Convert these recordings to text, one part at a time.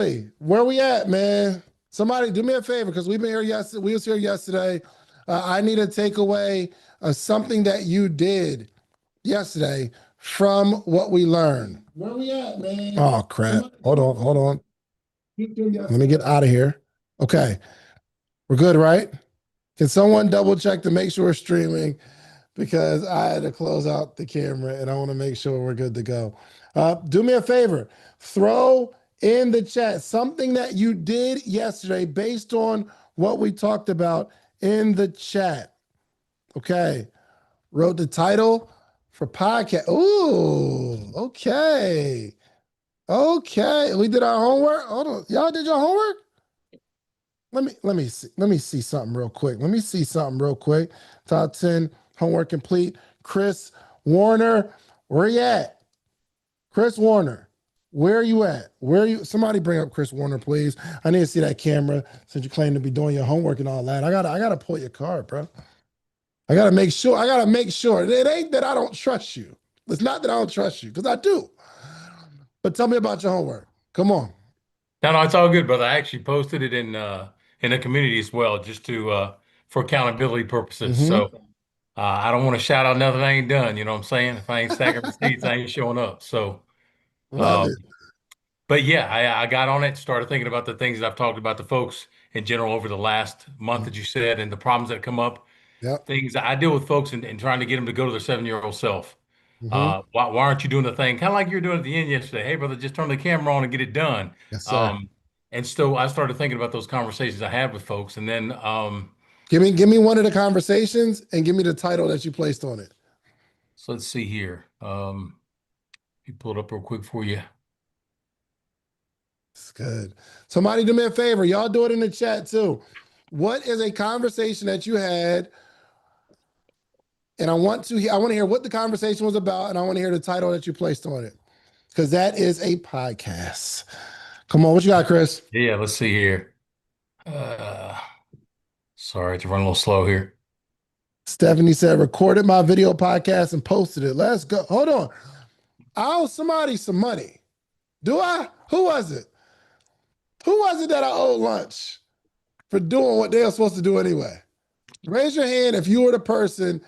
Hey, where we at, man? Somebody do me a favor because we've been here yesterday. We was here yesterday. I need a takeaway of something that you did yesterday from what we learned. Where we at, man? Oh crap! Hold on, hold on. Let me get out of here. Okay, we're good, right? Can someone double check to make sure we're streaming? Because I had to close out the camera and I want to make sure we're good to go. Do me a favor, throw in the chat something that you did yesterday based on what we talked about in the chat. Okay. Wrote the title for podcast. Ooh, okay. Okay. We did our homework. Hold on. Y'all did your homework? Let me see something real quick. Let me see something real quick. Top 10 homework complete. Chris Warner, where you at? Chris Warner, where are you at? Where are you? Somebody bring up Chris Warner, please. I need to see that camera since you claim to be doing your homework and all that. I gotta pull your card, bro. I gotta make sure. I gotta make sure. It ain't that I don't trust you. It's not that I don't trust you, because I do. But tell me about your homework. Come on. No, no, it's all good, brother. I actually posted it in the community as well, just to for accountability purposes. Mm-hmm. So I don't want to shout out nothing I ain't done. You know what I'm saying? If I ain't stacking receipts, I ain't showing up. So, Love um, it. but yeah, I got on it, started thinking about the things that I've talked about to folks in general over the last month that you said, and the problems that come up, Yep. things that I deal with folks and trying to get them to go to their 7-year-old self. Mm-hmm. Why aren't you doing the thing? Kind of like you were doing at the end yesterday. Hey, brother, just turn the camera on and get it done. Yes, sir. Um, and so I started thinking about those conversations I had with folks. And then, Give me one of the conversations and give me the title that you placed on it. so let's see here. Let me pull it up real quick for you. It's good. Somebody do me a favor. Y'all do it in the chat too. What is a conversation that you had? And I want to hear what the conversation was about, and I want to hear the title that you placed on it. Because that is a podcast. Come on, what you got, Chris? Yeah, let's see here. Uh, sorry to run a little slow here. Stephanie said, recorded my video podcast and posted it. Let's go. Hold on. I owe somebody some money. Do I? Who was it? Who was it that I owed lunch for doing what they were supposed to do anyway? Raise your hand if you were the person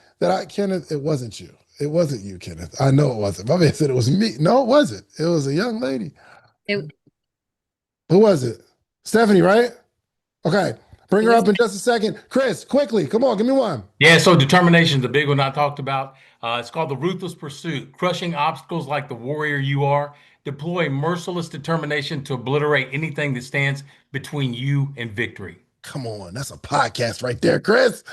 Kenneth, it wasn't you. It wasn't you, Kenneth. I know it wasn't. My man said it was me. No, it wasn't. It was a young lady. It, Who was it? Stephanie, right? Okay. Bring it her was up in just a second. Chris, quickly. Come on, give me one. Yeah, so determination is the big one I talked about. It's called the ruthless pursuit, crushing obstacles like the warrior you are. Deploy merciless determination to obliterate anything that stands between you and victory. Come on. That's a podcast right there, Chris.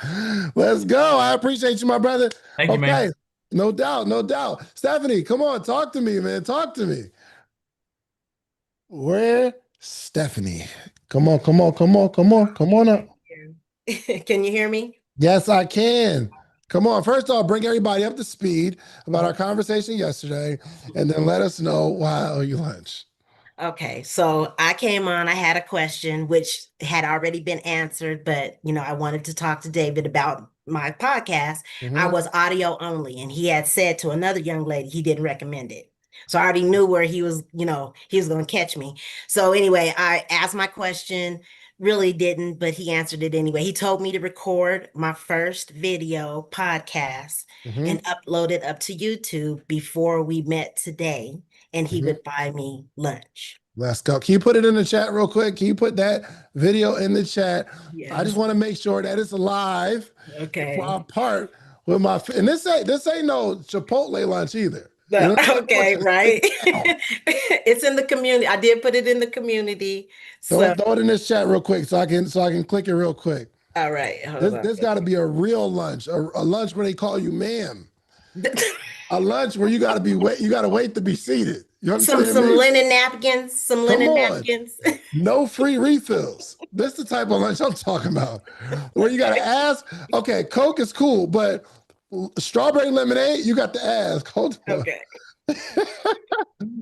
Let's go. I appreciate you, my brother. Thank you, Okay. man. No doubt. No doubt. Stephanie, come on. Talk to me, man. Talk to me. Where Stephanie? Come on, come on, come on, come on, come on up. Can you hear me? Yes, I can. Come on. First off, bring everybody up to speed about our conversation yesterday, and then let us know why I owe you lunch. Okay, so I came on, I had a question which had already been answered, but I wanted to talk to David about my podcast. I Mhm. was audio only, and he had said to another young lady he didn't recommend it. So I already knew where he was, he was going to catch me. So anyway, I asked my question, really didn't, but he answered it anyway. He told me to record my first video podcast Mhm. and upload it up to YouTube before we met today, and he Mhm. would buy me lunch. Let's go. Can you put it in the chat real quick? Can you put that video in the chat? I just Yes. want to make sure that it's live before I Okay. part with and this ain't no Chipotle lunch either. You know what I'm Okay, right. saying? It's in the community. I did put it in the community. So, Throw it in this chat real quick so I can click it real quick. all right, hold This on. this got to be a real lunch, a lunch where they call you ma'am, a lunch where you got to wait to be seated. You Some understand some me? linen napkins, some Come linen on. napkins. No free refills. This is the type of lunch I'm talking about. Where you got to ask, okay, Coke is cool, but strawberry lemonade, you got to ask. Hold on. Okay.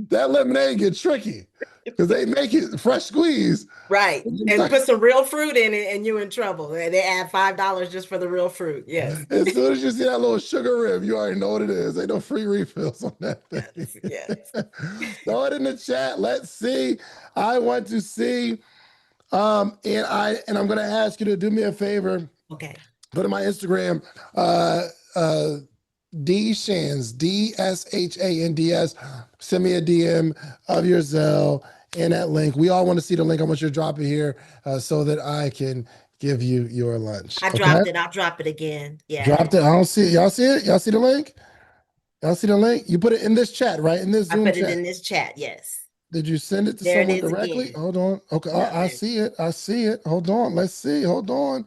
That lemonade gets tricky. because they make it fresh squeeze. Right. It's And like, put some real fruit in it and you're in trouble. They add $5 just for the real fruit. Yes. as soon as you see that little sugar rib, you already know what it is. Ain't no free refills on that thing. Yes. Yes. Throw it in the chat. Let's see. I want to see. And I'm gonna ask you to do me a favor. Okay. Go to my Instagram, D Shands, DSHANDS. Send me a DM of your Zelle and that link. We all want to see the link. I want you to drop it here so that I can give you your lunch. I Okay? dropped it. I'll drop it again. Yeah. Dropped it. I don't see it. Y'all see it? Y'all see the link? Y'all see the link? You put it in this chat, right? In this I Zoom put it chat. in this chat. Yes. Did you send it to There it someone is directly? again. Hold on. Okay, I Nothing. see it. I see it. Hold on. Let's see. Hold on.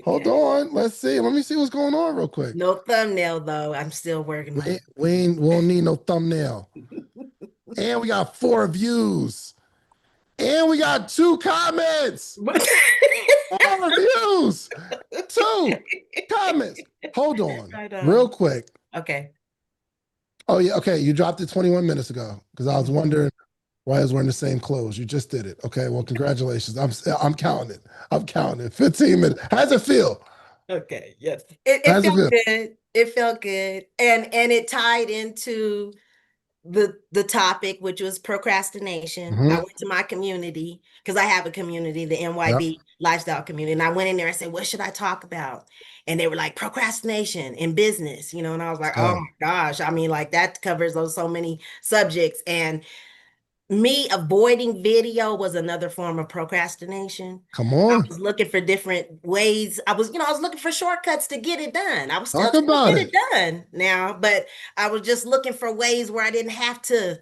Hold Yeah. on. Let's see. Let me see what's going on real quick. No thumbnail though. I'm still working on We won't need no thumbnail. And we got 4 views. And we got 2 comments. 4 views. 2 comments. Hold on. Real quick. Okay. Oh, yeah. Okay. You dropped it 21 minutes ago because I was wondering why I was wearing the same clothes. You just did it. Okay. Well, congratulations. I'm counting it. I'm counting it. 15 minutes. How's it feel? Okay. Yes. It How's it felt feel? good. It felt good. And it tied into the topic, which was procrastination. I went to my community because I have a community, the NYB lifestyle community. And I went in there and said, what should I talk about? And they were like, procrastination in business, you know, and I was like, oh my gosh. I mean, like that covers those so many subjects. And me avoiding video was another form of procrastination. Come I on. was looking for different ways. I was looking for shortcuts to get it done. I was still Talk trying to about get it. it done now, but I was just looking for ways where I didn't have to,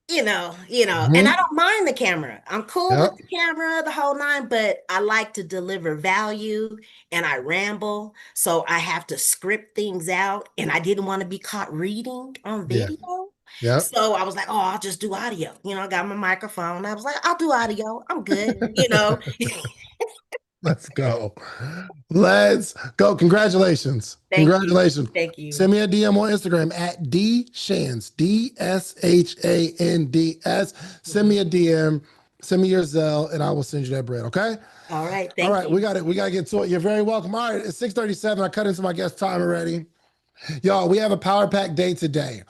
and I don't mind the camera. I'm cool with the camera, the whole nine, but I like to deliver value and I ramble. So I have to script things out and I didn't want to be caught reading on video. Yeah. So I was like, oh, I'll just do audio. I got my microphone. I was like, I'll do audio. I'm good. Let's go. Let's go. Congratulations. Thank you. Congratulations. Thank you. Send me a DM on Instagram at DShands, DSHANDS. Send me a DM, send me your Zelle, and I will send you that bread. Okay? All right. All right, Thank you. we got it. We got to get to it. You're very welcome. All right, it's 6:37. I cut into my guest time already. Y'all, we have a power pack day today.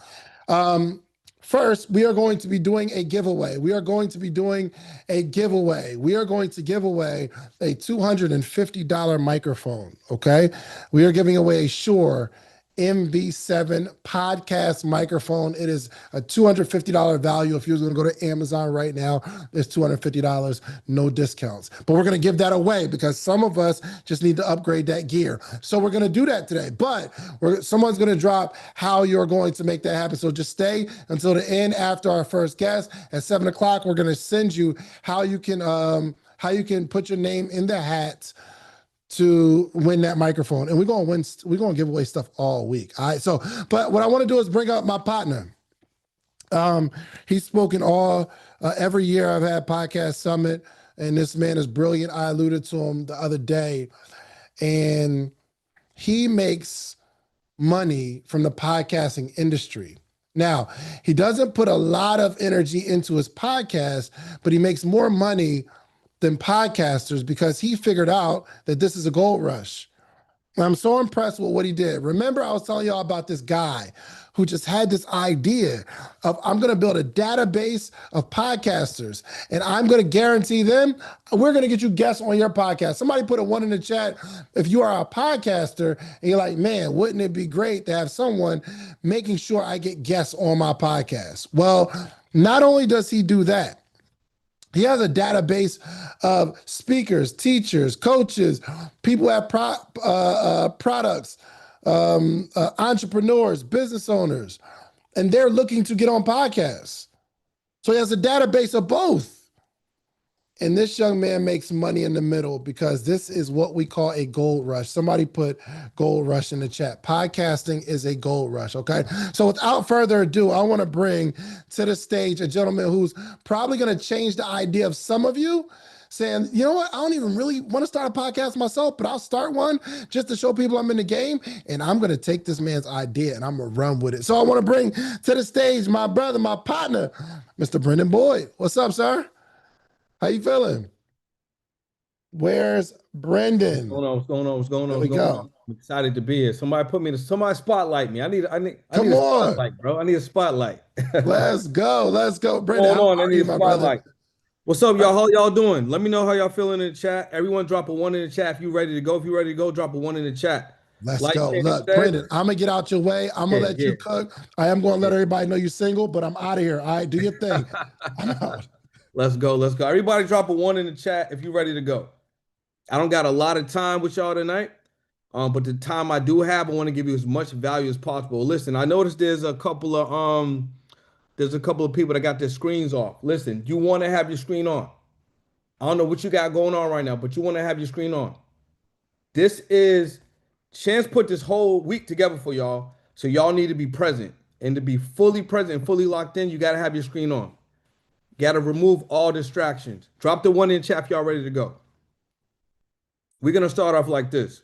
First, we are going to be doing a giveaway. We are going to give away a $250 microphone, okay? We are giving away a Shure MV7 podcast microphone. It is a $250 value. If you're going to go to Amazon right now, it's $250, no discounts. But we're going to give that away because some of us just need to upgrade that gear. So we're going to do that today. But someone's going to drop how you're going to make that happen. So just stay until the end after our first guest. At 7 o'clock, we're going to send you how you can put your name in the hat to win that microphone. And we're going to give away stuff all week. All right. So, but what I want to do is bring up my partner. He's spoken every year I've had Podcast Summit, and this man is brilliant. I alluded to him the other day, and he makes money from the podcasting industry. Now, he doesn't put a lot of energy into his podcast, but he makes more money than podcasters because he figured out that this is a gold rush. And I'm so impressed with what he did. Remember, I was telling y'all about this guy who just had this idea of, I'm going to build a database of podcasters and I'm going to guarantee them, we're going to get you guests on your podcast. Somebody put a 1 in the chat. If you are a podcaster and you're like, man, wouldn't it be great to have someone making sure I get guests on my podcast? Well, not only does he do that, he has a database of speakers, teachers, coaches, people who have products, entrepreneurs, business owners, and they're looking to get on podcasts. So he has a database of both. And this young man makes money in the middle because this is what we call a gold rush. Somebody put gold rush in the chat. Podcasting is a gold rush, okay? So without further ado, I want to bring to the stage a gentleman who's probably going to change the idea of some of you saying, you know what, I don't even really want to start a podcast myself, but I'll start one just to show people I'm in the game. And I'm going to take this man's idea and I'm going to run with it. So I want to bring to the stage my brother, my partner, Mr. Brendan Boyd. What's up, sir? How you feeling? Where's Brendan? What's going on? There we go. I'm excited to be here. Somebody spotlight me. I need Come a on. spotlight, bro. I need a spotlight. Let's go. Brendan, Hold how on, I are need you, a my brother? spotlight. What's up, y'all? How y'all doing? Let me know how y'all feeling in the chat. Everyone drop a 1 in the chat if you ready to go. If you're ready to go, drop a 1 in the chat. Let's Like go. Shane Look, said- Brendan, I'm going to get out your way. I'm going to let you cook. I am going to let everybody know you're single, but I'm out of here. All right, do your thing. I'm out. Let's go. Everybody drop a 1 in the chat if you're ready to go. I don't got a lot of time with y'all tonight, but the time I do have, I want to give you as much value as possible. Listen, I noticed there's a couple of people that got their screens off. Listen, you want to have your screen on. I don't know what you got going on right now, but you want to have your screen on. This is Chance put this whole week together for y'all, so y'all need to be present. And to be fully present and fully locked in, you got to have your screen on. Got to remove all distractions. Drop the 1 in chat if y'all ready to go. We're going to start off like this.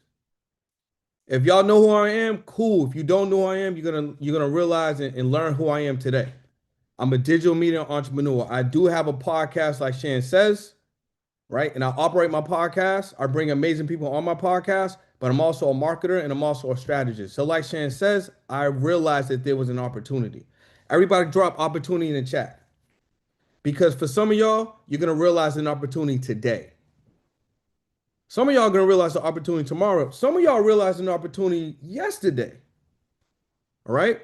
If y'all know who I am, cool. If you don't know who I am, you're gonna realize and learn who I am today. I'm a digital media entrepreneur. I do have a podcast like Shan says, right? And I operate my podcast. I bring amazing people on my podcast, but I'm also a marketer and I'm also a strategist. So like Shan says, I realized that there was an opportunity. Everybody drop opportunity in the chat. Because for some of y'all, you're gonna realize an opportunity today. Some of y'all are going to realize the opportunity tomorrow. Some of y'all realized an opportunity yesterday. All right?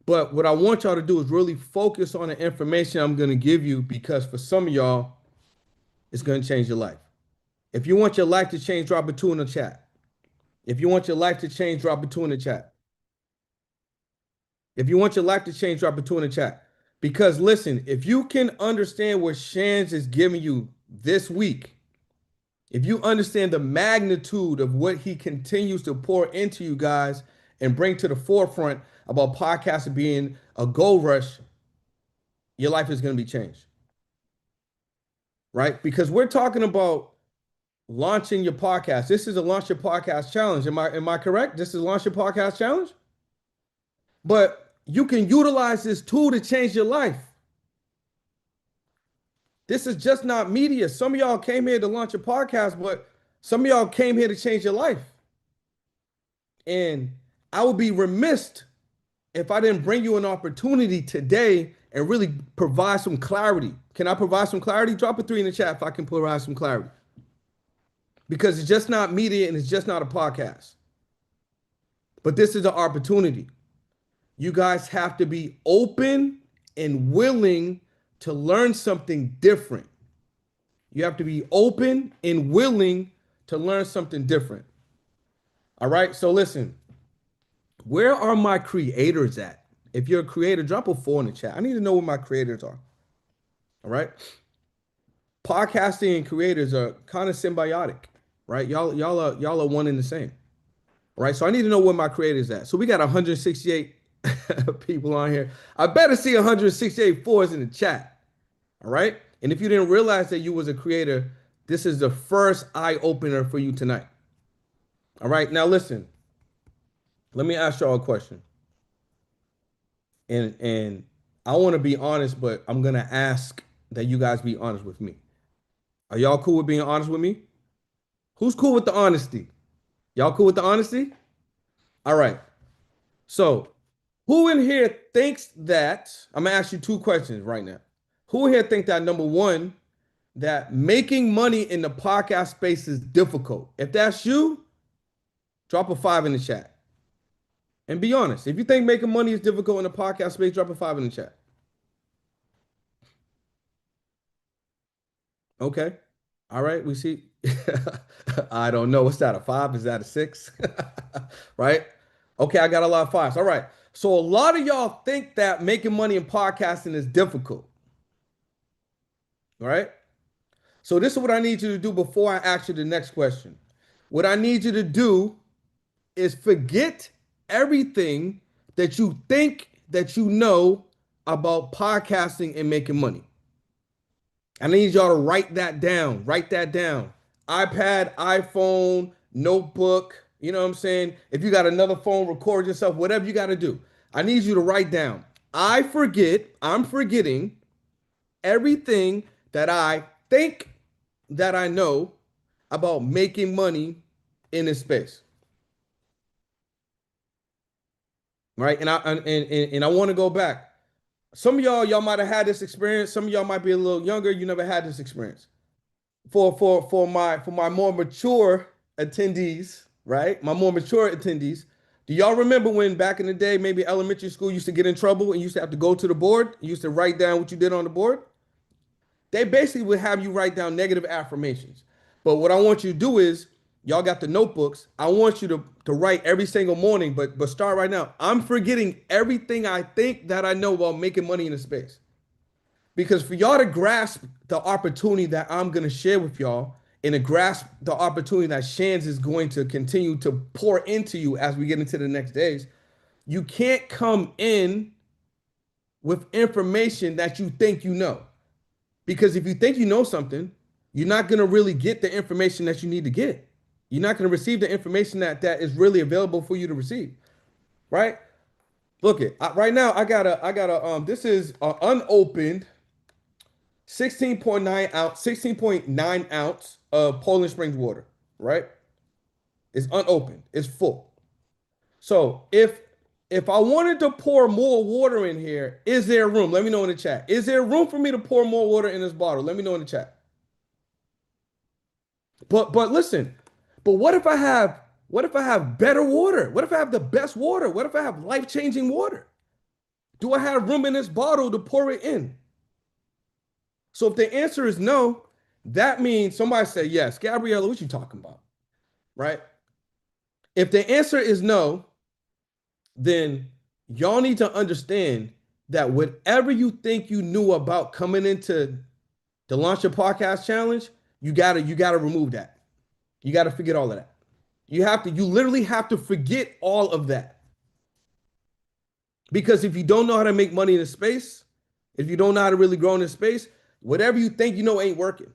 But what I want y'all to do is really focus on the information I'm going to give you, because for some of y'all, it's going to change your life. If you want your life to change, drop a 2 in the chat. If you want your life to change, drop a 2 in the chat. If you want your life to change, drop a 2 in the chat. Because listen, if you can understand what Shans is giving you this week, if you understand the magnitude of what he continues to pour into you guys and bring to the forefront about podcasting being a gold rush, your life is going to be changed. Right? Because we're talking about launching your podcast. This is a Launch Your Podcast Challenge. Am I correct? This is Launch Your Podcast Challenge? But you can utilize this tool to change your life. This is just not media. Some of y'all came here to launch a podcast, but some of y'all came here to change your life. And I would be remiss if I didn't bring you an opportunity today and really provide some clarity. Can I provide some clarity? Drop a 3 in the chat if I can provide some clarity. Because it's just not media and it's just not a podcast. But this is an opportunity. You guys have to be open and willing to learn something different. You have to be open and willing to learn something different. All right, so listen, where are my creators at? If you're a creator, drop a 4 in the chat. I need to know where my creators are. All right. Podcasting and creators are kind of symbiotic, right? Y'all are one and the same. All right, so I need to know where my creators at. So we got 168 people on here. I better see 168 4s in the chat. All right. And if you didn't realize that you was a creator, this is the first eye opener for you tonight. All right. Now, listen, let me ask y'all a question. And I want to be honest, but I'm going to ask that you guys be honest with me. Are y'all cool with being honest with me? Who's cool with the honesty? Y'all cool with the honesty? All right. So who in here thinks that, I'm going to ask you 2 questions right now. Who here think that, number one, that making money in the podcast space is difficult? If that's you, drop a 5 in the chat. And be honest. If you think making money is difficult in the podcast space, drop a 5 in the chat. Okay. All right. We see. I don't know. What's that? A 5? Is that a 6? Right? Okay. I got a lot of 5s. All right. So a lot of y'all think that making money in podcasting is difficult. All right. So this is what I need you to do before I ask you the next question. What I need you to do is forget everything that you think that you know about podcasting and making money. I need y'all to write that down. Write that down. iPad, iPhone, notebook. You know what I'm saying? If you got another phone, record yourself, whatever you got to do. I need you to write down. I'm forgetting everything that I think that I know about making money in this space. Right? And I want to go back. Some of y'all might have had this experience. Some of y'all might be a little younger. You never had this experience. For my more mature attendees, right? My more mature attendees, do y'all remember when back in the day, maybe elementary school used to get in trouble and used to have to go to the board, you used to write down what you did on the board? They basically would have you write down negative affirmations. But what I want you to do is, y'all got the notebooks. I want you to write every single morning, but start right now. I'm forgetting everything I think that I know about making money in the space. Because for y'all to grasp the opportunity that I'm going to share with y'all and to grasp the opportunity that Shands is going to continue to pour into you as we get into the next days, you can't come in with information that you think you know. Because if you think you know something, you're not going to really get the information that you need to get. You're not going to receive the information that is really available for you to receive, right? Look it right now. I got a this is an unopened 16.9 ounce of Poland Springs water, right? It's unopened. It's full. So if I wanted to pour more water in here, is there room? Let me know in the chat. Is there room for me to pour more water in this bottle? Let me know in the chat. But listen, but what if I have better water? What if I have the best water? What if I have life-changing water? Do I have room in this bottle to pour it in? So if the answer is no, that means somebody say yes. Gabriella, what you talking about? Right? If the answer is no, then y'all need to understand that whatever you think you knew about coming into the Launch Your Podcast Challenge, you gotta remove that. You gotta forget all of that. You literally have to forget all of that. Because if you don't know how to make money in a space, if you don't know how to really grow in a space, whatever you think you know ain't working.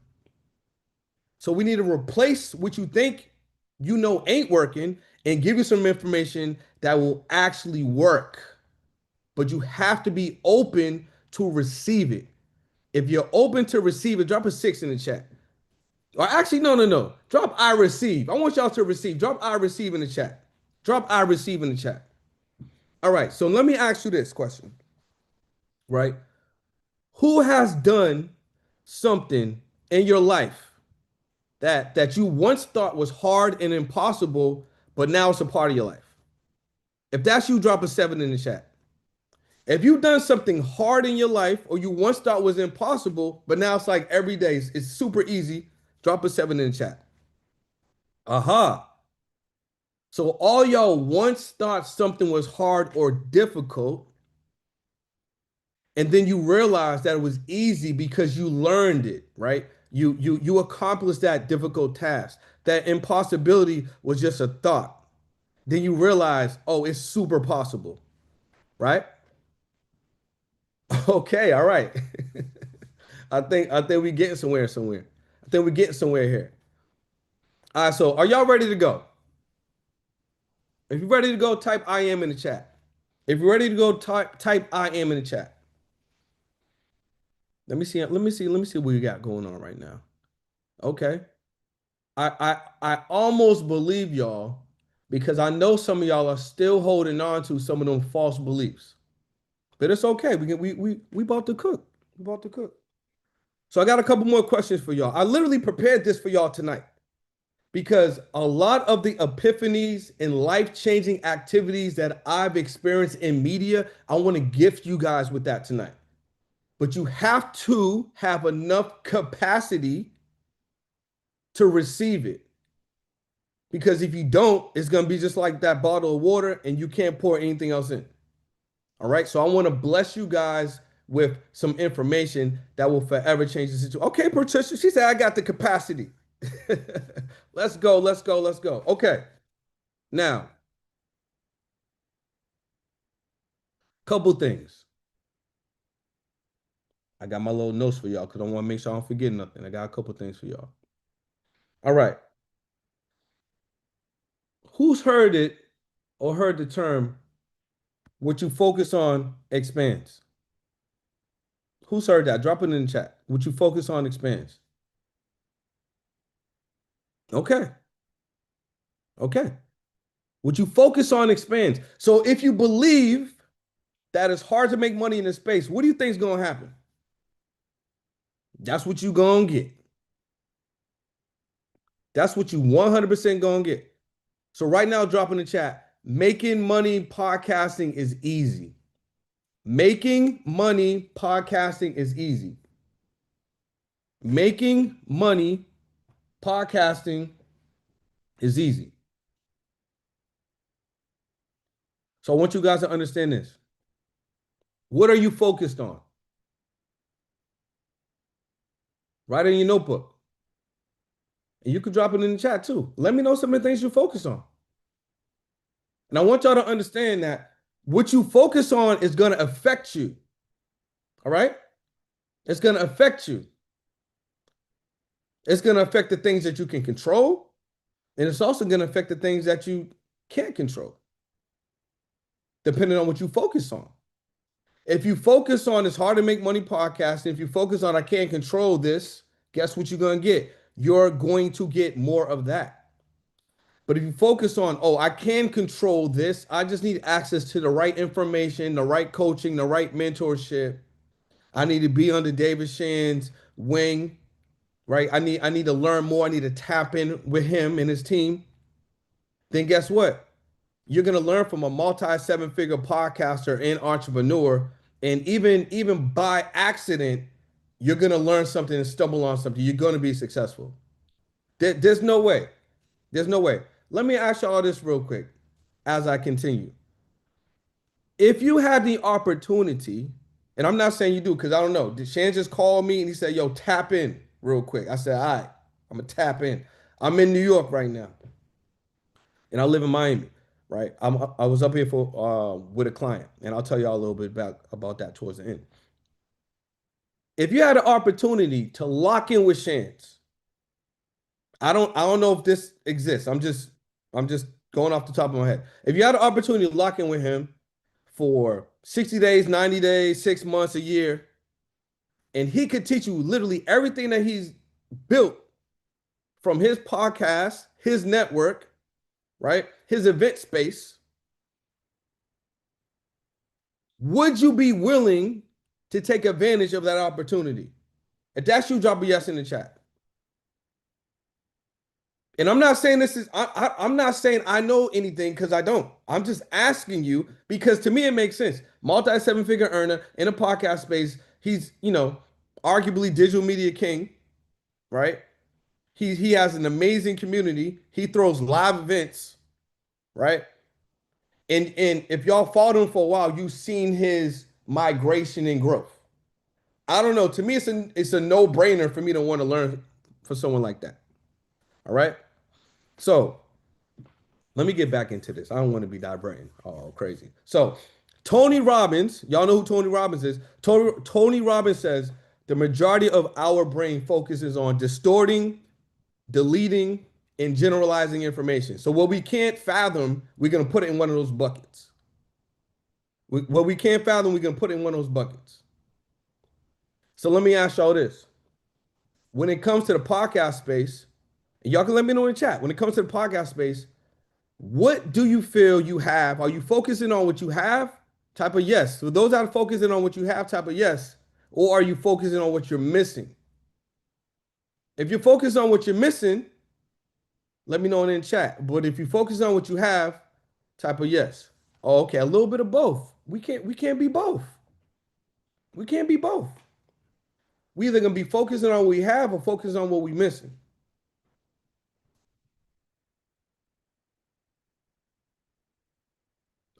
So we need to replace what you think you know ain't working and give you some information that will actually work. But you have to be open to receive it. If you're open to receive it, drop a 6 in the chat. Or actually, no. Drop I receive. I want y'all to receive. Drop I receive in the chat. Drop I receive in the chat. All right. So let me ask you this question. Right? Who has done something in your life that you once thought was hard and impossible, but now it's a part of your life? If that's you, drop a 7 in the chat. If you've done something hard in your life or you once thought was impossible, but now it's like every day, it's super easy, drop a 7 in the chat. Aha. So all y'all once thought something was hard or difficult, and then you realized that it was easy because you learned it, right? You accomplished that difficult task. That impossibility was just a thought. Then you realize, oh, it's super possible, right? Okay, all right. I think we're getting somewhere. I think we're getting somewhere here. All right, so are y'all ready to go? If you're ready to go, type I am in the chat. If you're ready to go, type I am in the chat. Let me see what we got going on right now. Okay. I almost believe y'all because I know some of y'all are still holding on to some of them false beliefs. But it's okay. We about to cook. We about to cook. So I got a couple more questions for y'all. I literally prepared this for y'all tonight because a lot of the epiphanies and life-changing activities that I've experienced in media, I want to gift you guys with that tonight. But you have to have enough capacity to receive it. Because if you don't, it's going to be just like that bottle of water and you can't pour anything else in. All right. So I want to bless you guys with some information that will forever change the situation. Okay, Patricia, she said, I got the capacity. Let's go. Okay. Now, couple things. I got my little notes for y'all because I want to make sure I don't forget nothing. I got a couple things for y'all. All right. Who's heard it or heard the term, what you focus on expands? Who's heard that? Drop it in the chat. What you focus on expands. Okay. Okay. What you focus on expands. So if you believe that it's hard to make money in this space, what do you think is going to happen? That's what you going to get. That's what you 100% going to get. So right now, drop in the chat. Making money podcasting is easy. Making money podcasting is easy. Making money podcasting is easy. So I want you guys to understand this. What are you focused on? Write it in your notebook. And you can drop it in the chat too. Let me know some of the things you focus on. And I want y'all to understand that what you focus on is going to affect you. All right? It's going to affect you. It's going to affect the things that you can control. And it's also going to affect the things that you can't control, depending on what you focus on. If you focus on it's hard to make money podcasting, if you focus on I can't control this, guess what you're going to get? You're going to get more of that. But if you focus on, oh, I can control this, I just need access to the right information, the right coaching, the right mentorship. I need to be under David Shan's wing, right? I need to learn more. I need to tap in with him and his team. Then guess what? You're going to learn from a multi-seven-figure podcaster and entrepreneur. And even by accident, you're going to learn something and stumble on something. You're going to be successful. There's no way. There's no way. Let me ask you all this real quick as I continue. If you had the opportunity, and I'm not saying you do because I don't know. Shan just called me and he said, yo, tap in real quick. I said, all right, I'm going to tap in. I'm in New York right now. And I live in Miami, right? I was up here for with a client, and I'll tell y'all a little bit about that towards the end. If you had an opportunity to lock in with Shans, I don't know if this exists. I'm just going off the top of my head. If you had an opportunity to lock in with him for 60 days, 90 days, 6 months, a year, and he could teach you literally everything that he's built from his podcast, his network, right? His event space. Would you be willing to take advantage of that opportunity? If that's you, drop a yes in the chat. And I'm not saying this is, I'm not saying I know anything because I don't. I'm just asking you because to me it makes sense. Multi-seven-figure earner in a podcast space. He's, arguably digital media king, right? He has an amazing community. He throws live events, right? And if y'all followed him for a while, you've seen his migration and growth. I don't know. To me, it's a no-brainer for me to want to learn for someone like that. All right. So let me get back into this. I don't want to be diverting. Oh, crazy. So Tony Robbins, y'all know who Tony Robbins is. Tony Robbins says the majority of our brain focuses on distorting, deleting, and generalizing information. So what we can't fathom, we're going to put it in one of those buckets. What we can't fathom, we're going to put it in one of those buckets. So let me ask y'all this. When it comes to the podcast space, and y'all can let me know in the chat, when it comes to the podcast space, what do you feel you have? Are you focusing on what you have? Type of yes. So those that are focusing on what you have, type of yes. Or are you focusing on what you're missing? If you're focused on what you're missing, let me know in the chat. But if you focus on what you have, type of yes. Oh, okay, a little bit of both. We can't be both. We can't be both. We either gonna be focusing on what we have or focusing on what we're missing.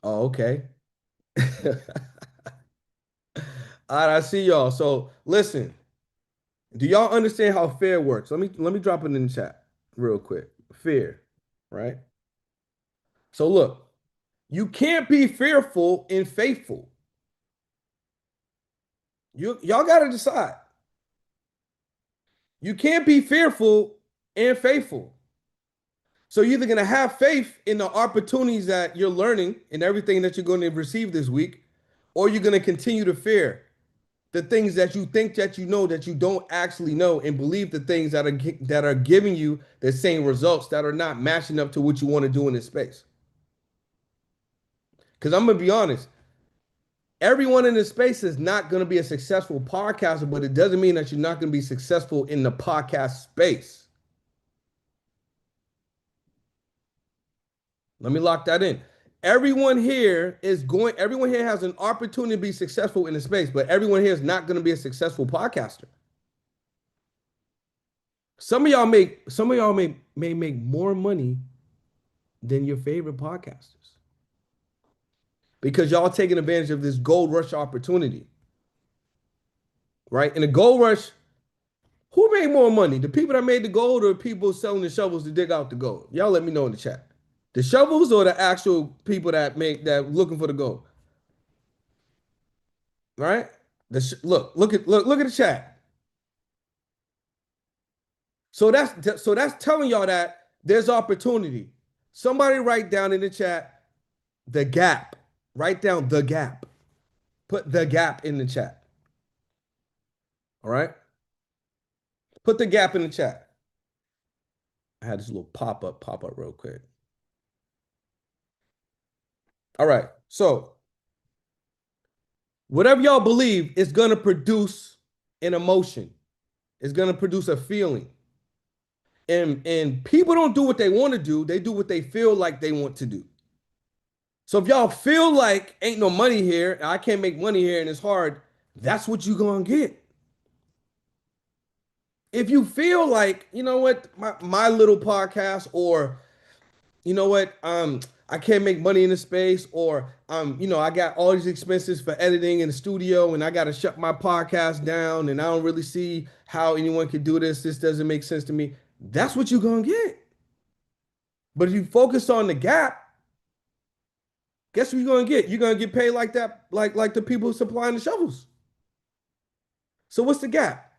Oh, okay. All right, I see y'all. So listen, do y'all understand how fear works? Let me drop it in the chat real quick. Fear, right? So look, you can't be fearful and faithful. Y'all got to decide. You can't be fearful and faithful. So you're either going to have faith in the opportunities that you're learning and everything that you're going to receive this week, or you're going to continue to fear the things that you think that you know that you don't actually know, and believe the things that are giving you the same results that are not matching up to what you want to do in this space. Because I'm going to be honest, everyone in this space is not going to be a successful podcaster, but it doesn't mean that you're not going to be successful in the podcast space. Let me lock that in. Everyone here has an opportunity to be successful in the space, but everyone here is not going to be a successful podcaster. Some of y'all may make more money than your favorite podcasters because y'all taking advantage of this gold rush opportunity. Right? In the gold rush, who made more money? The people that made the gold or people selling the shovels to dig out the gold? Y'all let me know in the chat. The shovels or the actual people that looking for the gold? Right? Look at the chat. So that's telling y'all that there's opportunity. Somebody write down in the chat the gap. Write down the gap. Put the gap in the chat. All right? Put the gap in the chat. I had this little pop up real quick. All right. So whatever y'all believe is going to produce an emotion. It's going to produce a feeling. And people don't do what they want to do. They do what they feel like they want to do. So if y'all feel like ain't no money here, I can't make money here and it's hard, that's what you're going to get. If you feel like, you know what, my little podcast, or you know what, I can't make money in the space, or I got all these expenses for editing in the studio and I got to shut my podcast down and I don't really see how anyone could do this. This doesn't make sense to me. That's what you're going to get. But if you focus on the gap, guess what you're going to get? You're going to get paid like that, like the people supplying the shovels. So what's the gap?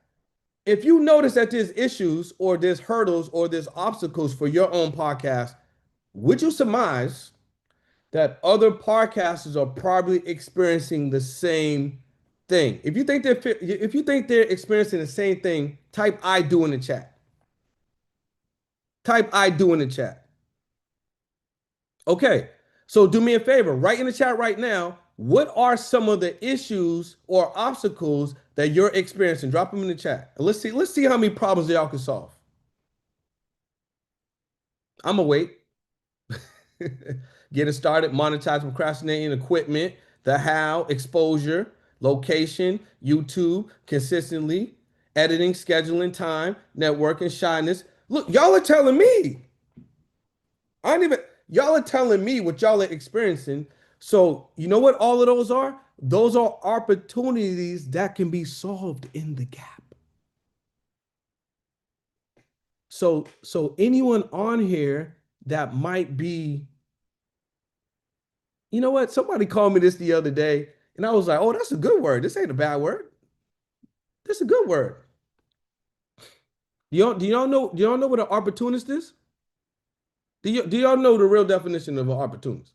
If you notice that there's issues or there's hurdles or there's obstacles for your own podcast, would you surmise that other podcasters are probably experiencing the same thing? If you think they're experiencing the same thing, type I do in the chat. Type I do in the chat. Okay, so do me a favor, write in the chat right now, what are some of the issues or obstacles that you're experiencing? Drop them in the chat. Let's see how many problems y'all can solve. I'm gonna wait. Getting started, monetize procrastinating, equipment, the how, exposure, location, YouTube, consistently, editing, scheduling, time, networking, shyness. Look, y'all are telling me. Y'all are telling me what y'all are experiencing. So you know what all of those are? Those are opportunities that can be solved in the gap. So anyone on here that might be, you know what? Somebody called me this the other day, and I was like, oh, that's a good word. This ain't a bad word. That's a good word. Do y'all know what an opportunist is? Do y'all know the real definition of an opportunist?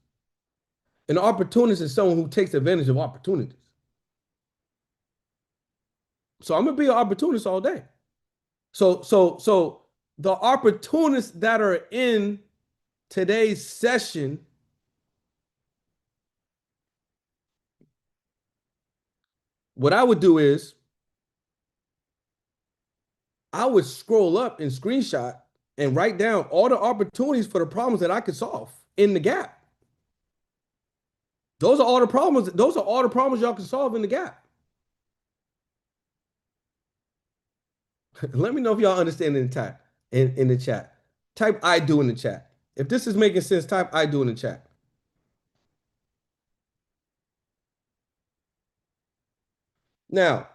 An opportunist is someone who takes advantage of opportunities. So I'm gonna be an opportunist all day. So the opportunists that are in today's session, what I would do is I would scroll up and screenshot and write down all the opportunities for the problems that I could solve in the gap. Those are all the problems. Those are all the problems y'all can solve in the gap. Let me know if y'all understand in the chat. Type I do in the chat. If this is making sense, type I do in the chat. Now,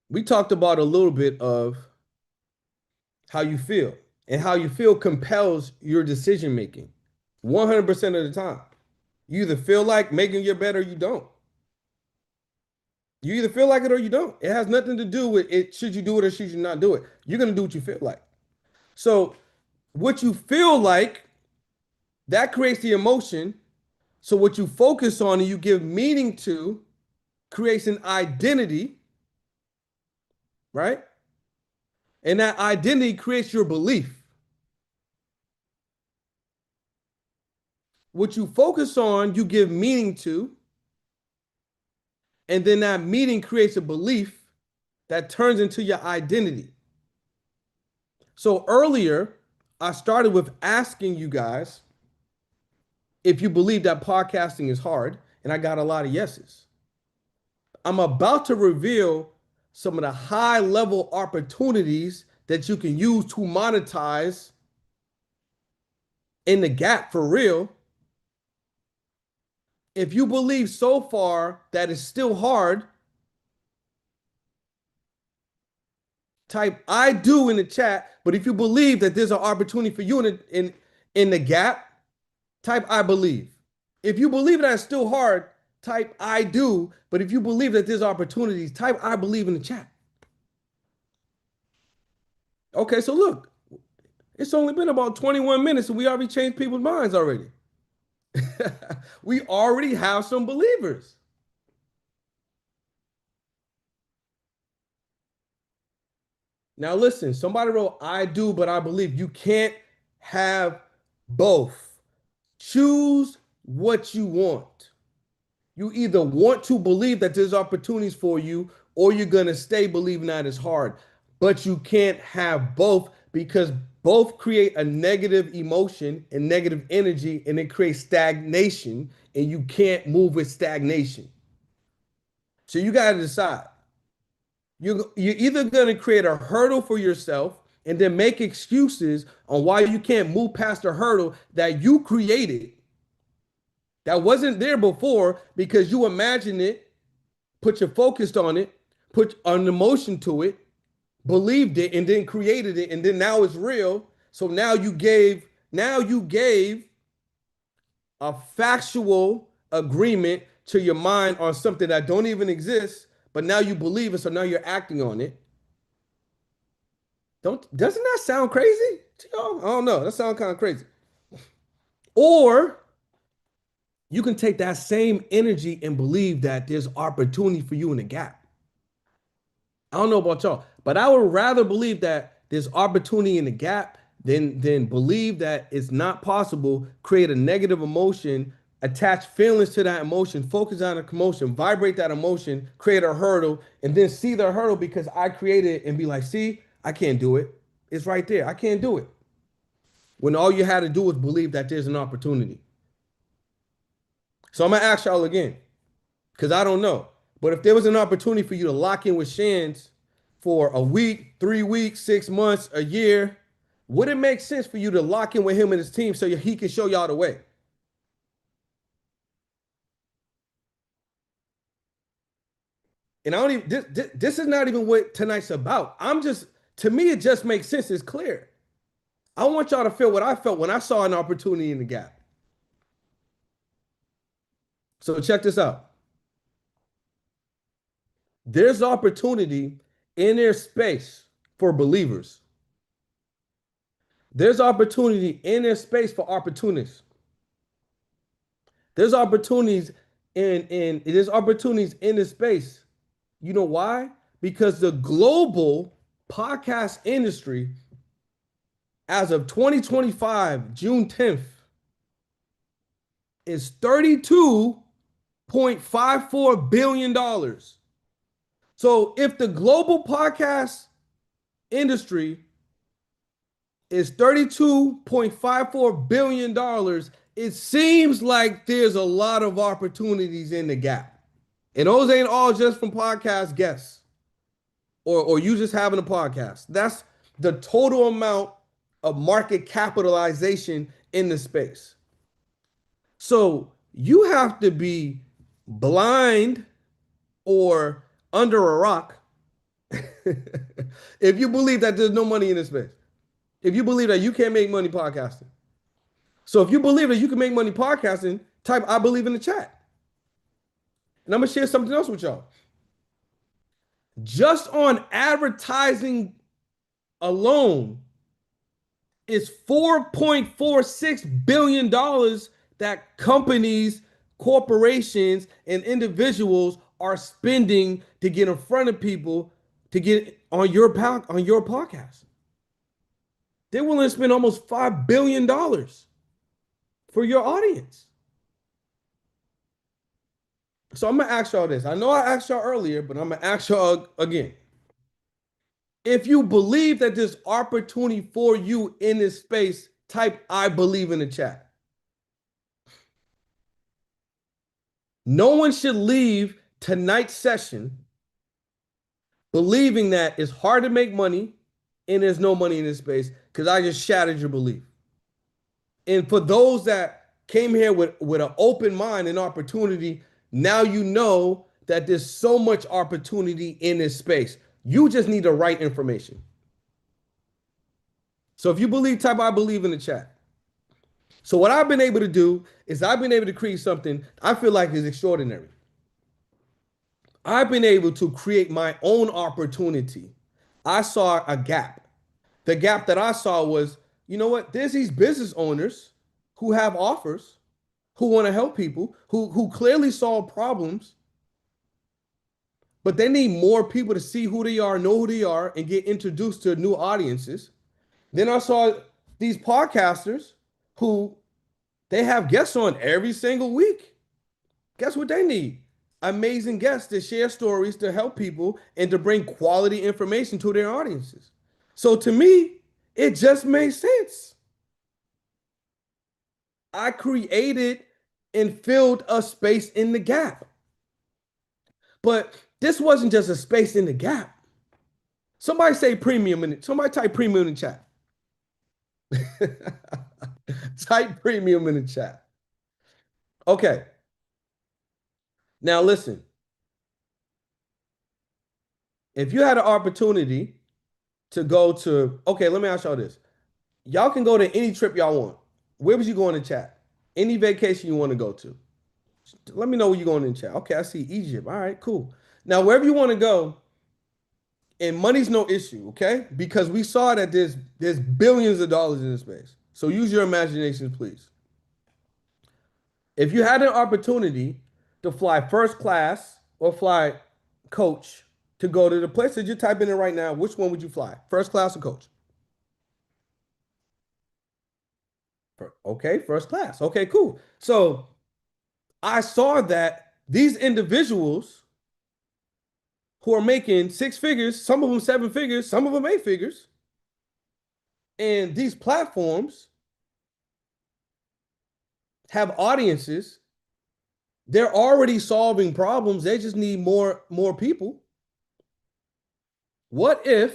we talked about a little bit of how you feel, and how you feel compels your decision making 100% of the time. You either feel like making your bed or you don't. You either feel like it or you don't. It has nothing to do with it. Should you do it or should you not do it? You're going to do what you feel like. So what you feel like, that creates the emotion. So what you focus on and you give meaning to creates an identity, right? And that identity creates your belief. What you focus on, you give meaning to, and then that meaning creates a belief that turns into your identity. So earlier, I started with asking you guys if you believe that podcasting is hard, and I got a lot of yeses. I'm about to reveal some of the high level opportunities that you can use to monetize in the gap for real. If you believe so far that it's still hard, type I do in the chat. But if you believe that there's an opportunity for you in the gap, type I believe. If you believe that it's still hard, type I do. But if you believe that there's opportunities, type I believe in the chat. Okay, so look, it's only been about 21 minutes and we already changed people's minds already. We already have some believers. Now listen, somebody wrote, I do, but I believe. You can't have both. Choose what you want. You either want to believe that there's opportunities for you, or you're going to stay believing that it's hard. But you can't have both, because both create a negative emotion and negative energy, and it creates stagnation, and you can't move with stagnation. So you got to decide. You're either going to create a hurdle for yourself and then make excuses on why you can't move past the hurdle that you created, that wasn't there before, because you imagined it, put your focus on it, put an emotion to it, believed it, and then created it, and then now it's real. So now you gave a factual agreement to your mind on something that don't even exist, but now you believe it, so now you're acting on it. Doesn't that sound crazy to y'all? I don't know. That sounds kind of crazy. Or you can take that same energy and believe that there's opportunity for you in the gap. I don't know about y'all, but I would rather believe that there's opportunity in the gap than believe that it's not possible, create a negative emotion, attach feelings to that emotion, focus on a emotion, vibrate that emotion, create a hurdle, and then see the hurdle because I created it and be like, see, I can't do it. It's right there. I can't do it. When all you had to do was believe that there's an opportunity. So I'm going to ask y'all again, because I don't know. But if there was an opportunity for you to lock in with Shans for a week, 3 weeks, 6 months, a year, would it make sense for you to lock in with him and his team so he can show y'all the way? And I don't even, this is not even what tonight's about. To me, it just makes sense. It's clear. I want y'all to feel what I felt when I saw an opportunity in the gap. So check this out. There's opportunity in their space for believers. There's opportunity in their space for opportunists. There's opportunities in this space. You know why? Because the global podcast industry, as of 2025, June 10th, is $32.54 billion. So if the global podcast industry is $32.54 billion, it seems like there's a lot of opportunities in the gap. And those ain't all just from podcast guests or you just having a podcast. That's the total amount of market capitalization in the space. So you have to be blind or under a rock if you believe that there's no money in this space. If you believe that you can't make money podcasting. So if you believe that you can make money podcasting, type I believe in the chat. And I'm going to share something else with y'all. just on advertising alone is $4.46 billion that companies, corporations, and individuals are spending to get in front of people to get on your podcast. They're willing to spend almost $5 billion for your audience. So I'm gonna ask y'all this. I know I asked y'all earlier, but I'm gonna ask y'all again. If you believe that there's opportunity for you in this space, type I believe in the chat. No one should leave tonight's session believing that it's hard to make money and there's no money in this space, because I just shattered your belief. And for those that came here with an open mind and opportunity, now you know that there's so much opportunity in this space. You just need the right information. So if you believe, type I believe in the chat. So what I've been able to do is I've been able to create something I feel like is extraordinary. I've been able to create my own opportunity. I saw a gap. The gap that I saw was, you know what? There's these business owners who have offers, who want to help people, who clearly solve problems, but they need more people to see who they are, know who they are, and get introduced to new audiences. Then I saw these podcasters who they have guests on every single week. Guess what they need? Amazing guests to share stories, to help people, and to bring quality information to their audiences. So to me, it just made sense. I created and filled a space in the gap. But this wasn't just a space in the gap. Somebody say premium in it. Somebody type premium in the chat. Type premium in the chat. Okay. Now listen. If you had an opportunity to go to, okay, let me ask y'all this. Y'all can go to any trip y'all want. Where would you go in the chat? Any vacation you want to go to? Let me know where you're going in the chat. Okay, I see Egypt. All right, cool. Now, wherever you want to go, and money's no issue, okay? Because we saw that there's billions of dollars in this space. So use your imagination, please. If you had an opportunity to fly first class or fly coach to go to the place that you're typing in right now, which one would you fly? First class or coach? Okay, first class. Okay, cool. So I saw that these individuals who are making six figures, some of them seven figures, some of them eight figures, and these platforms have audiences. They're already solving problems. They just need more people. What if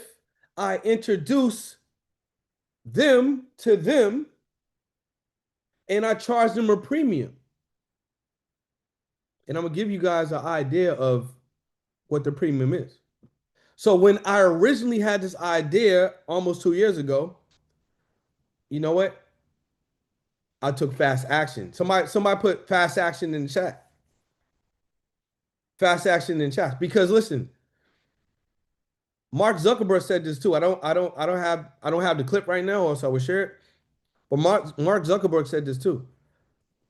I introduce them to them and I charge them a premium? And I'm gonna give you guys an idea of what the premium is. So when I originally had this idea almost 2 years ago, you know what? I took fast action. Somebody put fast action in the chat. Fast action in the chat. Because listen, Mark Zuckerberg said this too. I don't have the clip right now, so I will share it. But Mark Zuckerberg said this too.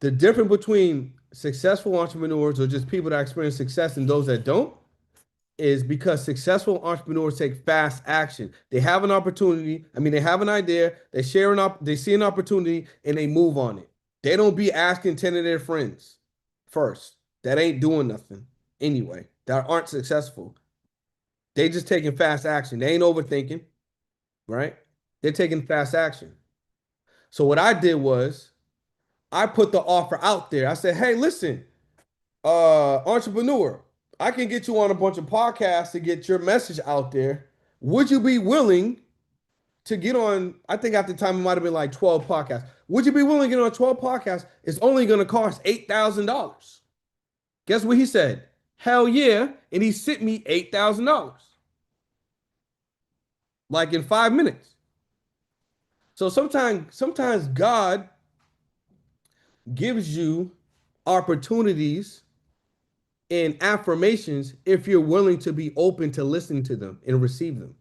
The difference between successful entrepreneurs or just people that experience success and those that don't is because successful entrepreneurs take fast action. They have an opportunity. I mean, they have an idea. They they see an opportunity and they move on it. They don't be asking 10 of their friends first that ain't doing nothing anyway, that aren't successful. They just taking fast action. They ain't overthinking, right? They're taking fast action. So what I did was I put the offer out there. I said, hey, listen, entrepreneur, I can get you on a bunch of podcasts to get your message out there. Would you be willing to get on? I think at the time it might have been like 12 podcasts. Would you be willing to get on 12 podcasts? It's only going to cost $8,000. Guess what he said? Hell yeah. And he sent me $8,000. Like in 5 minutes. So sometimes God gives you opportunities and affirmations if you're willing to be open to listening to them and receive them.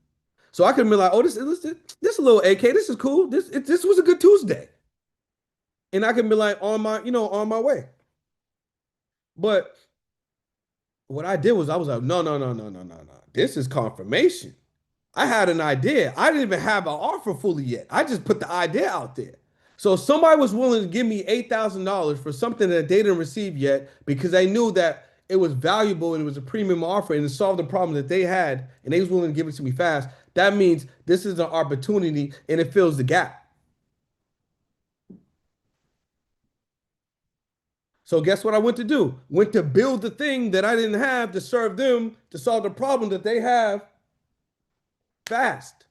So I can be like, oh, this is a little AK. This is cool. This was a good Tuesday, and I can be like on my way. But what I did was I was like, no, no, no, no, no, no, no. This is confirmation. I had an idea. I didn't even have an offer fully yet. I just put the idea out there. So if somebody was willing to give me $8,000 for something that they didn't receive yet because they knew that it was valuable and it was a premium offer and it solved the problem that they had and they was willing to give it to me fast, that means this is an opportunity and it fills the gap. So guess what I went to do? Went to build the thing that I didn't have to serve them to solve the problem that they have fast.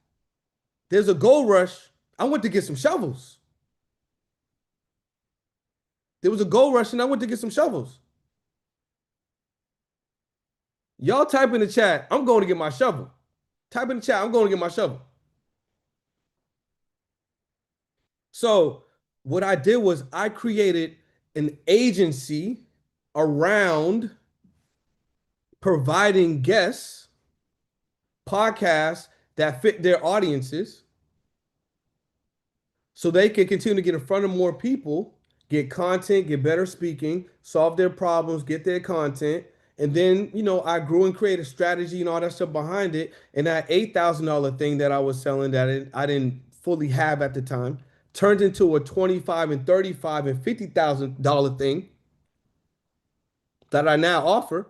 There's a gold rush. I went to get some shovels. There was a gold rush and I went to get some shovels. Y'all type in the chat, I'm going to get my shovel. Type in the chat, I'm going to get my shovel. So what I did was I created an agency around providing guests, podcasts that fit their audiences so they can continue to get in front of more people, get content, get better speaking, solve their problems, get their content. And then, I grew and created a strategy and all that stuff behind it. And that $8,000 thing that I was selling that I didn't fully have at the time turned into a $25,000 and $35,000 and $50,000 thing that I now offer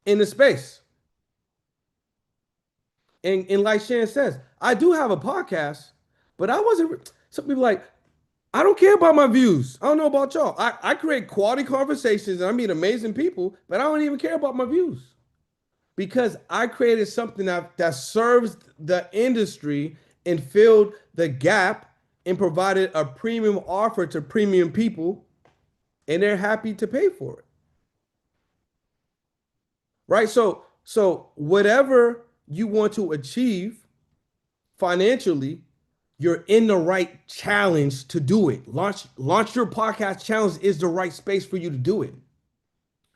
in the space. And like Shan says, I do have a podcast, but I wasn't. Some people like, I don't care about my views. I don't know about y'all. I create quality conversations and I meet amazing people, but I don't even care about my views because I created something that serves the industry and filled the gap and provided a premium offer to premium people, and they're happy to pay for it. Right? So whatever you want to achieve financially, you're in the right challenge to do it. Launch your podcast challenge is the right space for you to do it.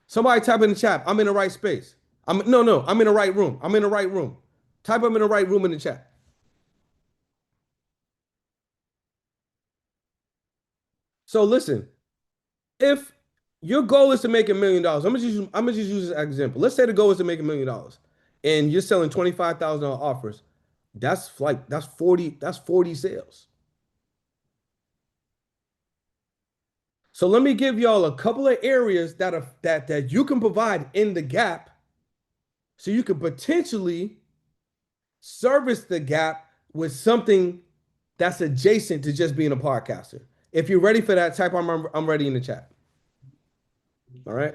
Somebody type in the chat, I'm in the right space. I'm in the right room. I'm in the right room. Type I'm in the right room in the chat. So listen, if your goal is to make $1 million, I'm gonna just use this as an example. Let's say the goal is to make $1 million and you're selling $25,000 offers. That's 40 sales. So let me give y'all a couple of areas that you can provide in the gap so you can potentially service the gap with something that's adjacent to just being a podcaster. If you're ready for that, type I'm ready in the chat. All right.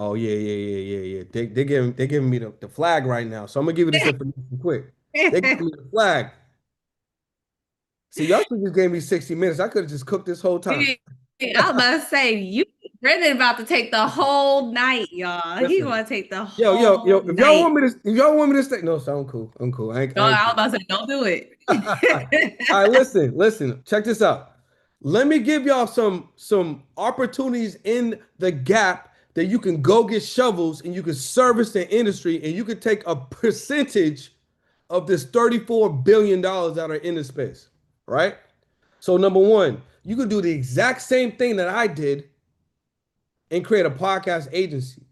Oh yeah. They're giving me the flag right now. So I'm gonna give you this information quick. They gave me the flag. See, y'all just gave me 60 minutes. I could have just cooked this whole time. I was about to say, Brendan about to take the whole night, y'all. Listen, He want to take the whole yo. If night. y'all want me to stay, no, so I'm cool. I'm cool. I was about to say, don't do it. All right, listen. Check this out. Let me give y'all some opportunities in the gap that you can go get shovels and you can service the industry and you can take a percentage of this $34 billion that are in the space, right? So number one, you can do the exact same thing that I did and create a podcast agency.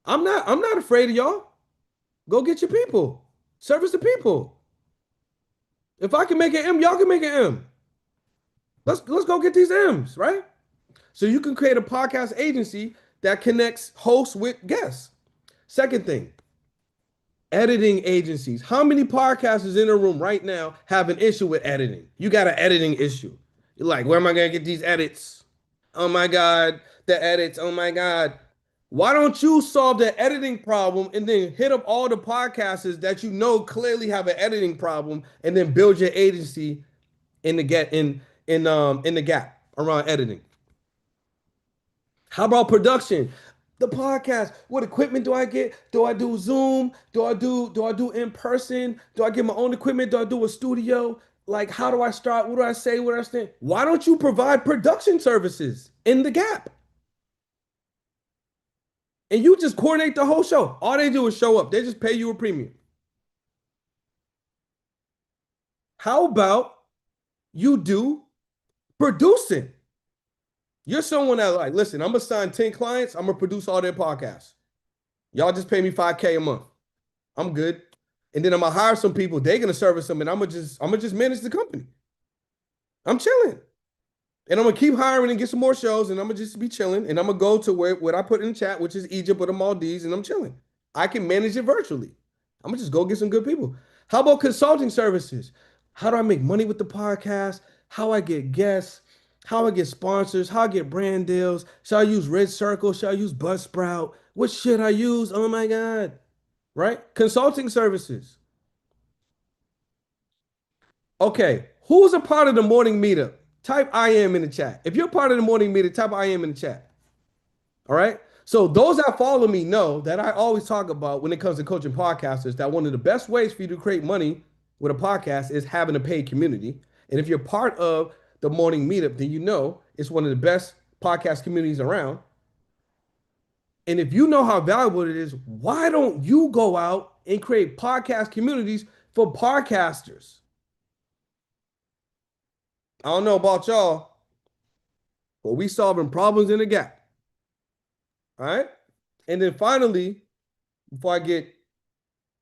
I'm not afraid of y'all. Go get your people. Service the people. If I can make an M, y'all can make an M. Let's go get these M's, right? So you can create a podcast agency that connects hosts with guests. Second thing, editing agencies. How many podcasters in the room right now have an issue with editing? You got an editing issue. You're like, where am I going to get these edits? Oh my God, the edits. Oh my God. Why don't you solve the editing problem and then hit up all the podcasters that you know clearly have an editing problem and then build your agency in the gap around editing? How about production? The podcast, what equipment do I get? Do I do Zoom? Do I do in person? Do I get my own equipment? Do I do a studio? Like, how do I start? What do I say? What do I say? Why don't you provide production services in the gap? and you just coordinate the whole show. All they do is show up. They just pay you a premium. How about you do producing? You're someone that like, listen, I'm gonna sign 10 clients, I'm gonna produce all their podcasts. Y'all just pay me $5K a month. I'm good. And then I'm gonna hire some people, they're gonna service them, and I'm gonna just manage the company. I'm chilling. And I'm gonna keep hiring and get some more shows, and I'm gonna just be chilling. And I'm gonna go to what I put in the chat, which is Egypt or the Maldives, and I'm chilling. I can manage it virtually. I'm gonna just go get some good people. How about consulting services? How do I make money with the podcast? How I get guests? How I get sponsors? How I get brand deals? Should I use Red Circle? Should I use Buzzsprout? What should I use? Oh my God. Right? Consulting services. Okay. Who's a part of the morning meetup? Type I am in the chat. If you're part of the morning meetup, type I am in the chat. All right. So those that follow me know that I always talk about when it comes to coaching podcasters that one of the best ways for you to create money with a podcast is having a paid community. And if you're part of the morning meetup, then you know it's one of the best podcast communities around. And if you know how valuable it is, why don't you go out and create podcast communities for podcasters? I don't know about y'all, but we solving problems in the gap. All right. And then finally, before I get,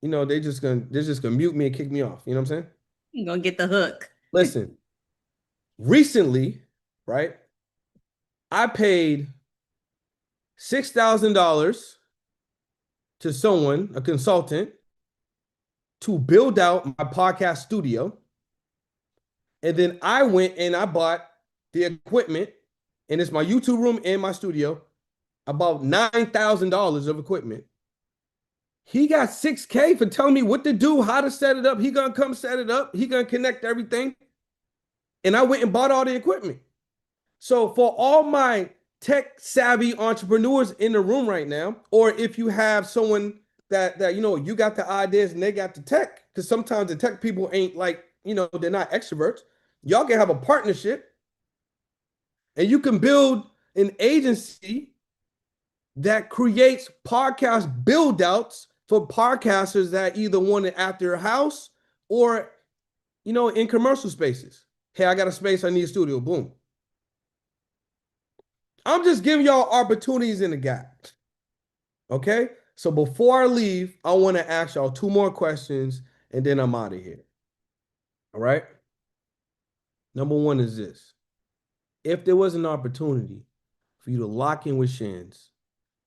they're just gonna mute me and kick me off. You know what I'm saying? You're gonna get the hook. Listen, recently, right? I paid $6,000 to someone, a consultant, to build out my podcast studio. And then I went and I bought the equipment, and it's my YouTube room and my studio, about $9,000 of equipment. He got $6K for telling me what to do, how to set it up. He gonna come set it up. He gonna connect everything. And I went and bought all the equipment. So for all my tech savvy entrepreneurs in the room right now, or if you have someone that you got the ideas and they got the tech, because sometimes the tech people ain't like, they're not extroverts. Y'all can have a partnership and you can build an agency that creates podcast build outs for podcasters that either want it at their house or, in commercial spaces. Hey, I got a space, I need a studio, boom. I'm just giving y'all opportunities in the gap. Okay? So before I leave, I want to ask y'all 2 more questions and then I'm out of here. All right? Number 1 is this. If there was an opportunity for you to lock in with Shins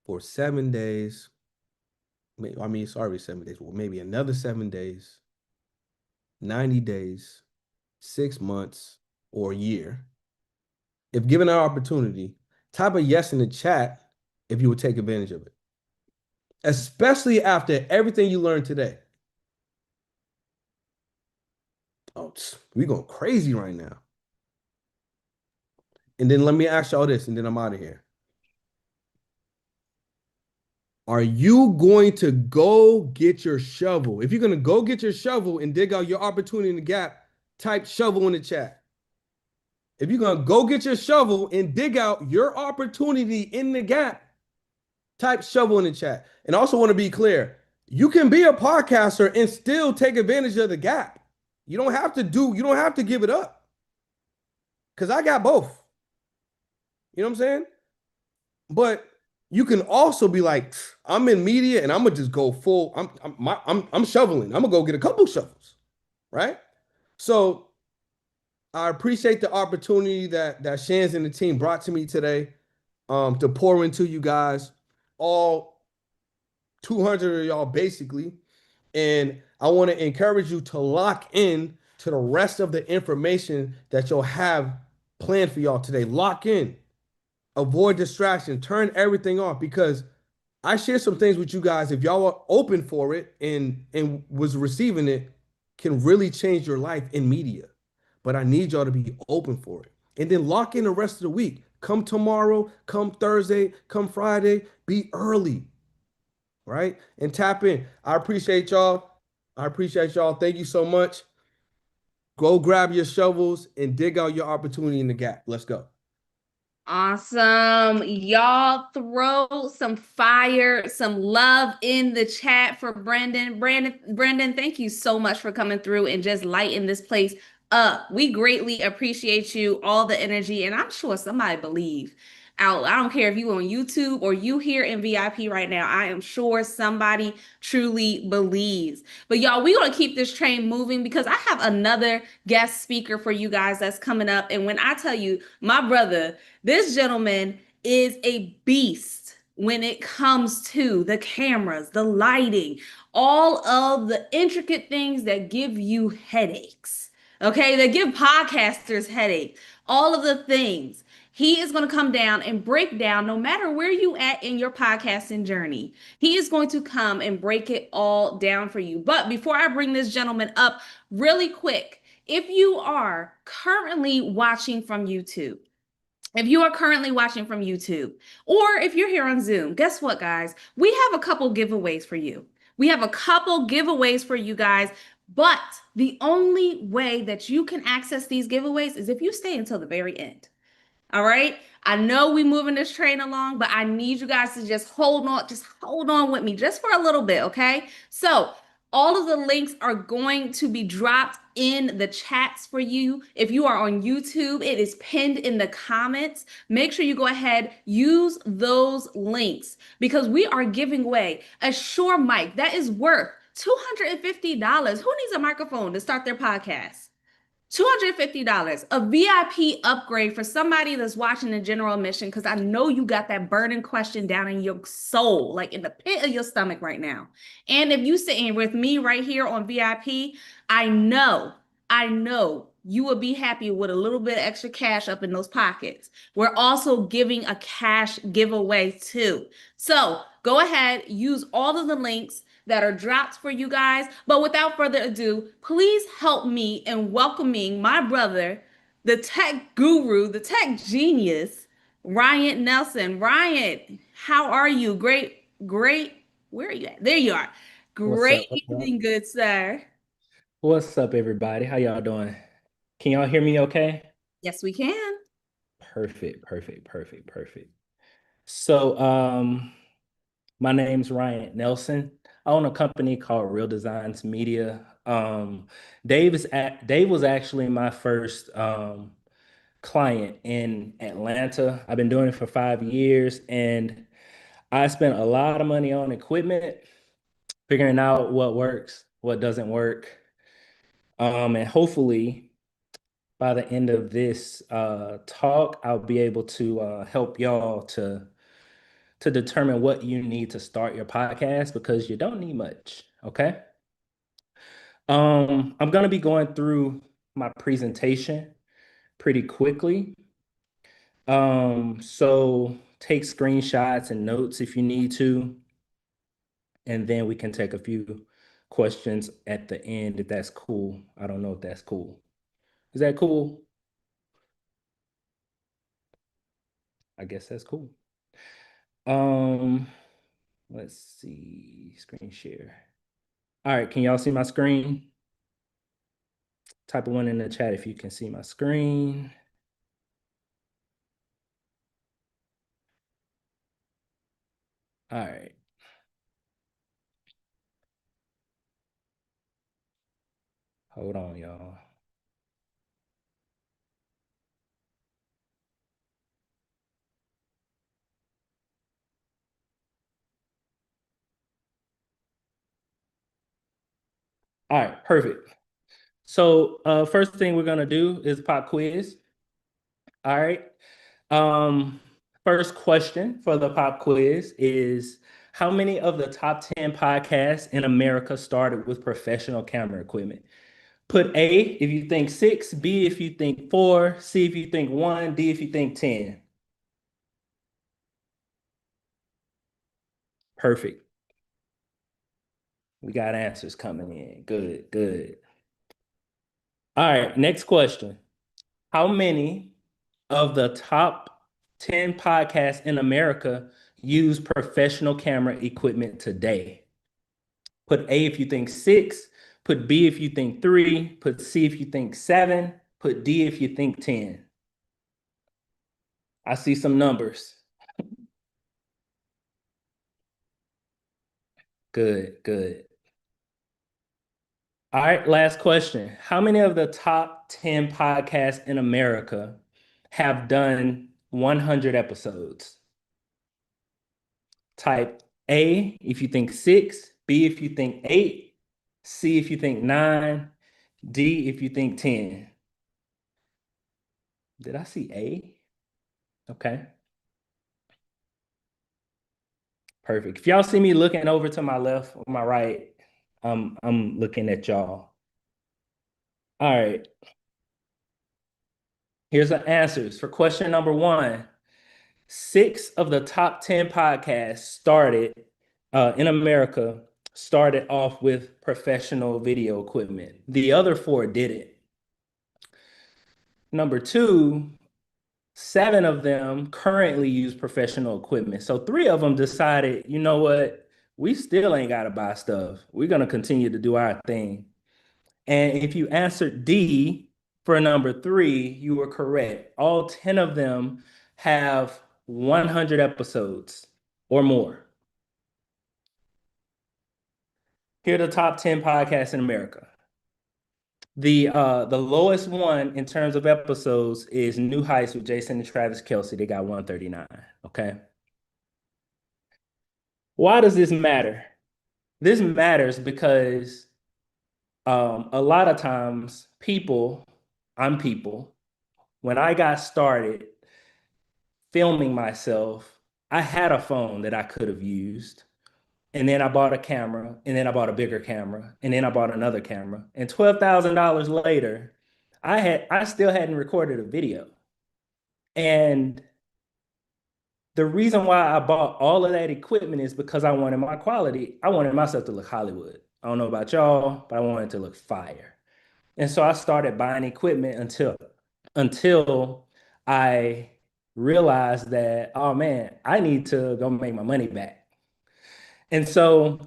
for 7 days, 7 days, well, maybe another 7 days, 90 days, 6 months, or a year, if given an opportunity, type a yes in the chat if you would take advantage of it. Especially after everything you learned today. Oh, we're going crazy right now. And then let me ask y'all this, and then I'm out of here. Are you going to go get your shovel? If you're going to go get your shovel and dig out your opportunity in the gap, type shovel in the chat. If you're going to go get your shovel and dig out your opportunity in the gap, type shovel in the chat. And I also want to be clear, you can be a podcaster and still take advantage of the gap. You don't have to give it up. Because I got both. You know what I'm saying? But you can also be like, I'm in media and I'm gonna just go full. I'm shoveling. I'm gonna go get a couple shovels, right? So I appreciate the opportunity that Shans and the team brought to me today, to pour into you guys, all 200 of y'all basically. And I want to encourage you to lock in to the rest of the information that you'll have planned for y'all today. Lock in. Avoid distraction. Turn everything off, because I share some things with you guys. If y'all are open for it and was receiving it, can really change your life in media. But I need y'all to be open for it. And then lock in the rest of the week. Come tomorrow, come Thursday, come Friday. Be early, right? And tap in. I appreciate y'all. Thank you so much. Go grab your shovels and dig out your opportunity in the gap. Let's go. Awesome. Y'all throw some fire, some love in the chat for Brendan. Brendan, thank you so much for coming through and just lighting this place up. We greatly appreciate you, all the energy, and I'm sure somebody believe out. I don't care if you on YouTube or you here in VIP right now. I am sure somebody truly believes. But y'all, we're going to keep this train moving because I have another guest speaker for you guys that's coming up. And when I tell you, my brother, this gentleman is a beast when it comes to the cameras, the lighting, all of the intricate things that give you headaches. Okay, that give podcasters headaches, all of the things. He is going to come down and break down, no matter where you at in your podcasting journey. He is going to come and break it all down for you. But before I bring this gentleman up really quick, if you are currently watching from YouTube, or if you're here on Zoom, guess what, guys? We have a couple giveaways for you. Guys, but the only way that you can access these giveaways is if you stay until the very end. All right. I know we moving this train along, but I need you guys to just hold on with me just for a little bit. Okay. So all of the links are going to be dropped in the chats for you. If you are on YouTube, it is pinned in the comments. Make sure you go ahead, use those links because we are giving away a Shure mic that is worth $250. Who needs a microphone to start their podcast? $250, a VIP upgrade for somebody that's watching the general admission, because I know you got that burning question down in your soul, like in the pit of your stomach right now. And if you sitting with me right here on VIP, I know you will be happy with a little bit of extra cash up in those pockets. We're also giving a cash giveaway too. So go ahead, use all of the links that are dropped for you guys. But without further ado, please help me in welcoming my brother, the tech guru, the tech genius, Ryan Nelson. Ryan, how are you? Great. Where are you at? There you are. Great evening, good sir. What's up, everybody? How y'all doing? Can y'all hear me okay? Yes, we can. Perfect. So, my name's Ryan Nelson. I own a company called Real Designs Media. Dave was actually my first client in Atlanta. I've been doing it for 5 years, and I spent a lot of money on equipment, figuring out what works, what doesn't work. And hopefully by the end of this talk, I'll be able to help y'all to determine what you need to start your podcast, because you don't need much, okay? I'm going to be going through my presentation pretty quickly. So take screenshots and notes if you need to, and then we can take a few questions at the end if that's cool. I don't know if that's cool. Is that cool? I guess that's cool. Let's see, screen share. All right, can y'all see my screen? Type a one in the chat if you can see my screen. All right. Hold on, y'all. All right, perfect. So first thing we're gonna do is pop quiz. All right. First question for the pop quiz is, how many of the top 10 podcasts in America started with professional camera equipment? Put A if you think 6, B if you think 4, C if you think 1, D if you think 10. Perfect. We got answers coming in. Good. All right, next question. How many of the top 10 podcasts in America use professional camera equipment today? Put A if you think 6, put B if you think 3, put C if you think 7, put D if you think 10. I see some numbers. Good, good. All right, last question. How many of the top 10 podcasts in America have done 100 episodes? Type A if you think 6, B if you think 8, C if you think 9, D if you think 10. Did I see A? Okay. Perfect. If y'all see me looking over to my left or my right, I'm looking at y'all. All right. Here's the answers for question number 1. 6 of the top 10 podcasts started in America started off with professional video equipment. The other 4 didn't. Number 2, 7 of them currently use professional equipment. So 3 of them decided, you know what? We still ain't got to buy stuff. We're going to continue to do our thing. And if you answered D for number 3, you were correct. All 10 of them have 100 episodes or more. Here are the top 10 podcasts in America. The lowest one in terms of episodes is New Heights with Jason and Travis Kelce. They got 139. Okay. Why does this matter? This matters because a lot of times I'm people, when I got started filming myself, I had a phone that I could have used. And then I bought a camera, and then I bought a bigger camera, and then I bought another camera. And $12,000 later, I still hadn't recorded a video. And the reason why I bought all of that equipment is because I wanted myself to look Hollywood. I don't know about y'all, but I wanted it to look fire. And so I started buying equipment until I realized that, oh man, I need to go make my money back. And so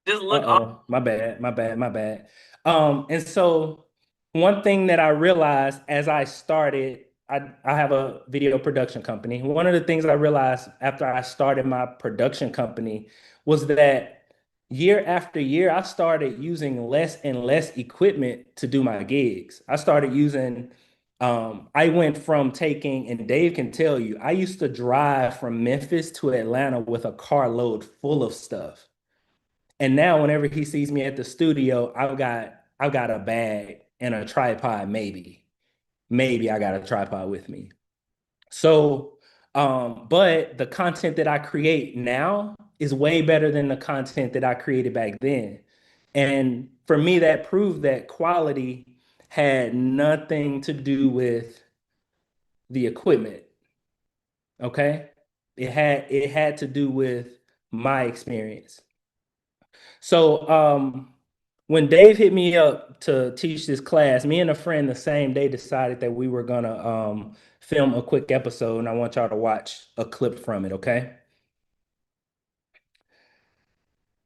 just look off. My bad. And so one thing that I realized as I started, I have a video production company. One of the things I realized after I started my production company was that year after year, I started using less and less equipment to do my gigs. I started using, I went from taking, and Dave can tell you, I used to drive from Memphis to Atlanta with a carload full of stuff. And now whenever he sees me at the studio, I've got a bag and a tripod, maybe I got a tripod with me. So, but the content that I create now is way better than the content that I created back then. And for me, that proved that quality had nothing to do with the equipment. Okay? It had to do with my experience. So when Dave hit me up to teach this class, me and a friend the same day decided that we were gonna film a quick episode, and I want y'all to watch a clip from it, okay?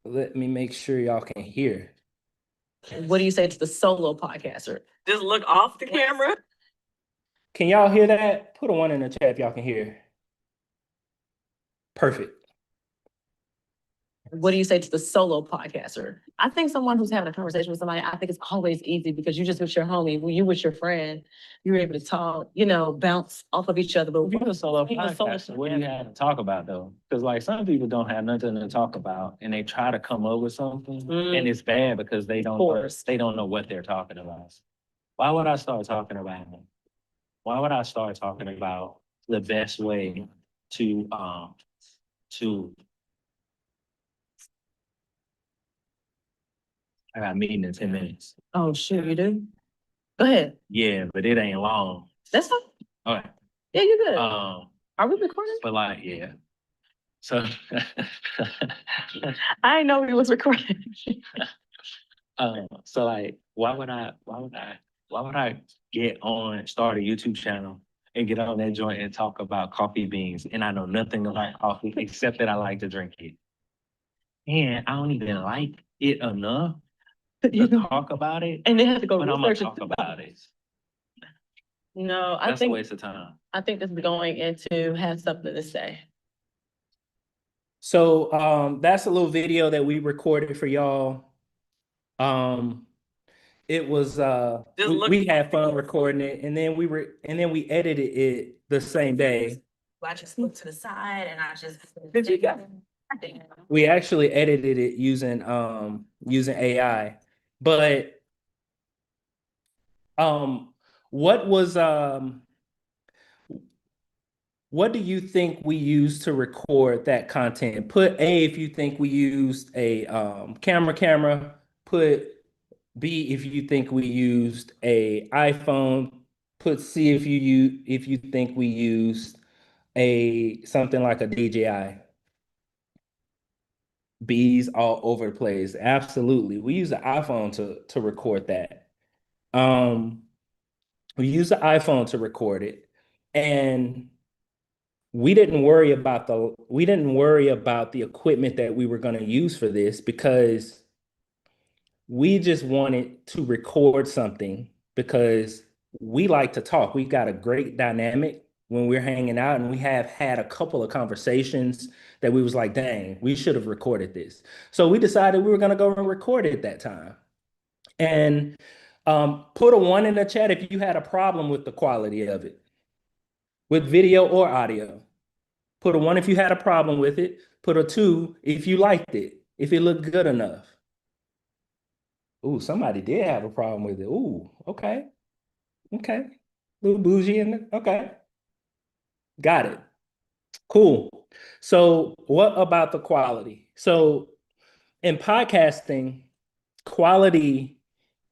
Let me make sure y'all can hear. What do you say to the solo podcaster? Just look off the camera. Can y'all hear that? Put a 1 in the chat if y'all can hear. Perfect. What do you say to the solo podcaster? I think someone who's having a conversation with somebody, I think it's always easy because you just with your homie, when you with your friend, you're able to talk, bounce off of each other. But If you're a solo podcaster, what do you have to talk about though? Because like some people don't have nothing to talk about and they try to come up with something and it's bad because they don't know what they're talking about. Why would I start talking about it? Why would I start talking about the best way to I got a meeting in 10 minutes. Oh, sure, you do? Go ahead. Yeah, but it ain't long. That's fine. Okay. Yeah, you're good. Are we recording? But like, yeah. So I didn't know we was recording. So like, why would I start a YouTube channel and get on that joint and talk about coffee beans and I know nothing about coffee except that I like to drink it. And I don't even like it enough to talk about it. And they have to go but I'm gonna research talk about it. No, I That's a think, waste of time. I think it's going into have something to say. So that's a little video that we recorded for y'all. It was we had fun recording it, and then we edited it the same day. I just look to the side and I just. We actually edited it using AI. But what was what do you think we used to record that content? Put A if you think we used a camera. Put B if you think we used a iPhone. Put C if you think we used a something like a DJI. B's all over the place. Absolutely. We use the iPhone to record that. We use the iPhone to record it. And we didn't worry about the equipment that we were going to use for this, because we just wanted to record something, because we like to talk. We've got a great dynamic when we're hanging out, and we have had a couple of conversations that we was like, dang, we should have recorded this. So we decided we were going to go and record it that time. And put a 1 in the chat if you had a problem with the quality of it, with video or audio. Put a 1 if you had a problem with it. Put a 2 if you liked it, if it looked good enough. Ooh, somebody did have a problem with it. Ooh, okay. Okay. Little bougie in it. Okay. Got it. Cool. So what about the quality? So in podcasting, quality,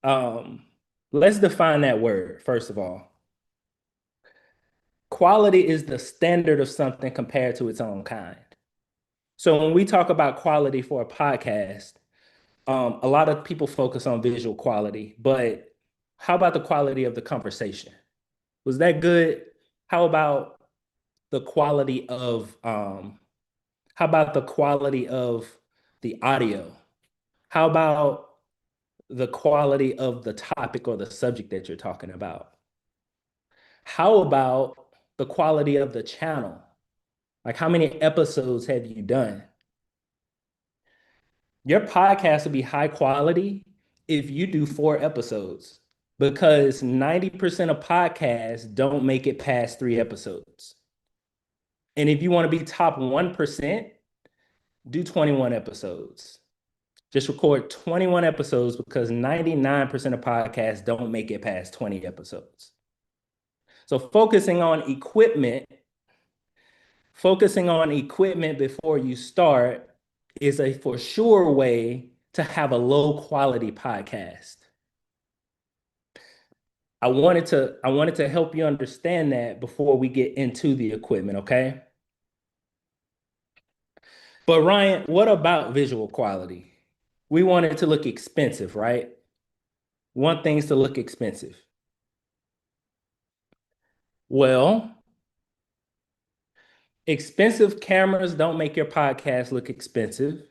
let's define that word, first of all. Quality is the standard of something compared to its own kind. So when we talk about quality for a podcast, a lot of people focus on visual quality, but how about the quality of the conversation? Was that good? How about the quality of the audio? How about the quality of the topic or the subject that you're talking about? How about the quality of the channel? Like, how many episodes have you done? Your podcast will be high quality if you do 4 episodes, because 90% of podcasts don't make it past 3 episodes. And if you want to be top 1%, do 21 episodes. Just record 21 episodes, because 99% of podcasts don't make it past 20 episodes. So focusing on equipment before you start is a for sure way to have a low quality podcast. I wanted to help you understand that before we get into the equipment, okay? But Ryan, what about visual quality? We want it to look expensive, right? Want things to look expensive. Well, expensive cameras don't make your podcast look expensive.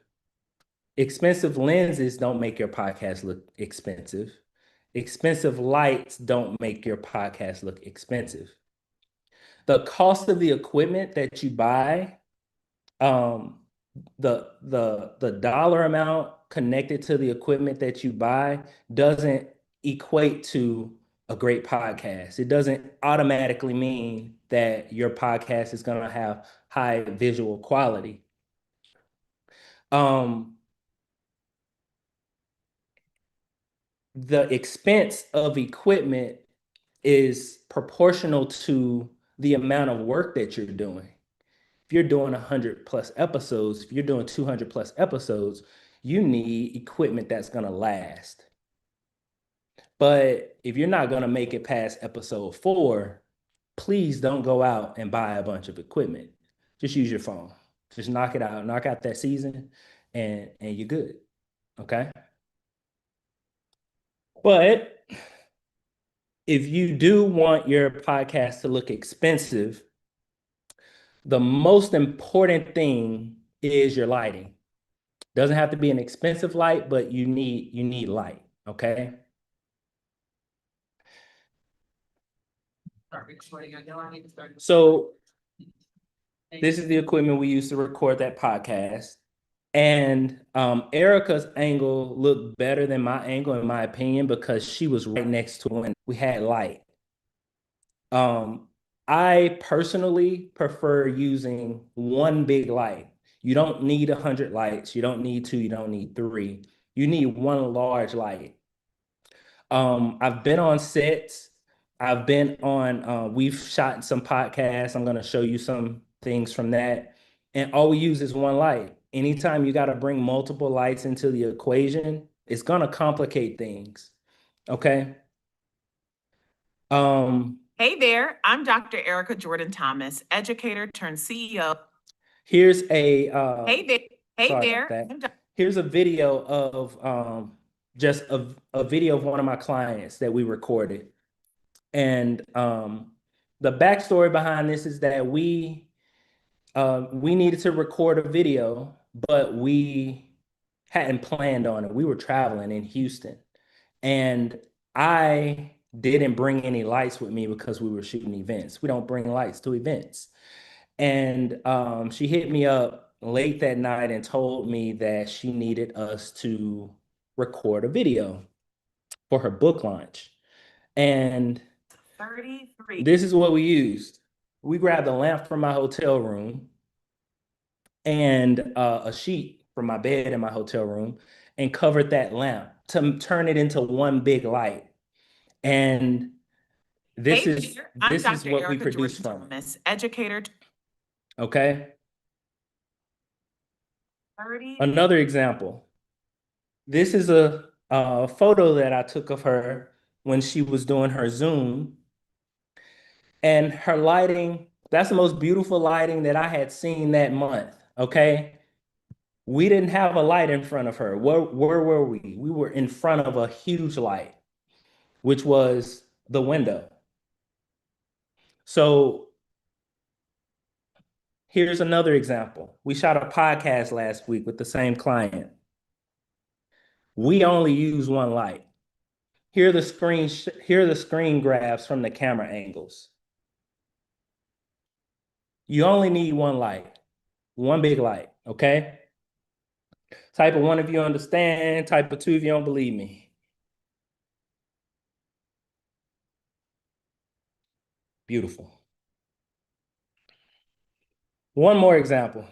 Expensive lenses don't make your podcast look expensive. Expensive lights don't make your podcast look expensive. The cost of the equipment that you buy, the dollar amount connected to the equipment that you buy doesn't equate to a great podcast. It doesn't automatically mean that your podcast is going to have high visual quality. The expense of equipment is proportional to the amount of work that you're doing. If you're doing 100 plus episodes, if you're doing 200 plus episodes, you need equipment that's going to last. But if you're not going to make it past episode 4, please don't go out and buy a bunch of equipment. Just use your phone. Just knock it out. Knock out that season and you're good. Okay? But if you do want your podcast to look expensive, the most important thing is your lighting. Doesn't have to be an expensive light, but you need light, okay? So this is the equipment we use to record that podcast. And Erica's angle looked better than my angle, in my opinion, because she was right next to when we had light. I personally prefer using one big light. You don't need 100 lights. You don't need 2. You don't need 3. You need one large light. I've been on sets. I've been on, we've shot some podcasts. I'm going to show you some things from that. And all we use is one light. Anytime you got to bring multiple lights into the equation, it's going to complicate things. Okay. Hey there, I'm Dr. Erica Jordan Thomas, educator turned CEO. Here's a Hey there. Here's a video of just a video of one of my clients that we recorded. And the backstory behind this is that we needed to record a video, but we hadn't planned on it. We were traveling in Houston, and I didn't bring any lights with me because we were shooting events. We don't bring lights to events. And she hit me up late that night and told me that she needed us to record a video for her book launch. And 33. this is what we used. We grabbed a lamp from my hotel room and a sheet from my bed in my hotel room and covered that lamp to turn it into one big light. And this is what we produced from it. Educator. Okay. 30. Another example. This is a photo that I took of her when she was doing her Zoom. And her lighting, that's the most beautiful lighting that I had seen that month. Okay. We didn't have a light in front of her. Where were we? We were in front of a huge light, which was the window. So here's another example. We shot a podcast last week with the same client. We only use one light. Here are the screen grabs from the camera angles. You only need one light, one big light, okay? Type of 1 if you understand, type of 2 if you don't believe me. Beautiful. One more example,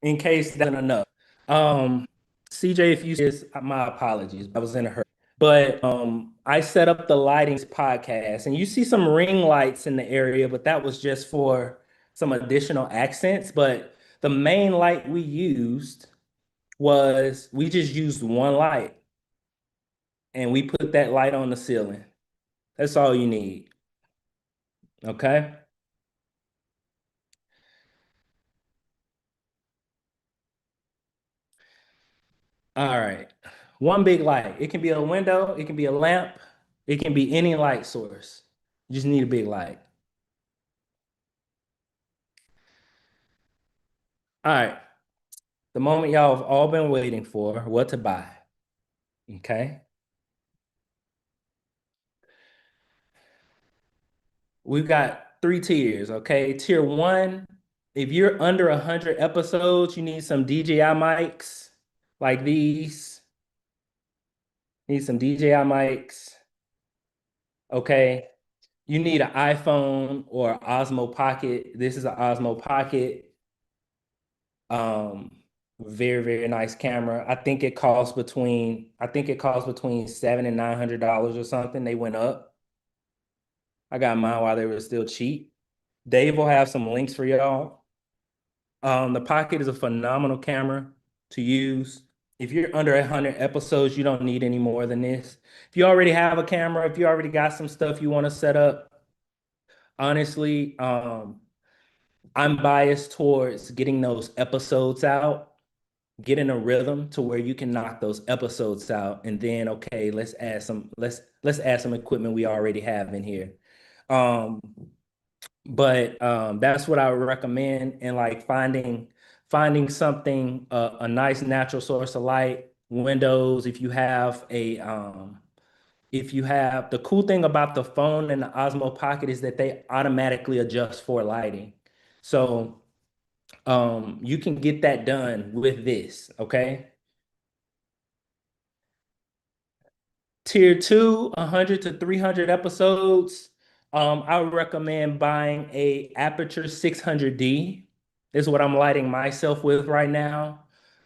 in case that's enough. CJ, if you see this, my apologies. I was in a hurry. But I set up the lighting podcast, and you see some ring lights in the area, but that was just for some additional accents. But the main light we used was, we just used one light, and we put that light on the ceiling. That's all you need. Okay. All right. One big light. It can be a window, it can be a lamp, it can be any light source. You just need a big light. All right. The moment y'all have all been waiting for, what to buy. Okay. We've got 3 tiers, okay? Tier 1, if you're under 100 episodes, you need some DJI mics like these. Need some DJI mics. Okay. You need an iPhone or Osmo Pocket. This is an Osmo Pocket. Very, very nice camera. I think it costs between $700 and $900 or something. They went up. I got mine while they were still cheap. Dave will have some links for y'all. The Pocket is a phenomenal camera to use. If you're under 100 episodes, you don't need any more than this. If you already have a camera, if you already got some stuff you want to set up, honestly, I'm biased towards getting those episodes out, getting a rhythm to where you can knock those episodes out, and then okay, let's add some equipment we already have in here. But that's what I would recommend, and like finding something, a nice natural source of light, windows. If you have a if you have, the cool thing about the phone and the Osmo Pocket is that they automatically adjust for lighting. So you can get that done with this, okay? Tier 2, 100 to 300 episodes. I would recommend buying a Aperture 600D. This is what I'm lighting myself with right now.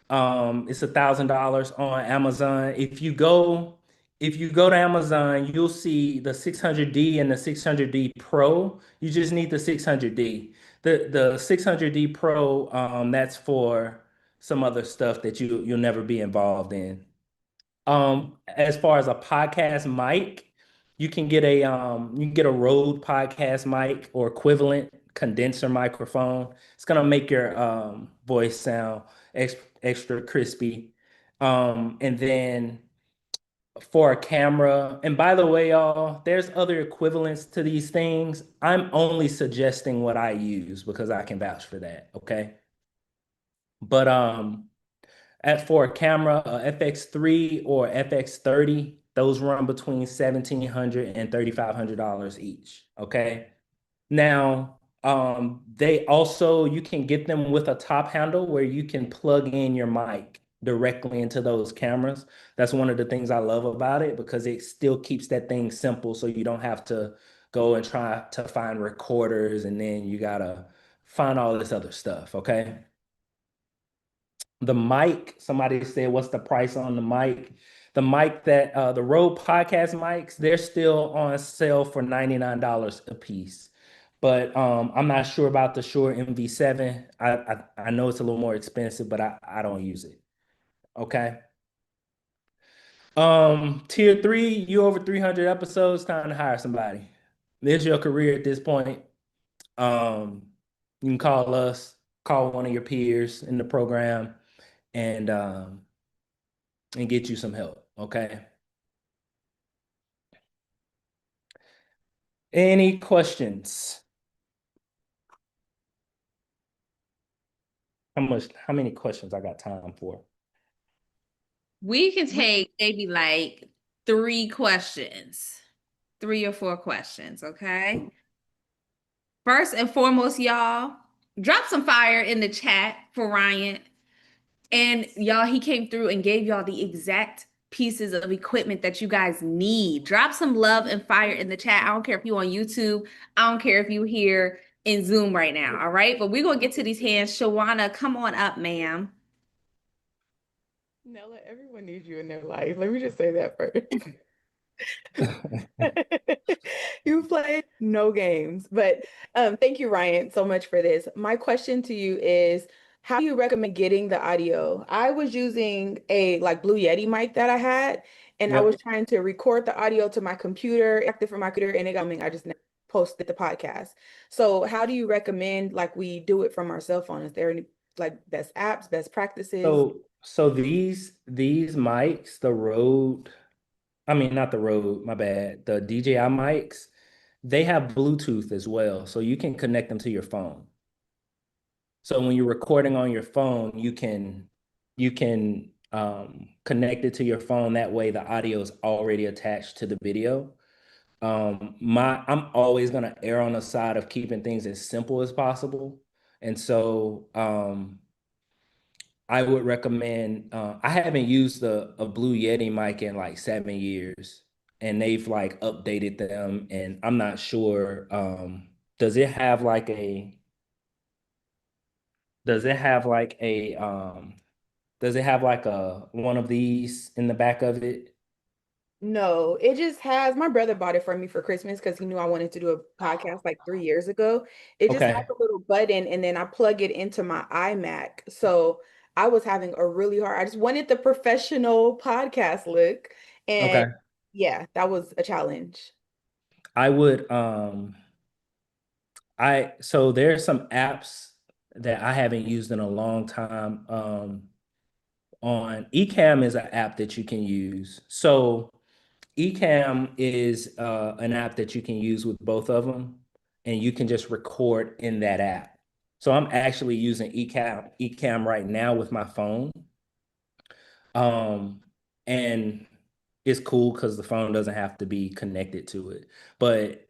It's $1,000 on Amazon. If you go to Amazon, you'll see the 600D and the 600D Pro. You just need the 600D. The 600D Pro, that's for some other stuff that you'll never be involved in. As far as a podcast mic, you can get a Rode podcast mic or equivalent condenser microphone. It's gonna make your voice sound extra crispy. And then for a camera, and by the way, y'all, there's other equivalents to these things. I'm only suggesting what I use because I can vouch for that, okay? But for a camera, a FX3 or FX30, those run between $1,700 and $3,500 each. Okay. Now, you can get them with a top handle where you can plug in your mic directly into those cameras. That's one of the things I love about it because it still keeps that thing simple, so you don't have to go and try to find recorders and then you gotta find all this other stuff. Okay. The mic, somebody said, what's the price on the mic? The mic that the Rode podcast mics, they're still on sale for $99 a piece. But I'm not sure about the Shure MV7. I know it's a little more expensive, but I don't use it. Okay. Tier 3, you over 300 episodes, time to hire somebody. This is your career at this point. You can call us, call one of your peers in the program, and get you some help. Okay. Any questions? How many questions I got time for? We can take maybe like 3 questions, 3 or 4 questions, okay? First and foremost, y'all, drop some fire in the chat for Ryan. And y'all, he came through and gave y'all the exact pieces of equipment that you guys need. Drop some love and fire in the chat. I don't care if you're on YouTube. I don't care if you're here in Zoom right now, all right? But we're going to get to these hands. Shawana, come on up, ma'am. Nella, everyone needs you in their life. Let me just say that first. You play no games, but thank you, Ryan, so much for this. My question to you is, how do you recommend getting the audio? I was using a Blue Yeti mic that I had, and I Yep. was trying to record the audio to my computer, active for my computer, and it got me. I just posted the podcast. So how do you recommend we do it from our cell phone? Is there any best apps, best practices? So these mics, the Rode, I mean not the Rode, my bad, the DJI mics, they have Bluetooth as well, so you can connect them to your phone. So when you're recording on your phone, you can connect it to your phone. That way, the audio is already attached to the video. I'm always gonna err on the side of keeping things as simple as possible, and so I would recommend. I haven't used a Blue Yeti mic in like 7 years, and they've like updated them, and I'm not sure. Does it have like a does it have like a does it have like a one of these in the back of it? No, it just has, my brother bought it for me for Christmas because he knew I wanted to do a podcast 3 years ago. It just has Okay. a little button and then I plug it into my iMac. So I was having a really hard, I just wanted the professional podcast look. And Okay. yeah, that was a challenge. I would so there's some apps that I haven't used in a long time. On Ecamm is an app that you can use. So Ecamm is an app that you can use with both of them, and you can just record in that app. So I'm actually using Ecamm right now with my phone. And it's cool because the phone doesn't have to be connected to it. But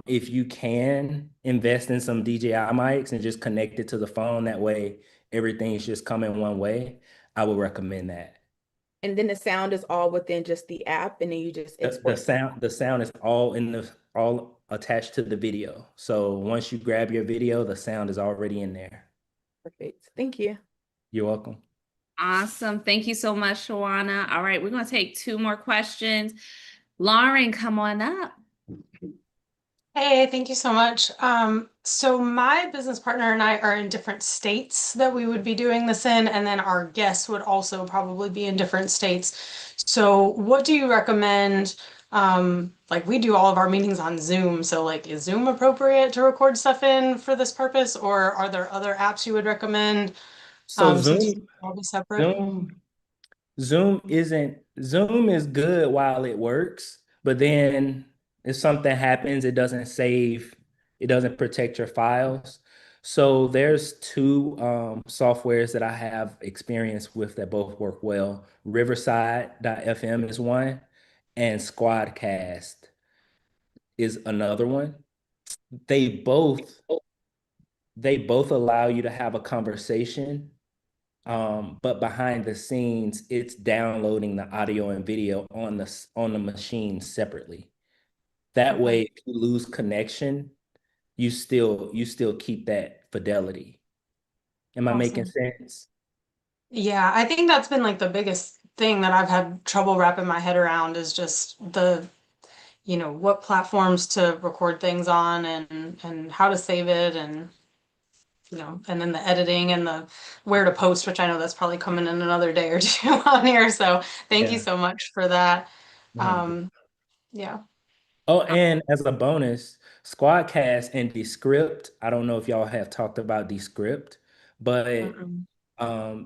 if you can invest in some DJI mics and just connect it to the phone, that way everything's just coming one way, I would recommend that. And then the sound is all within just the app, and then you just The export. sound is all attached to the video. So once you grab your video, the sound is already in there. Perfect. Thank you. You're welcome. Awesome. Thank you so much, Shawana. All right, we're going to take 2 more questions. Lauren, come on up. Hey, thank you so much. So my business partner and I are in different states that we would be doing this in, and then our guests would also probably be in different states. So what do you recommend? Like we do all of our meetings on Zoom, so like is Zoom appropriate to record stuff in for this purpose, or are there other apps you would recommend? So Since Zoom, all be separate? Zoom is good while it works, but then if something happens, it doesn't save, it doesn't protect your files. So there's 2 softwares that I have experience with that both work well. Riverside.fm is one, and Squadcast is another one. They both allow you to have a conversation, but behind the scenes, it's downloading the audio and video on the machine separately. That way, if you lose connection, you still keep that fidelity. Am I making sense? Yeah, I think that's been like the biggest thing that I've had trouble wrapping my head around is just what platforms to record things on and how to save it and and then the editing and the where to post, which I know that's probably coming in another day or 2 on here. So thank you so much for that. Yeah. Oh, and as a bonus, Squadcast and Descript, I don't know if y'all have talked about Descript, but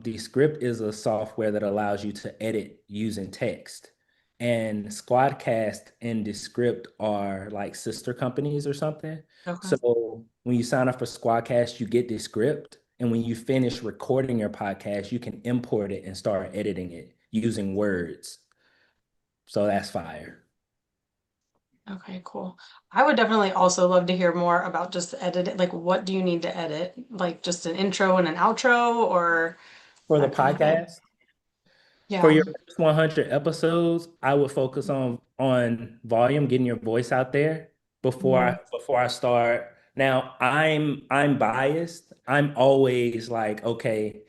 Descript is a software that allows you to edit using text. And Squadcast and Descript are like sister companies or something. So when you sign up for Squadcast, you get Descript. And when you finish recording your podcast, you can import it and start editing it using words. So that's fire. Okay, cool. I would definitely also love to hear more about just edit. Like, what do you need to edit? Like just an intro and an outro or For the that kind of thing? podcast? For Yeah. your first 100 episodes, I would focus on volume, getting your voice out there before I start. Now, I'm biased. I'm always like, okay,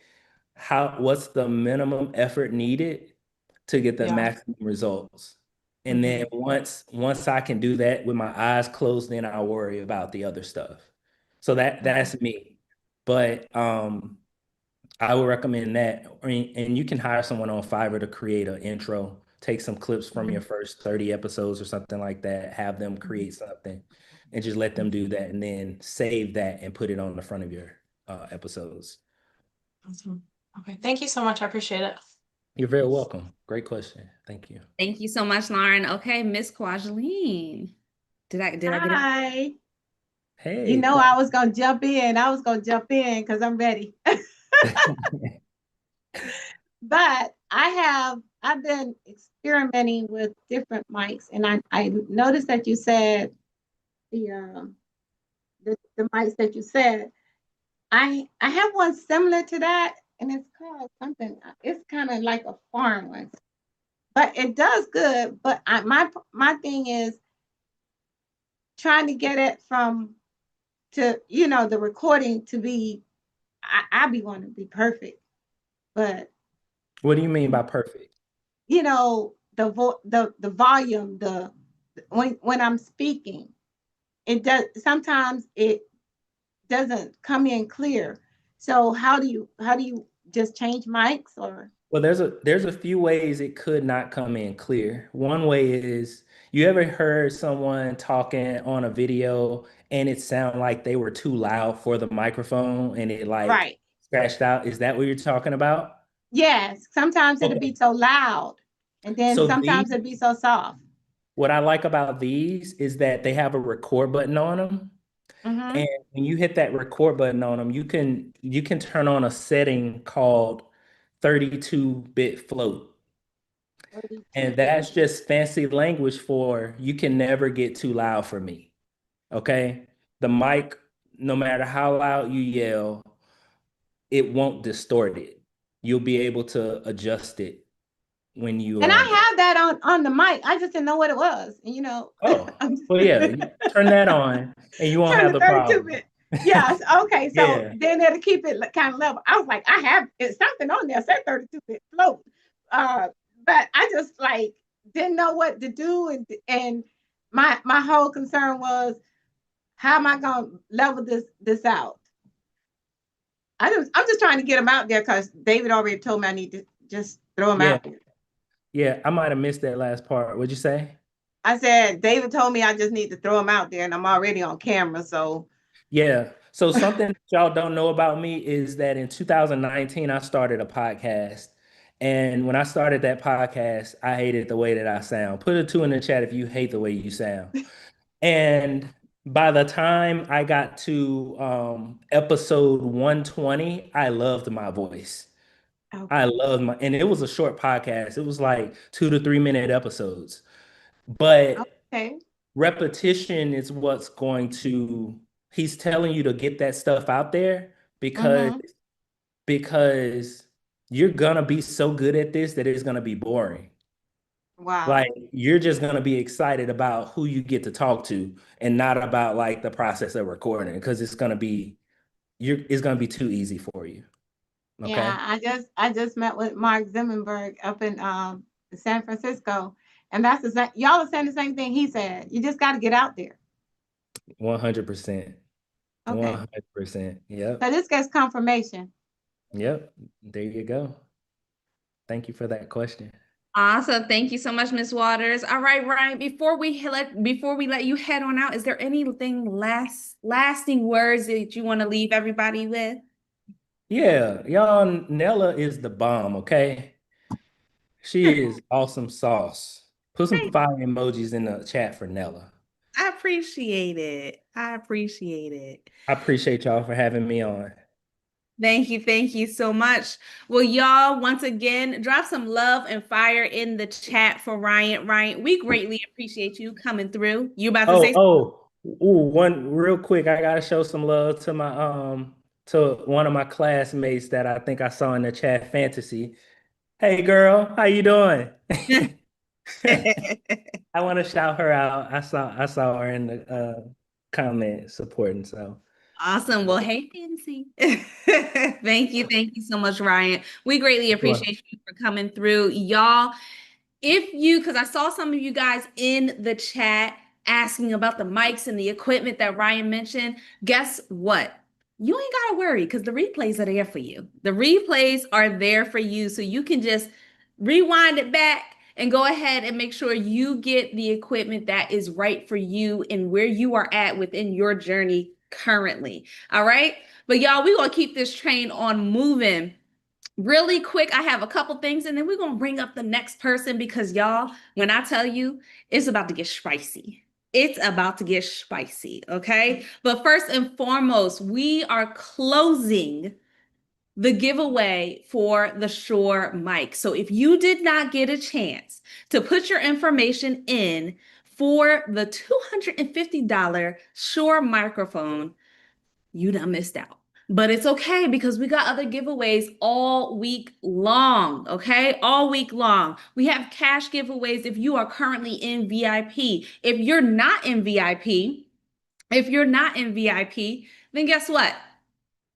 what's the minimum effort needed to get the maximum results? And then once I can do that with my eyes closed, then I'll worry about the other stuff. So that's me. But I would recommend that. And you can hire someone on Fiverr to create an intro, take some clips from your first 30 episodes or something like that, have them create something and just let them do that and then save that and put it on the front of your episodes. Awesome. Okay. Thank you so much. I appreciate it. You're very welcome. Great question. Thank you. Thank you so much, Lauren. Okay, Miss Kwajaleen. Did I get it? Hi. Hey. You know I was gonna jump in. I was gonna jump in because I'm ready. But I've been experimenting with different mics, and I noticed that you said the mics that you said. I have one similar to that, and it's called something. It's kind of like a foreign one, but it does good. But my thing is trying to get it to the recording to be. I be wanting to be perfect, but what do you mean by perfect? The volume, when I'm speaking, sometimes it doesn't come in clear. So how do you just change mics or? Well, there's a few ways it could not come in clear. One way is, you ever heard someone talking on a video and it sounded like they were too loud for the microphone and it like scratched out? Is that what you're talking about? Yes. Sometimes it'll be so loud and then sometimes it'll be so soft. What I like about these is that they have a record button on them. And when you hit that record button on them, you can turn on a setting called 32-bit float. And that's just fancy language for you can never get too loud for me. Okay? The mic, no matter how loud you yell, it won't distort it. You'll be able to adjust it when you And I have that on the mic. I just didn't know what it was. And, you know, Oh, well, yeah, you turn that on and you won't turn have the the 32 problem. bit. Yes. Okay. So Yeah. then it'll keep it kind of level. I was like, I have it's something on there, said 32-bit float. But I just like didn't know what to do. And my whole concern was, how am I gonna level this out? I'm just trying to get them out there because David already told me I need to just throw them Yeah. out there. Yeah, I might have missed that last part. What'd you say? I said, David told me I just need to throw them out there, and I'm already on camera. So Yeah. So something that y'all don't know about me is that in 2019, I started a podcast. And when I started that podcast, I hated the way that I sound. Put a 2 in the chat if you hate the way you sound. And by the time I got to episode 120, I loved my voice. I loved and it was a short podcast. It was like 2 to 3 minute episodes. But okay. repetition is what's going to, he's telling you to get that stuff out there because you're gonna be so good at this that it's gonna be boring. Wow. Like you're just gonna be excited about who you get to talk to and not about like the process of recording because it's gonna be too easy for you. Okay. Yeah, I just met with Mark Zimmerberg up in San Francisco, and that's y'all are saying the same thing he said. You just got to get out there. 100%. Okay. 100%. Yep. So this gets confirmation. Yep. There you go. Thank you for that question. Awesome. Thank you so much, Ms. Waters. All right, Ryan, before we let you head on out, is there anything lasting words that you want to leave everybody with? Yeah, y'all, Nella is the bomb, okay? She is awesome sauce. Put some fire emojis in the chat for Nella. I appreciate it. I appreciate it. I appreciate y'all for having me on. Thank you. Thank you so much. Well, y'all, once again, drop some love and fire in the chat for Ryan. Ryan, we greatly appreciate you coming through. You about to say ooh, one real quick. I gotta show some love to my to one of my classmates that I think I saw in the chat, Fantasy. Hey girl, how you doing? I want to shout her out. I saw her in the comment supporting. So awesome. Well, hey, Fancy. Thank you. Thank you so much, Ryan. We greatly appreciate you for coming through. Y'all, because I saw some of you guys in the chat asking about the mics and the equipment that Ryan mentioned, guess what? You ain't got to worry because the replays are there for you. The replays are there for you. So you can just rewind it back and go ahead and make sure you get the equipment that is right for you and where you are at within your journey currently. All right. But y'all, we're going to keep this train on moving. Really quick, I have a couple things and then we're going to bring up the next person because y'all, when I tell you, it's about to get spicy. It's about to get spicy, okay? But first and foremost, we are closing the giveaway for the Shure mic. So if you did not get a chance to put your information in for the $250 Shure microphone, you done missed out. But it's okay because we got other giveaways all week long, okay? All week long. We have cash giveaways if you are currently in VIP. If you're not in VIP, then guess what?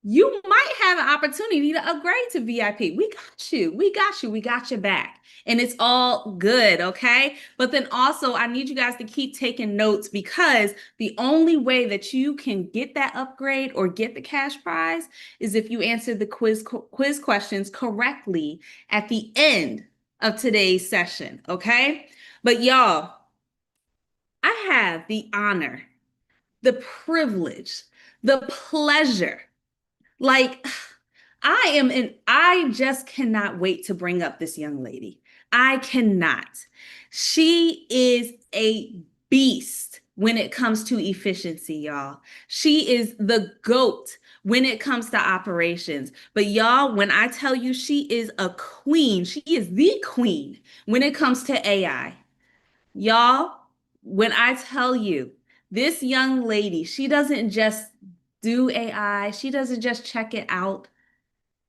You might have an opportunity to upgrade to VIP. We got you. We got you. We got your back. And it's all good, okay? But then also, I need you guys to keep taking notes because the only way that you can get that upgrade or get the cash prize is if you answer the quiz questions correctly at the end of today's session, okay? But y'all, I have the honor, the privilege, the pleasure. Like, I just cannot wait to bring up this young lady. I cannot. She is a beast when it comes to efficiency, y'all. She is the GOAT when it comes to operations. But y'all, when I tell you she is a queen, she is the queen when it comes to AI. Y'all, when I tell you, this young lady, she doesn't just do AI, she doesn't just check it out.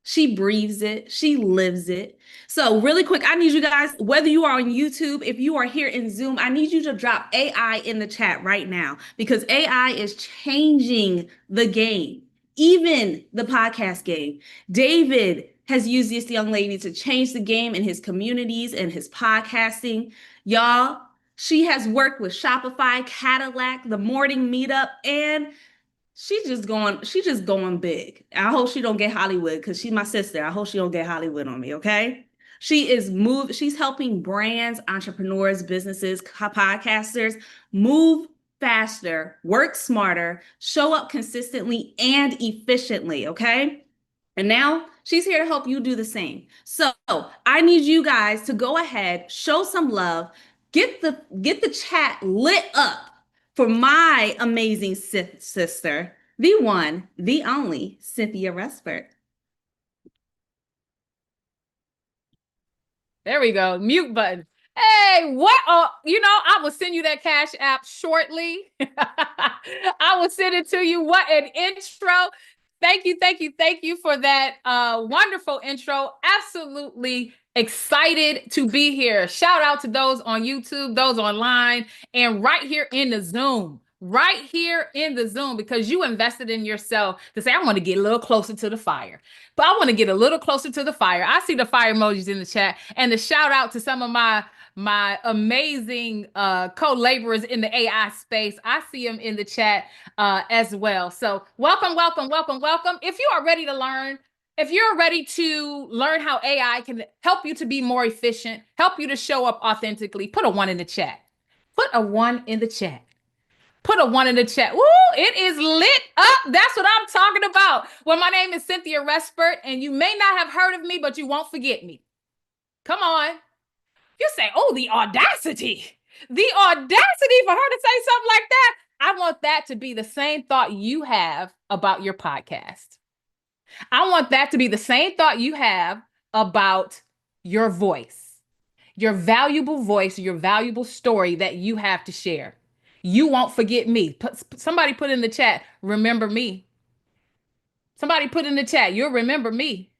She breathes it, she lives it. So, really quick, I need you guys, whether you are on YouTube, if you are here in Zoom, I need you to drop AI in the chat right now because AI is changing the game, even the podcast game. David has used this young lady to change the game in his communities and his podcasting. Y'all, she has worked with Shopify, Cadillac, the Morning Meetup, and she's just going big. I hope she don't get Hollywood because she's my sister. I hope she don't get Hollywood on me, okay? She's helping brands, entrepreneurs, businesses, podcasters move faster, work smarter, show up consistently and efficiently, okay? And now she's here to help you do the same. So I need you guys to go ahead, show some love, get the chat lit up for my amazing sister, the one, the only Cynthia Respert. There we go. Mute button. Hey, what? I will send you that Cash App shortly. I will send it to you. What an intro. Thank you for that wonderful intro. Absolutely excited to be here. Shout out to those on YouTube, those online, and right here in the Zoom. Right here in the Zoom, because you invested in yourself to say, I want to get a little closer to the fire. But I want to get a little closer to the fire. I see the fire emojis in the chat, and the shout out to some of my amazing co-laborers in the AI space. I see them in the chat as well. So welcome. If you are ready to learn, if you're ready to learn how AI can help you to be more efficient, help you to show up authentically, put a 1 in the chat. Put a 1 in the chat. Put a 1 in the chat. Woo, it is lit up. That's what I'm talking about. Well, my name is Cynthia Respert, and you may not have heard of me, but you won't forget me. Come on. You say, oh, the audacity. The audacity for her to say something like that. I want that to be the same thought you have about your podcast. I want that to be the same thought you have about your voice, your valuable voice, your valuable story that you have to share. You won't forget me. Somebody put in the chat, remember me. Somebody put in the chat, you'll remember me.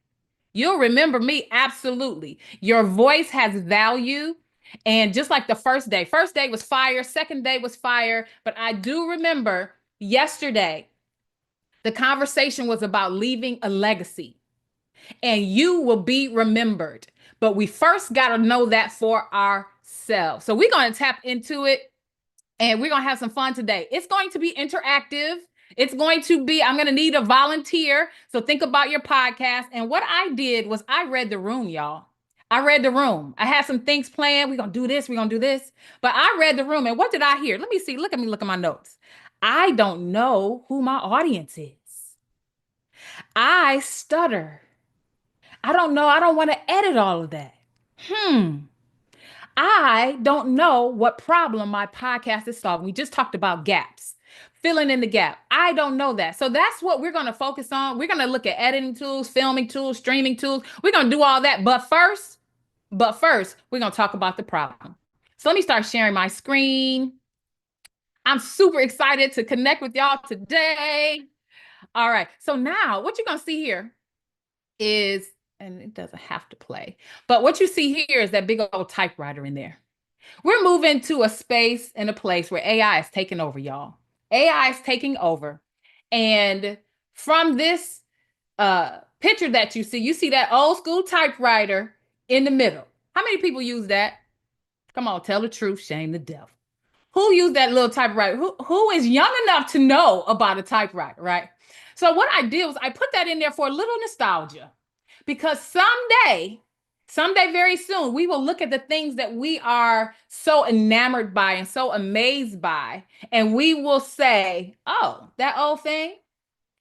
You'll remember me, absolutely. Your voice has value. And just like the first day was fire, second day was fire. But I do remember yesterday, the conversation was about leaving a legacy. And you will be remembered. But we first got to know that for ourselves. So we're going to tap into it. And we're going to have some fun today. It's going to be interactive. It's going to be, I'm going to need a volunteer. So think about your podcast. And what I did was I read the room, y'all. I read the room. I had some things planned. We're going to do this. We're going to do this. But I read the room. And what did I hear? Let me see. Look at me. Look at my notes. I don't know who my audience is. I stutter. I don't know. I don't want to edit all of that. I don't know what problem my podcast is solving. We just talked about gaps, filling in the gap. I don't know that. So that's what we're going to focus on. We're going to look at editing tools, filming tools, streaming tools. We're going to do all that. But first, we're going to talk about the problem. So let me start sharing my screen. I'm super excited to connect with y'all today. All right. So now what you're going to see here is, and it doesn't have to play, but what you see here is that big old typewriter in there. We're moving to a space and a place where AI is taking over, y'all. AI is taking over. And from this picture that you see that old school typewriter in the middle. How many people use that? Come on, tell the truth, shame the devil. Who used that little typewriter? Who is young enough to know about a typewriter, right? So what I did was I put that in there for a little nostalgia. Because someday very soon, we will look at the things that we are so enamored by and so amazed by, and we will say, oh, that old thing,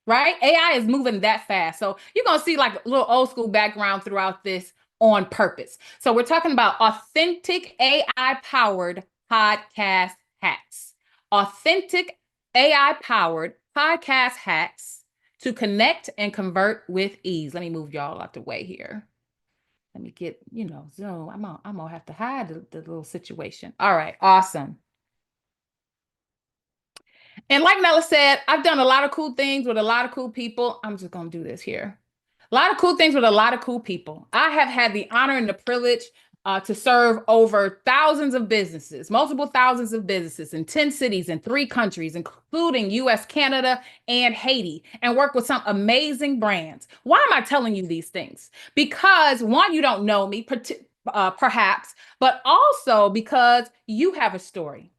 right? AI is moving that fast. So you're going to see like a little old school background throughout this on purpose. So we're talking about authentic AI-powered podcast hacks. Authentic AI-powered podcast hacks to connect and convert with ease. Let me move y'all out the way here. Let me get, Zoom. I'm gonna have to hide the little situation. All right, awesome. And like Nella said, I've done a lot of cool things with a lot of cool people. I'm just gonna do this here. A lot of cool things with a lot of cool people. I have had the honor and the privilege to serve over thousands of businesses, multiple thousands of businesses in 10 cities in 3 countries, including US, Canada, and Haiti, and work with some amazing brands. Why am I telling you these things? Because one, you don't know me, perhaps, but also because you have a story.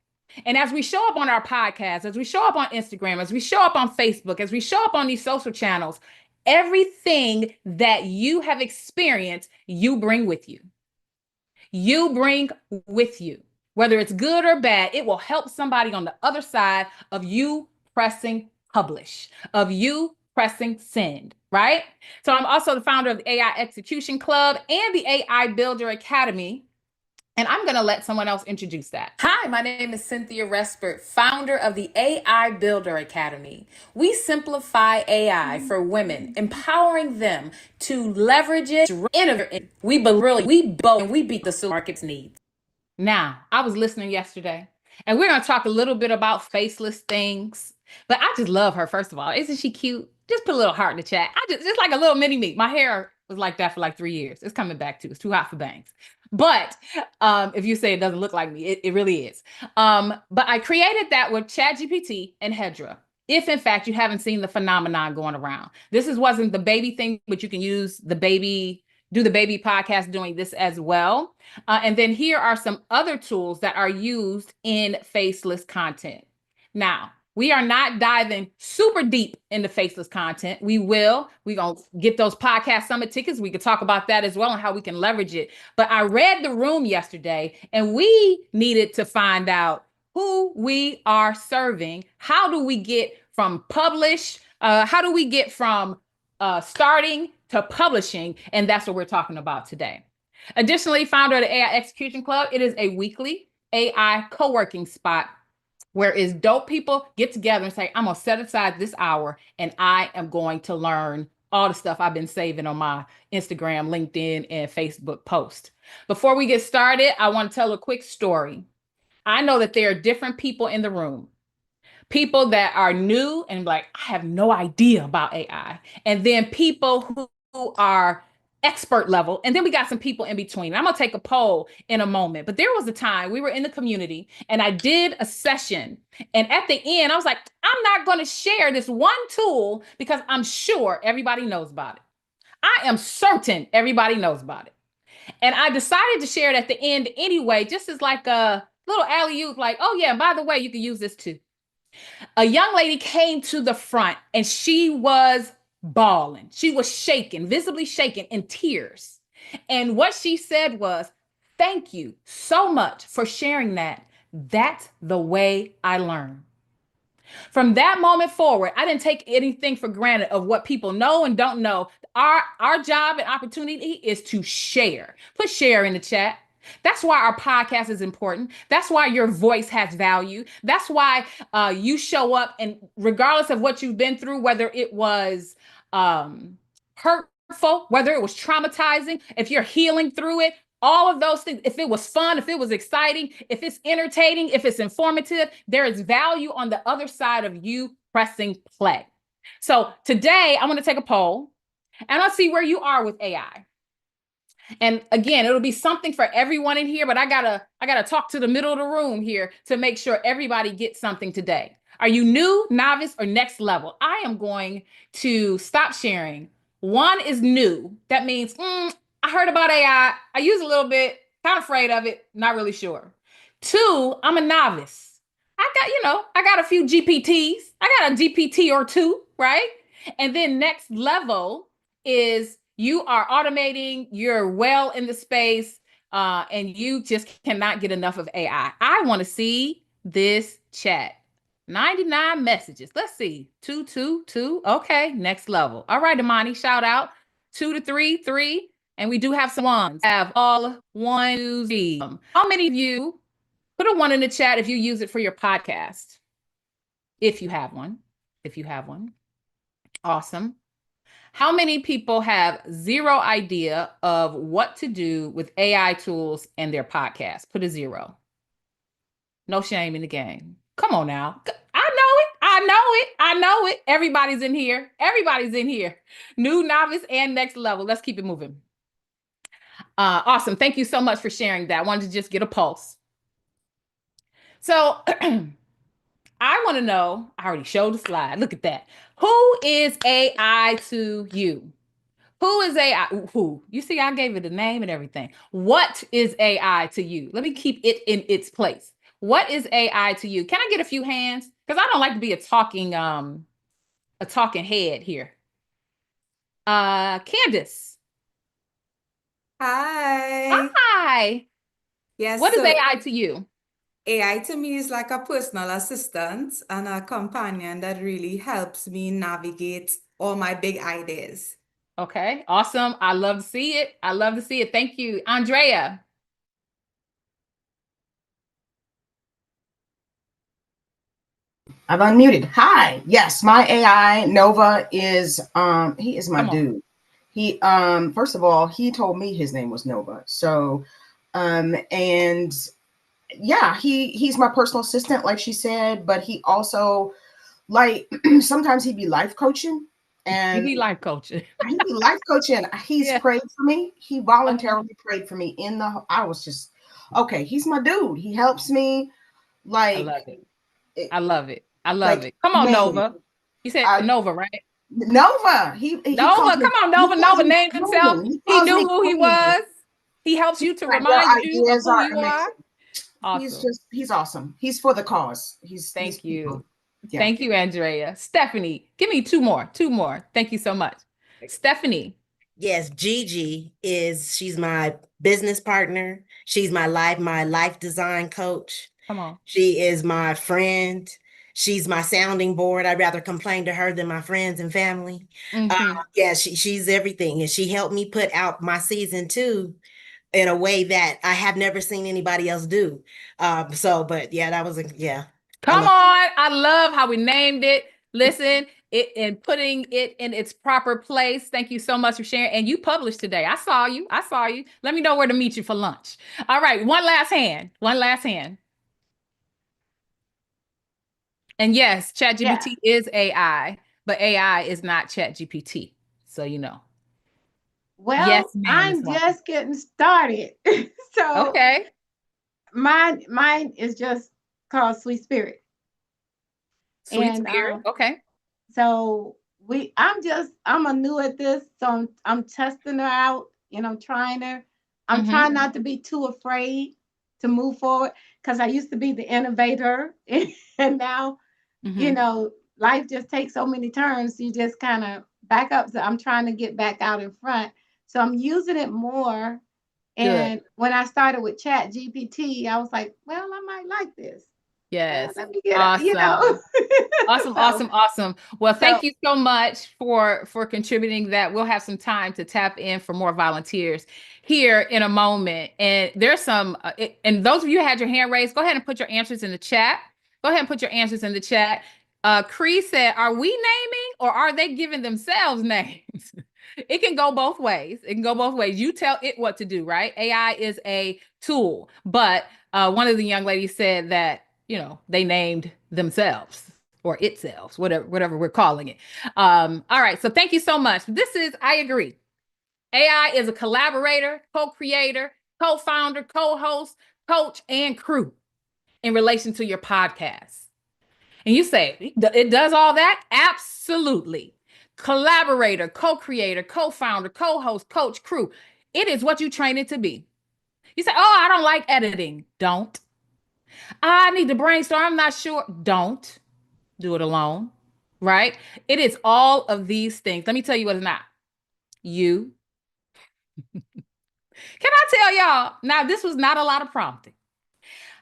And as we show up on our podcast, as we show up on Instagram, as we show up on Facebook, as we show up on these social channels, everything that you have experienced, you bring with you. You bring with you. Whether it's good or bad, it will help somebody on the other side of you pressing publish, of you pressing send, right? So I'm also the founder of the AI Execution Club and the AI Builder Academy. And I'm going to let someone else introduce that. Hi, my name is Cynthia Respert, founder of the AI Builder Academy. We simplify AI for women, empowering them to leverage it, innovate. We beat the market's needs. Now, I was listening yesterday, and we're going to talk a little bit about faceless things. But I just love her, first of all. Isn't she cute? Just put a little heart in the chat. Just like a little mini me. My hair was like that for like 3 years. It's coming back too. It's too hot for bangs. But if you say it doesn't look like me, it really is. But I created that with ChatGPT and Hedra. If in fact you haven't seen the phenomenon going around. Wasn't the baby thing, but you can use do the baby podcast doing this as well. And then here are some other tools that are used in faceless content. Now, we are not diving super deep into faceless content. We're going to get those podcast summit tickets. We could talk about that as well and how we can leverage it. But I read the room yesterday and we needed to find out who we are serving. How do we get from starting to publishing? And that's what we're talking about today. Additionally, founder of the AI Execution Club, it is a weekly AI co-working spot where is dope people get together and say, I'm going to set aside this hour and I am going to learn all the stuff I've been saving on my Instagram, LinkedIn, and Facebook post. Before we get started, I want to tell a quick story. I know that there are different people in the room. People that are new and like, I have no idea about AI. And then people who are expert level. And then we got some people in between. I'm going to take a poll in a moment. But there was a time we were in the community and I did a session. And at the end, I was like, I'm not going to share this one tool because I'm sure everybody knows about it. I am certain everybody knows about it. And I decided to share it at the end anyway, just as like a little alley-oop, like, oh yeah, by the way, you can use this too. A young lady came to the front and she was bawling. She was shaking, visibly shaking in tears. And what she said was, thank you so much for sharing that. That's the way I learn. From that moment forward, I didn't take anything for granted of what people know and don't know. Our job and opportunity is to share. Put share in the chat. That's why our podcast is important. That's why your voice has value. That's why you show up, and regardless of what you've been through, whether it was hurtful, whether it was traumatizing, if you're healing through it, all of those things, if it was fun, if it was exciting, if it's entertaining, if it's informative, there is value on the other side of you pressing play. So today I want to take a poll and I'll see where you are with AI. And again, it'll be something for everyone in here, but I gotta talk to the middle of the room here to make sure everybody gets something today. Are you new, novice, or next level? I am going to stop sharing. 1 is new. That means, I heard about AI. I use a little bit, kind of afraid of it, not really sure. 2, I'm a novice. I got a few GPTs. I got a GPT or 2, right? And then next level is you are automating, you're well in the space, and you just cannot get enough of AI. I want to see this chat. 99 messages. Let's see. 2, 2, 2. Okay, next level. All right, Imani, shout out. 2 to 3, 3. And we do have some ones. Have all 1, 2, 3. How many of you put a 1 in the chat if you use it for your podcast? If you have one. If you have one. Awesome. How many people have zero idea of what to do with AI tools and their podcast? Put a 0. No shame in the game. Come on now. I know it. I know it. I know it. Everybody's in here. Everybody's in here. New, novice, and next level. Let's keep it moving. Awesome. Thank you so much for sharing that. I wanted to just get a pulse. So I want to know, I already showed the slide. Look at that. Who is AI to you? Who is AI? Who? You see, I gave it a name and everything. What is AI to you? Let me keep it in its place. What is AI to you? Can I get a few hands? Because I don't like to be a talking head here. Candace. Hi. Hi. Yes, What is so AI to you? AI to me is like a personal assistant and a companion that really helps me navigate all my big ideas. Okay, awesome. I love to see it. I love to see it. Thank you. Andrea. I've unmuted. Hi. Yes, my AI Nova is he is my dude. He first of all, he told me his name was Nova. So and yeah, he's my personal assistant, like she said, but he also like sometimes he'd be life coaching and He be life coaching. he'd be life coaching. He's Yeah. prayed for me. He voluntarily prayed for me I was just okay, he's my dude. He helps me like I love it. I love it. I love like it. Come on, man, Nova. You said Nova, right? Nova. He calls Nova, me, come on, he Nova. calls Nova me named himself. queen. He He calls knew me who he queen. was. He helps you to Like, your remind you of ideas who are you amazing. are. Awesome. He's awesome. He's for the cause. Thank you. People. Yeah. Thank you, Andrea. Stephanie, give me two more. Thank you so much. Stephanie. Yes, Gigi she's my business partner. She's my life design coach. Come on. She is my friend. She's my sounding board. I'd rather complain to her than my friends and family. Yeah, she's everything. And she helped me put out my season 2 in a way that I have never seen anybody else do. But yeah, that was yeah. Come on. I love how we named it. Listen, it and putting it in its proper place. Thank you so much for sharing. And you published today. I saw you. Let me know where to meet you for lunch. All right. One last hand. And yes, ChatGPT is AI, but AI is not ChatGPT. So you know. Well, yes, ma'am, I'm just getting started. So okay. Mine is just called Sweet Spirit. Sweet Spirit. Okay. So I'm a new at this, so I'm testing her out and I'm trying her. I'm trying not to be too afraid to move forward because I used to be the innovator and now, life just takes so many turns. You just kind of back up. So I'm trying to get back out in front. So I'm using it more. And when I started with Chat GPT, I was like, well, I might like this. Yes. Let me get awesome. Awesome. Well, thank you so much for contributing that. We'll have some time to tap in for more volunteers here in a moment. And there's some, and those of you who had your hand raised, go ahead and put your answers in the chat. Cree said, are we naming or are they giving themselves names? It can go both ways. You tell it what to do, right? AI is a tool, but one of the young ladies said that, they named themselves or itself, whatever we're calling it. All right. So thank you so much. I agree. AI is a collaborator, co-creator, co-founder, co-host, coach, and crew in relation to your podcast. And you say, it does all that? Absolutely. Collaborator, co-creator, co-founder, co-host, coach, crew. It is what you train it to be. You say, oh, I don't like editing. Don't. I need to brainstorm. I'm not sure. Don't do it alone, right? It is all of these things. Let me tell you what it's not. You. Can I tell y'all? Now, this was not a lot of prompting.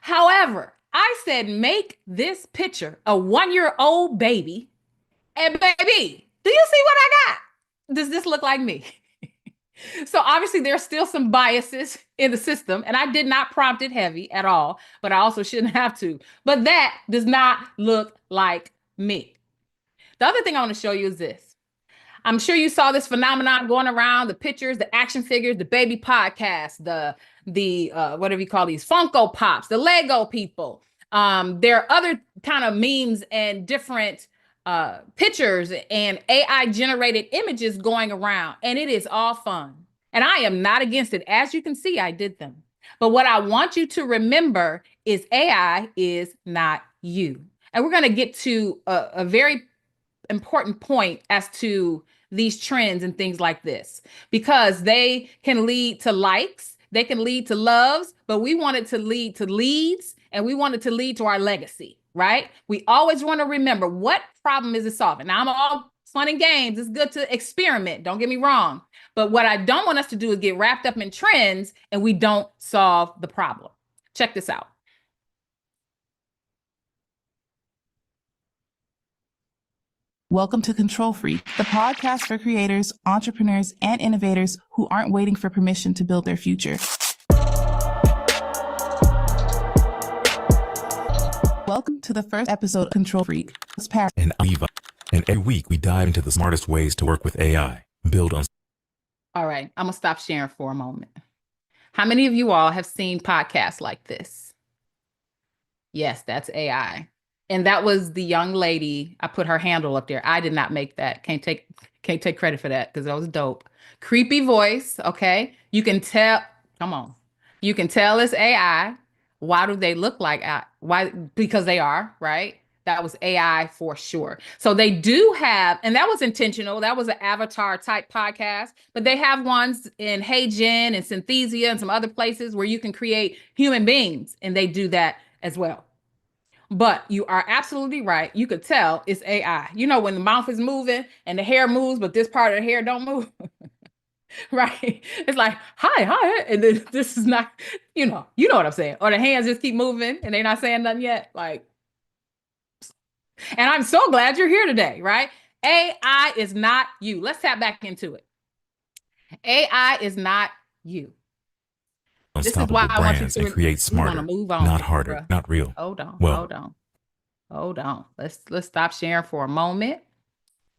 However, I said, make this picture a 1-year-old baby. And baby, do you see what I got? Does this look like me? So obviously there's still some biases in the system and I did not prompt it heavy at all, but I also shouldn't have to. But that does not look like me. The other thing I want to show you is this. I'm sure you saw this phenomenon going around, the pictures, the action figures, the baby podcast, the whatever you call these, Funko Pops, the Lego people. There are other kind of memes and different pictures and AI generated images going around, and it is all fun. And I am not against it. As you can see, I did them. But what I want you to remember is AI is not you. And we're going to get to a very important point as to these trends and things like this, because they can lead to likes, they can lead to loves, but we want it to lead to leads, and we want it to lead to our legacy, right? We always want to remember, what problem is it solving? Now, I'm all fun and games. It's good to experiment. Don't get me wrong. But what I don't want us to do is get wrapped up in trends and we don't solve the problem. Check this out. Welcome to Control Freak, the podcast for creators, entrepreneurs, and innovators who aren't waiting for permission to build their future. Welcome to the first episode of Control Freak. And I'm Eva. And every week we dive into the smartest ways to work with AI, build on. All right, I'm gonna stop sharing for a moment. How many of you all have seen podcasts like this? Yes, that's AI. And that was the young lady. I put her handle up there. I did not make that. Can't take credit for that because that was dope. Creepy voice. Okay. You can tell. Come on. You can tell it's AI. Why do they look like AI? Why? Because they are, right? That was AI for sure. So they do have, and that was intentional. That was an avatar type podcast, but they have ones in Hey Jen and Cynthia and some other places where you can create human beings, and they do that as well. But you are absolutely right. You could tell it's AI. You know, when the mouth is moving and the hair moves, but this part of the hair don't move. Right? It's like, hi. And then this is not, you know what I'm saying. Or the hands just keep moving and they're not saying nothing yet. Like, and I'm so glad you're here today, right? AI is not you. Let's tap back into it. AI is not you. Unstoppable brands and create smarter, not harder, not real. Hold on. Let's stop sharing for a moment.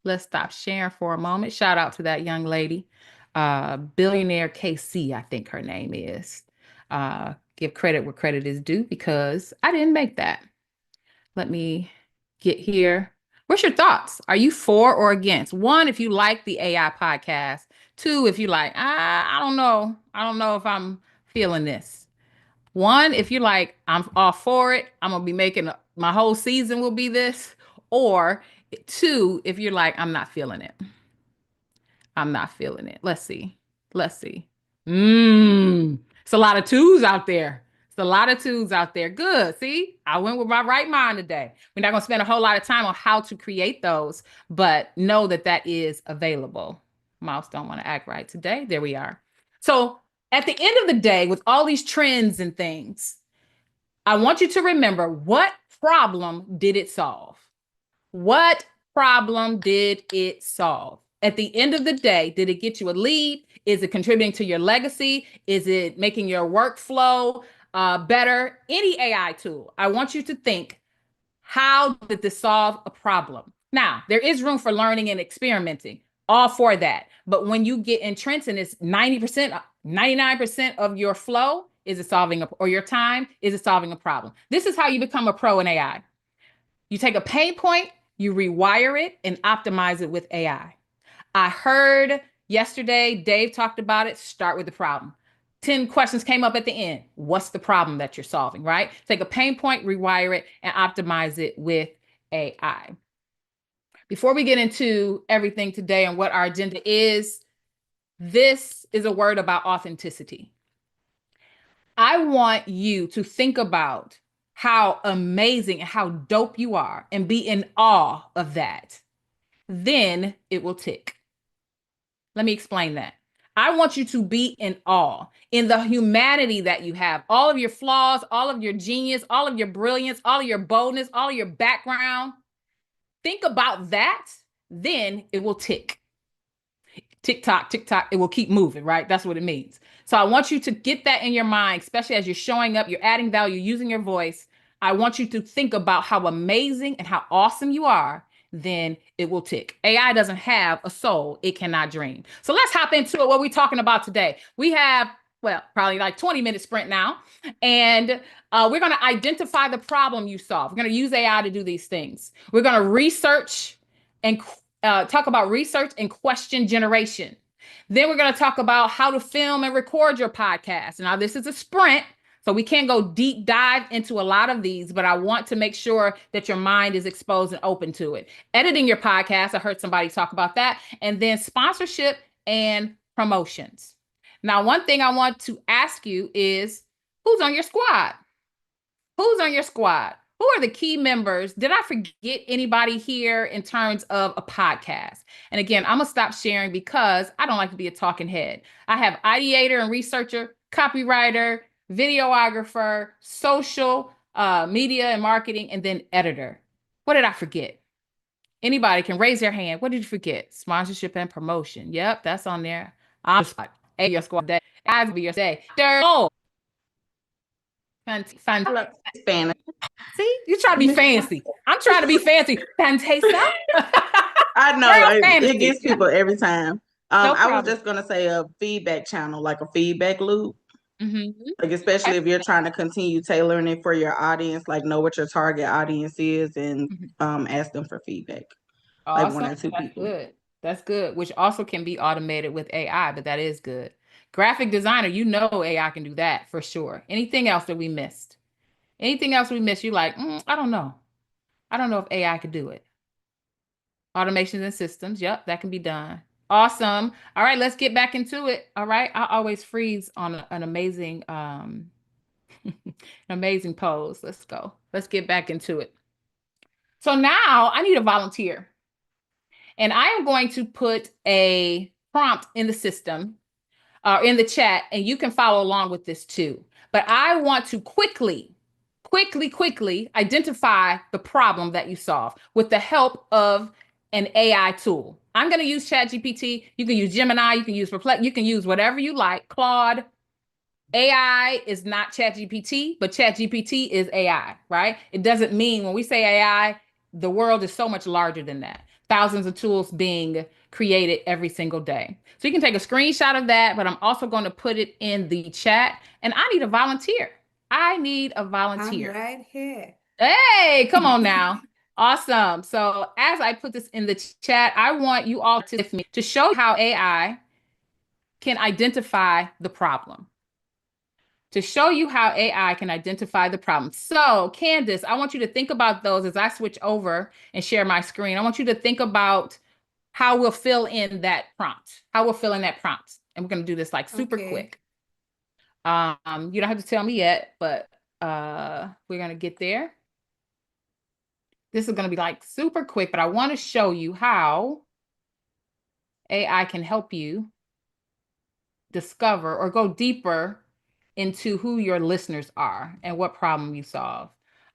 Shout out to that young lady, Billionaire KC, I think her name is. Give credit where credit is due because I didn't make that. Let me get here. What's your thoughts? Are you for or against? 1, if you like the AI podcast. 2, if you like, I don't know. I don't know if I'm feeling this. 1, if you're like, I'm all for it, I'm gonna be making my whole season will be this. Or 2, if you're like, I'm not feeling it. Let's see. It's a lot of 2s out there. Good. See, I went with my right mind today. We're not gonna spend a whole lot of time on how to create those, but know that that is available. Mouse don't want to act right today. There we are. So at the end of the day, with all these trends and things, I want you to remember, what problem did it solve? What problem did it solve? At the end of the day, did it get you a lead? Is it contributing to your legacy? Is it making your workflow better? Any AI tool, I want you to think, how did this solve a problem? Now, there is room for learning and experimenting. All for that. But when you get entrenched and it's 90%, 99% of your flow, is it solving or your time, is it solving a problem? This is how you become a pro in AI. You take a pain point, you rewire it and optimize it with AI. I heard yesterday, Dave talked about it. Start with the problem. 10 questions came up at the end. What's the problem that you're solving, right? Take a pain point, rewire it, and optimize it with AI. Before we get into everything today and what our agenda is, this is a word about authenticity. I want you to think about how amazing and how dope you are and be in awe of that. Then it will tick. Let me explain that. I want you to be in awe in the humanity that you have, all of your flaws, all of your genius, all of your brilliance, all of your boldness, all of your background. Think about that, then it will tick. Tick tock, it will keep moving, right? That's what it means. So I want you to get that in your mind, especially as you're showing up, you're adding value, using your voice. I want you to think about how amazing and how awesome you are, then it will tick. AI doesn't have a soul. It cannot dream. So let's hop into it. What we're talking about today. We have, well, probably like 20-minute sprint now. And we're going to identify the problem you solve. We're going to use AI to do these things. We're going to research and talk about research and question generation. Then we're going to talk about how to film and record your podcast. Now, this is a sprint, so we can't go deep dive into a lot of these, but I want to make sure that your mind is exposed and open to it. Editing your podcast, I heard somebody talk about that. And then sponsorship and promotions. Now, one thing I want to ask you is, who's on your squad? Who's on your squad? Who are the key members? Did I forget anybody here in terms of a podcast? And again, I'm going to stop sharing because I don't like to be a talking head. I have ideator and researcher, copywriter, videographer, social media and marketing, and then editor. What did I forget? Anybody can raise their hand. What did you forget? Sponsorship and promotion. Yep, that's on there. I'm your squad day. I'll be your day. Oh, Spanish. See, you trying to be fancy. I'm trying to be fancy. Fantasa. I know it gets people every time. No I was just gonna say a feedback channel, like a feedback loop. Like especially if you're trying to continue tailoring it for your audience, like know what your target audience is and ask them for feedback. Awesome. Like 1 or 2 That's people. good. That's good. Which also can be automated with AI, but that is good. Graphic designer, you know AI can do that for sure. Anything else that we missed? Anything else we missed? You like, I don't know. I don't know if AI could do it. Automations and systems. Yep, that can be done. Awesome. All right, let's get back into it. All right. I always freeze on an amazing, an amazing pose. Let's go. Let's get back into it. So now I need a volunteer. And I am going to put a prompt in the system in the chat, and you can follow along with this too. But I want to quickly identify the problem that you solve with the help of an AI tool. I'm going to use ChatGPT. You can use Gemini. You can use Perplex. You can use whatever you like. Claude. AI is not ChatGPT, but ChatGPT is AI, right? It doesn't mean when we say AI, the world is so much larger than that. Thousands of tools being created every single day. So you can take a screenshot of that, but I'm also going to put it in the chat. And I need a volunteer. I need a volunteer. I'm right here. Hey, come on now. Awesome. So as I put this in the chat, I want you all to show how AI can identify the problem. To show you how AI can identify the problem. So Candace, I want you to think about those as I switch over and share my screen. I want you to think about how we'll fill in that prompt. How we'll fill in that prompt. And we're going to do this like super quick. You don't have to tell me yet, but we're going to get there. This is going to be like super quick, but I want to show you how AI can help you discover or go deeper into who your listeners are and what problem you solve.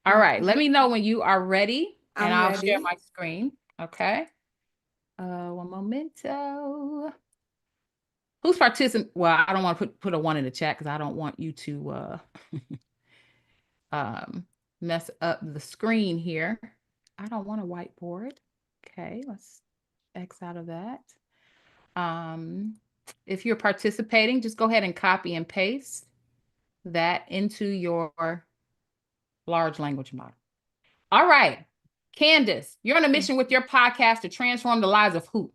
All right, let me know when you are ready, and I'll share my screen. Okay. One momento. Who's participating? Well, I don't want to put a 1 in the chat because I don't want you to mess up the screen here. I don't want a whiteboard. Okay, let's X out of that. If you're participating, just go ahead and copy and paste that into your large language model. All right, Candace, you're on a mission with your podcast to transform the lives of who?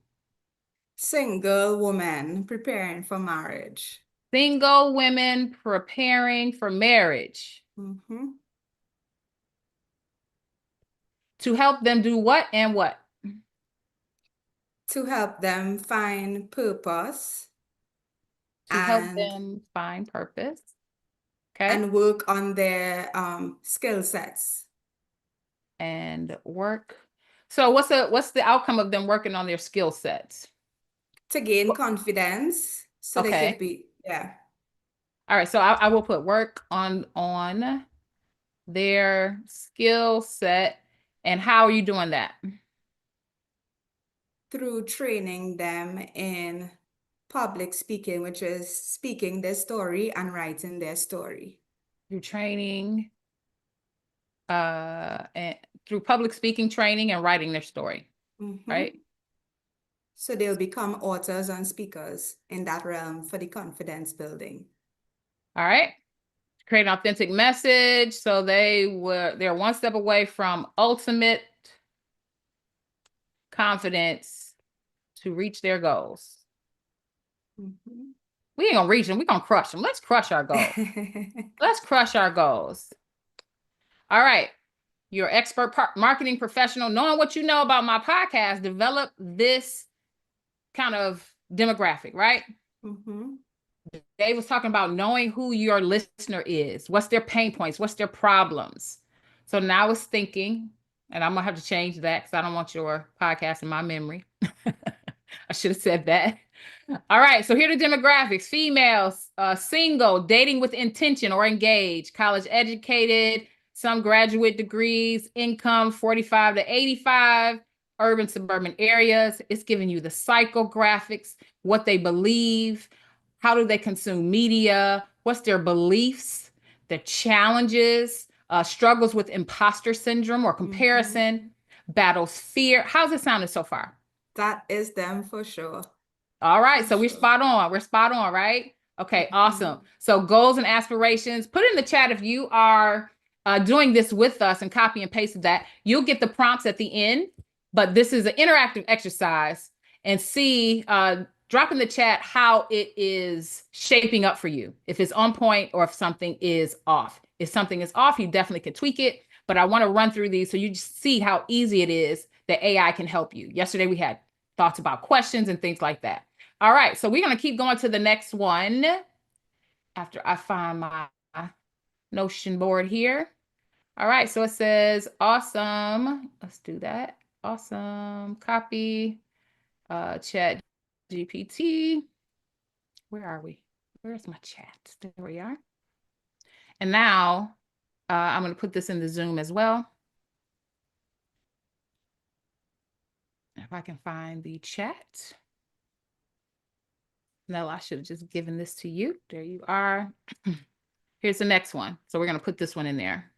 Single woman preparing for marriage. Single women preparing for marriage. To help them do what and what? To help them find purpose. To help them find purpose. Okay. And work on their skill sets. And work. So what's the outcome of them working on their skill sets? To gain confidence. So they could be, All right. So I will put work on their skill set. And how are you doing that? Through training them in public speaking, which is speaking their story and writing their story. Through training, and through public speaking training and writing their story. right? So they'll become authors and speakers in that realm for the confidence building. All right. Create an authentic message. So they're one step away from ultimate confidence to reach their goals. We ain't gonna reach them. We're gonna crush them. Let's crush our goals. Let's crush our goals. All right. You're an expert marketing professional. Knowing what you know about my podcast, develop this kind of demographic, right? Dave was talking about knowing who your listener is. What's their pain points? What's their problems? So now it's thinking, and I'm going to have to change that because I don't want your podcast in my memory. I should have said that. All right. So here are the demographics. Females, single, dating with intention or engaged, college educated, some graduate degrees, income 45 to 85, urban, suburban areas. It's giving you the psychographics, what they believe, how do they consume media, what's their beliefs, their challenges, struggles with imposter syndrome or comparison, battles fear. How's it sounding so far? That is them for sure. All right. So we're spot on. We're spot on, right? Okay, awesome. So goals and aspirations, put in the chat if you are doing this with us and copy and paste that. You'll get the prompts at the end, but this is an interactive exercise and see, drop in the chat how it is shaping up for you. If it's on point or if something is off. If something is off, you definitely can tweak it, but I want to run through these so you just see how easy it is that AI can help you. Yesterday, we had thoughts about questions and things like that. All right, so we're going to keep going to the next one after I find my Notion board here. All right, so it says, awesome. Let's do that. Awesome. Copy. Chat GPT. Where are we? Where's my chat? There we are. And now I'm going to put this in the Zoom as well. If I can find the chat. No, I should have just given this to you. There you are. Here's the next one. So we're going to put this one in there.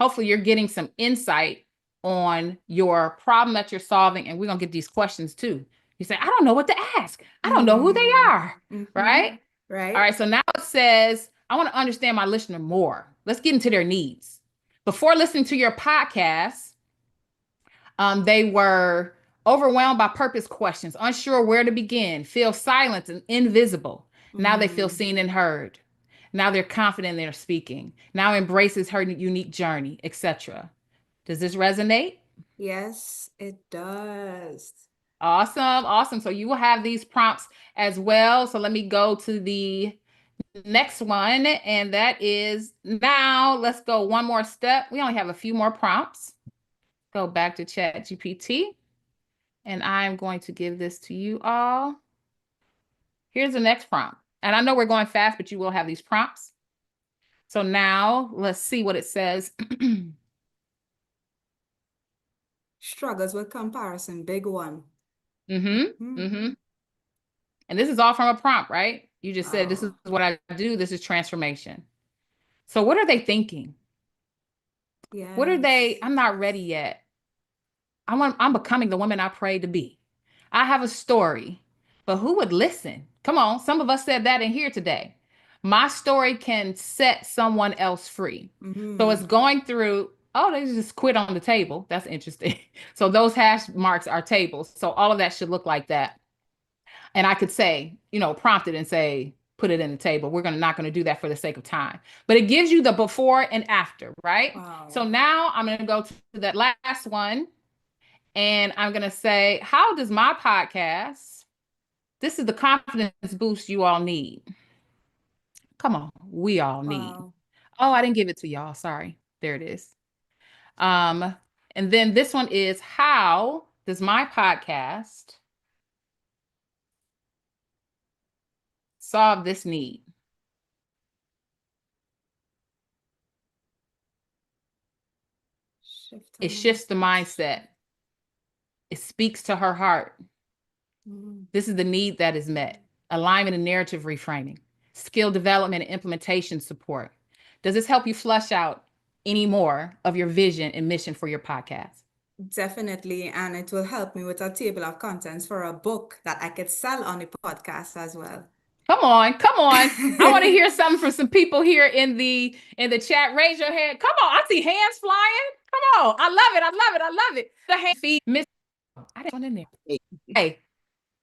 Hopefully you're getting some insight on your problem that you're solving. And we're going to get these questions too. You say, I don't know what to ask. I don't know who they are. Right? Right. All right. So now it says, I want to understand my listener more. Let's get into their needs. Before listening to your podcast, they were overwhelmed by purpose questions, unsure where to begin, feel silent and invisible. Now they feel seen and heard. Now they're confident in their speaking. Now embraces her unique journey, etc. Does this resonate? Yes, it does. Awesome. Awesome. So you will have these prompts as well. So let me go to the next one. And that is now let's go one more step. We only have a few more prompts. Go back to ChatGPT. And I'm going to give this to you all. Here's the next prompt. And I know we're going fast, but you will have these prompts. So now let's see what it says. Struggles with comparison, big one. And this is all from a prompt, right? You just said, this is what I do. This is transformation. So what are they thinking? Yeah. What are they? I'm not ready yet. I'm becoming the woman I prayed to be. I have a story, but who would listen? Come on. Some of us said that in here today. My story can set someone else free. So it's going through, oh, they just quit on the table. That's interesting. So those hash marks are tables. So all of that should look like that. And I could say, prompt it and say, put it in the table. We're not going to do that for the sake of time. But it gives you the before and after, right? Wow. So now I'm going to go to that last one. And I'm going to say, how does my podcast, this is the confidence boost you all need. Come on, we all need. Wow. Oh, I didn't give it to y'all. Sorry. There it is. And then this one is, how does my podcast solve this need? It shifts the mindset. It speaks to her heart. This is the need that is met. Alignment and narrative reframing. Skill development and implementation support. Does this help you flush out any more of your vision and mission for your podcast? Definitely, and it will help me with a table of contents for a book that I could sell on the podcast as well. Come on, come on. I want to hear something from some people here in the chat. Raise your hand. Come on. I see hands flying. Come on. I love it. I love it. I love it. The hand feet miss. I didn't want in there. Hey.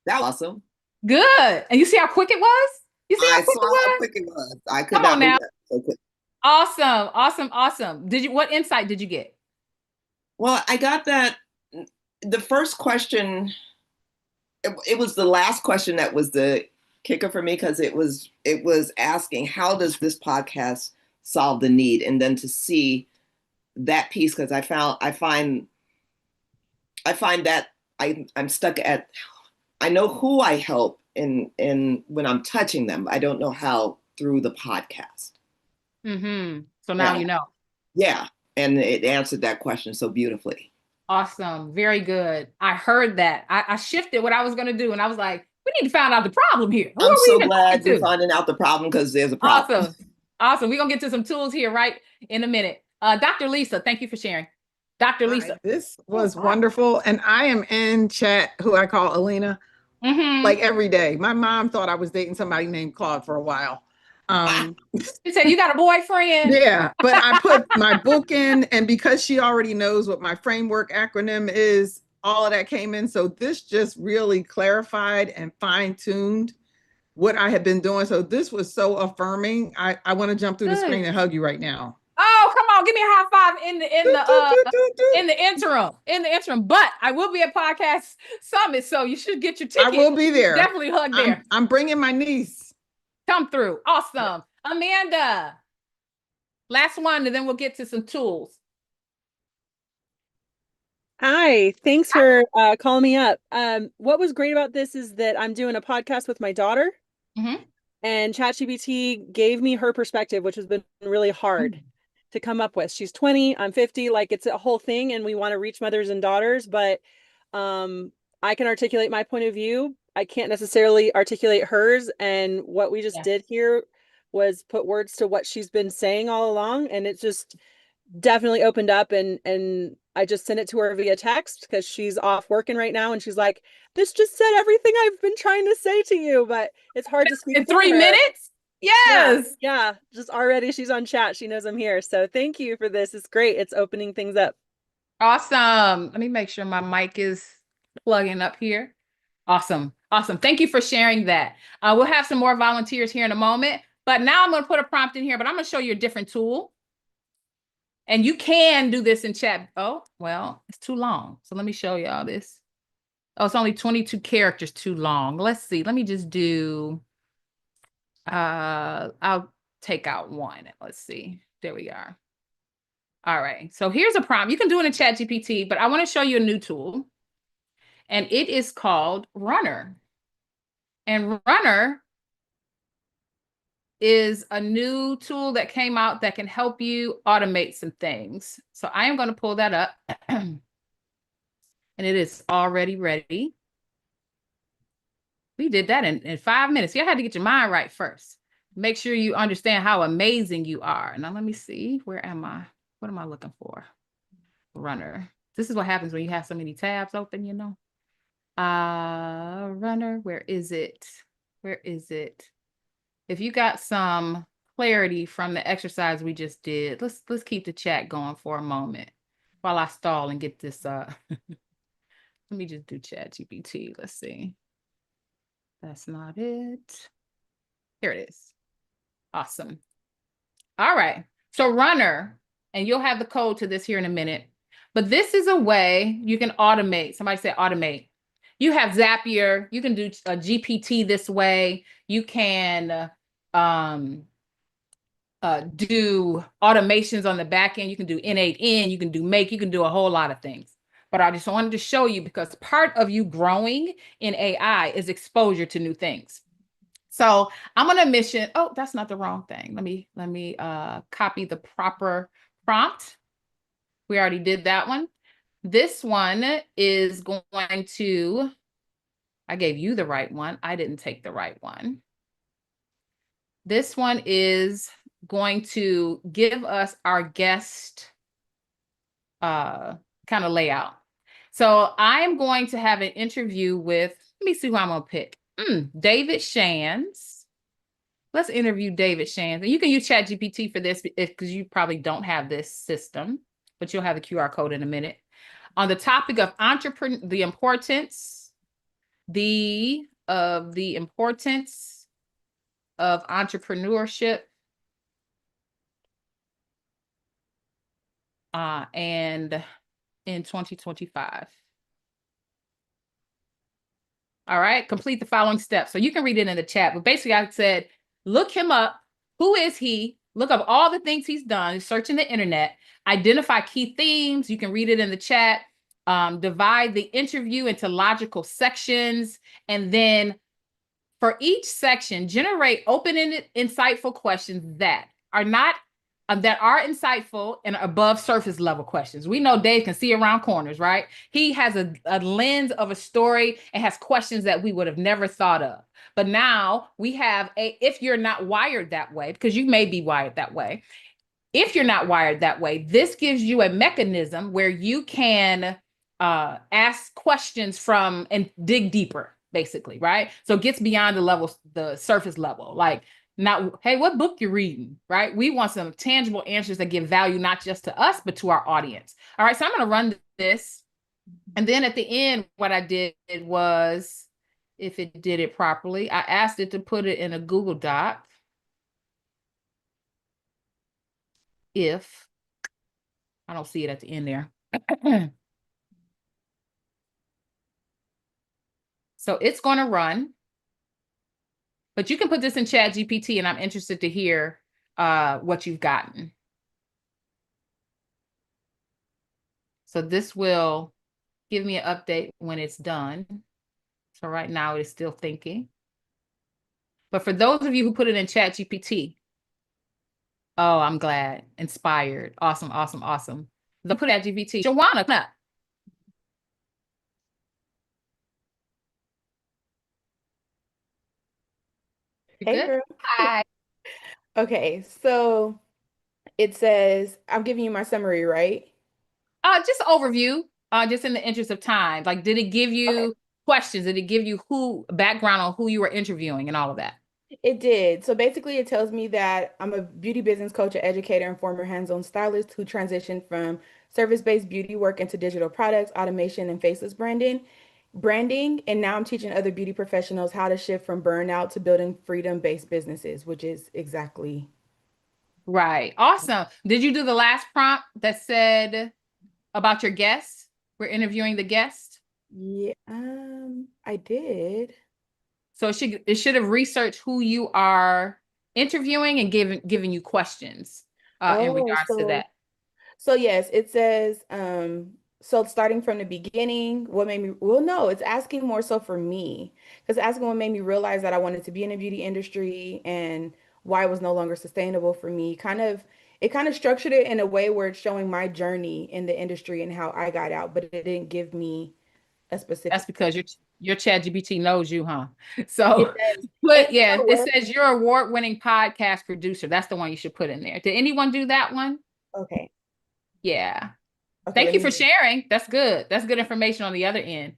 That was awesome. Good. And you see how quick it was? You see how I quick saw it was? how quick it was. I could Come not on believe now. that so quick. Awesome. Awesome. Awesome. What insight did you get? Well, I got that the first question, it was the last question that was the kicker for me, because it was asking, how does this podcast solve the need? And then to see that piece, because I find that I'm stuck at, I know who I help in when I'm touching them. I don't know how through the podcast. Mm-hmm. So now you know. Yeah. And it answered that question so beautifully. Awesome. Very good. I heard that. I shifted what I was going to do, and I was like, we need to find out the problem here. Who I'm are we so even glad talking you're to? finding out the problem, because there's a problem. Awesome. Awesome. We're going to get to some tools here right in a minute. Dr. Lisa, thank you for sharing. Dr. Lisa. This was wonderful. And I am in chat, who I call Alina, like every day. My mom thought I was dating somebody named Claude for a while. She said, you got a boyfriend? Yeah, but I put my book in, and because she already knows what my framework acronym is, all of that came in. So this just really clarified and fine-tuned what I had been doing. So this was so affirming. I want to jump through the screen and hug you right now. Oh, come on, give me a high five in the interim. But I will be at Podcast Summit, so you should get your ticket. I will be there. Definitely hug there. I'm bringing my niece. Come through. Awesome. Amanda. Last one, and then we'll get to some tools. Hi, thanks for calling me up. What was great about this is that I'm doing a podcast with my daughter, and ChatGPT gave me her perspective, which has been really hard to come up with. She's 20, I'm 50, like it's a whole thing, and we want to reach mothers and daughters, but I can articulate my point of view. I can't necessarily articulate hers, and what we just did here was put words to what she's been saying all along, and it just definitely opened up, and I just sent it to her via text because she's off working right now, and she's like, this just said everything I've been trying to say to you, but it's hard to speak in 3 minutes. Yes. Yeah, just already she's on chat, she knows I'm here, so thank you for this. It's great. It's opening things up. Awesome. Let me make sure my mic is plugging up here. Awesome. Thank you for sharing that. We'll have some more volunteers here in a moment, but now I'm going to put a prompt in here, but I'm going to show you a different tool. And you can do this in chat. Oh, well, it's too long. So let me show y'all this. Oh, it's only 22 characters too long. Let's see. Let me just do, I'll take out one. Let's see. There we are. All right. So here's a prompt. You can do it in ChatGPT, but I want to show you a new tool. And it is called Runner. And Runner is a new tool that came out that can help you automate some things. So I am going to pull that up. And it is already ready. We did that in 5 minutes. You had to get your mind right first. Make sure you understand how amazing you are. Now let me see. Where am I? What am I looking for? Runner. This is what happens when you have so many tabs open, you know. Runner, where is it? Where is it? If you got some clarity from the exercise we just did, let's keep the chat going for a moment while I stall and get this let me just do ChatGPT. Let's see. That's not it. Here it is. Awesome. All right. So Runner, and you'll have the code to this here in a minute, but this is a way you can automate. Somebody said automate. You have Zapier. You can do a GPT this way. You can do automations on the back end. You can do N8N. You can do Make. You can do a whole lot of things. But I just wanted to show you because part of you growing in AI is exposure to new things. So I'm on a mission. Oh, that's not the wrong thing. Let me copy the proper prompt. We already did that one. This one is going to, I gave you the right one. I didn't take the right one. This one is going to give us our guest kind of layout. So I am going to have an interview with, let me see who I'm going to pick. David Shands. Let's interview David Shands. And you can use ChatGPT for this because you probably don't have this system, but you'll have the QR code in a minute. On the topic of the importance of entrepreneurship and in 2025. All right, complete the following steps. So you can read it in the chat, but basically I said, look him up. Who is he? Look up all the things he's done, searching the internet, identify key themes. You can read it in the chat. Divide the interview into logical sections, and then for each section, generate open-ended, insightful questions that are insightful and above surface level questions. We know Dave can see around corners, right? He has a lens of a story and has questions that we would have never thought of. But now we have if you're not wired that way, because you may be wired that way, if you're not wired that way, this gives you a mechanism where you can ask questions and dig deeper, basically, right? So it gets beyond the surface level. Like, now, hey, what book you're reading, right? We want some tangible answers that give value, not just to us, but to our audience. All right, so I'm going to run this. And then at the end, what I did was, if it did it properly, I asked it to put it in a Google Doc. If I don't see it at the end there. So it's going to run. But you can put this in ChatGPT, and I'm interested to hear what you've gotten. So this will give me an update when it's done. So right now it is still thinking. But for those of you who put it in ChatGPT, oh, I'm glad. Inspired. Awesome, awesome, awesome. They'll put it at GPT. Joanna, come up. Hey, girl. Hi. Okay, so it says, I'm giving you my summary, right? Just overview, just in the interest of time. Like, did it give you questions? Did it give you background on who you were interviewing and all of that? It did. So basically, it tells me that I'm a beauty business coach, an educator, and former hands-on stylist who transitioned from service-based beauty work into digital products, automation, and faceless branding. And now I'm teaching other beauty professionals how to shift from burnout to building freedom-based businesses, which is exactly right. Awesome. Did you do the last prompt that said about your guest? We're interviewing the guest. Yeah, I did. So it should have researched who you are interviewing and giving you questions in regards to that. So yes, it says, so starting from the beginning, what made me, well, no, it's asking more so for me, because asking what made me realize that I wanted to be in the beauty industry and why it was no longer sustainable for me. It kind of structured it in a way where it's showing my journey in the industry and how I got out, but it didn't give me a specific. That's because your ChatGPT knows you, huh? So, it says you're an award-winning podcast producer. That's the one you should put in there. Did anyone do that one? Okay. Yeah. Okay, Thank you for sharing. That's good. That's good information on the other end.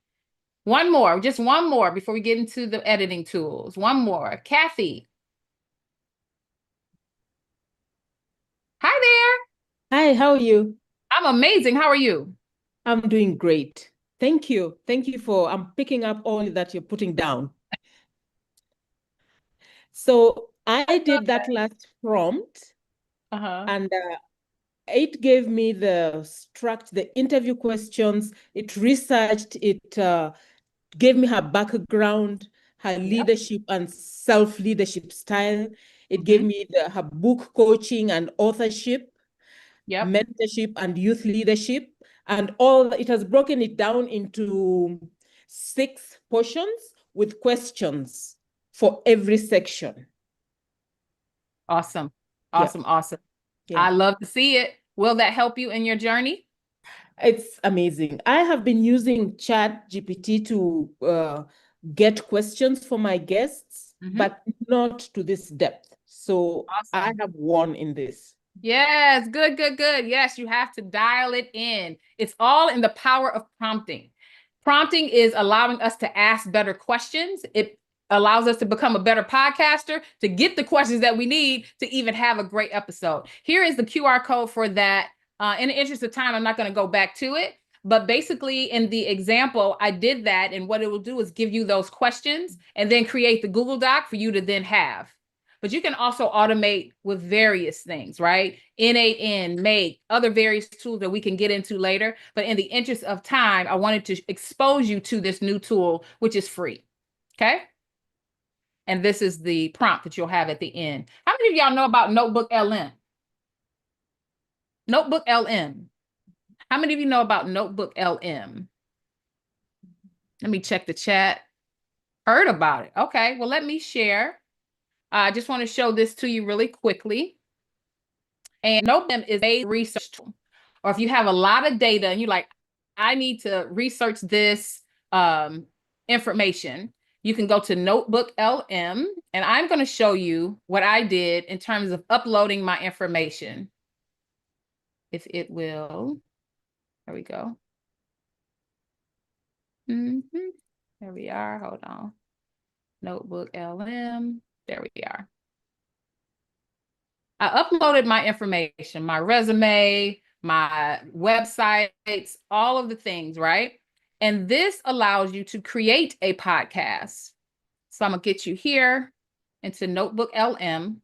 Just one more before we get into the editing tools. One more. Kathy. Hi there. Hi, how are you? I'm amazing. How are you? I'm doing great. Thank you. Thank you I'm picking up all that you're putting down. So I did that last prompt, and it gave me the interview questions. It researched, it gave me her background, her leadership and self-leadership style. It gave me her book coaching and authorship, mentorship and youth leadership, and it has broken it down into 6 portions with questions for every section. Awesome. Awesome. Awesome. Yeah. I love to see it. Will that help you in your journey? It's amazing. I have been using ChatGPT to get questions for my guests, but not to this depth. So I have won in this. Yes, good, good, good. Yes, you have to dial it in. It's all in the power of prompting. Prompting is allowing us to ask better questions. It allows us to become a better podcaster, to get the questions that we need to even have a great episode. Here is the QR code for that. In the interest of time, I'm not going to go back to it. But basically, in the example, I did that. And what it will do is give you those questions and then create the Google Doc for you to then have. But you can also automate with various things, right? N8N, Make, other various tools that we can get into later. But in the interest of time, I wanted to expose you to this new tool, which is free. Okay? And this is the prompt that you'll have at the end. How many of y'all know about Notebook LM? Notebook LM. How many of you know about Notebook LM? Let me check the chat. Heard about it. Okay, well, let me share. I just want to show this to you really quickly. And Notebook is a research tool. Or if you have a lot of data and you're like, I need to research this information, you can go to Notebook LM, and I'm going to show you what I did in terms of uploading my information. If it will, there we go. There we are. Hold on. Notebook LM. There we are. I uploaded my information, my resume, my websites, all of the things, right? And this allows you to create a podcast. So I'm going to get you here into Notebook LM.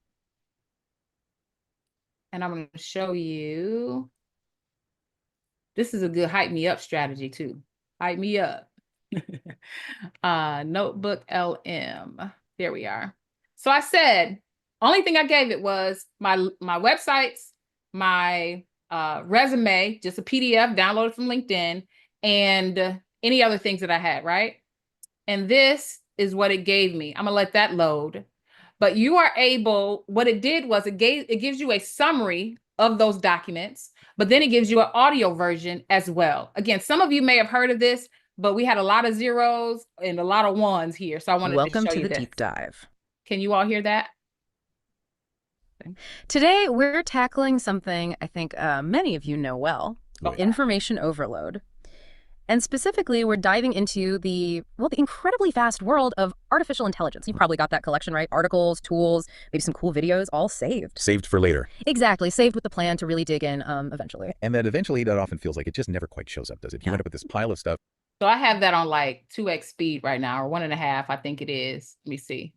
And I'm going to show you. This is a good hype me up strategy too. Hype me up. Notebook LM. There we are. So I said, only thing I gave it was my websites, my resume, just a PDF downloaded from LinkedIn, and any other things that I had, right? And this is what it gave me. I'm gonna let that load. But you are able, what it did was it gives you a summary of those documents, but then it gives you an audio version as well. Again, some of you may have heard of this, but we had a lot of zeros and a lot of ones here. So I wanted Welcome to show to you the this. deep dive. Can you all hear that? Today, we're tackling something I think many of you know well, information overload. And specifically, we're diving into the incredibly fast world of artificial intelligence. You probably got that collection, right? Articles, tools, maybe some cool videos, all saved. Saved for later. Exactly, saved with the plan to really dig in eventually. And then eventually that often feels like it just never quite shows up, does it? You end up with this pile of stuff. So I have that on like 2x speed right now, or 1.5, I think it is. Let me see.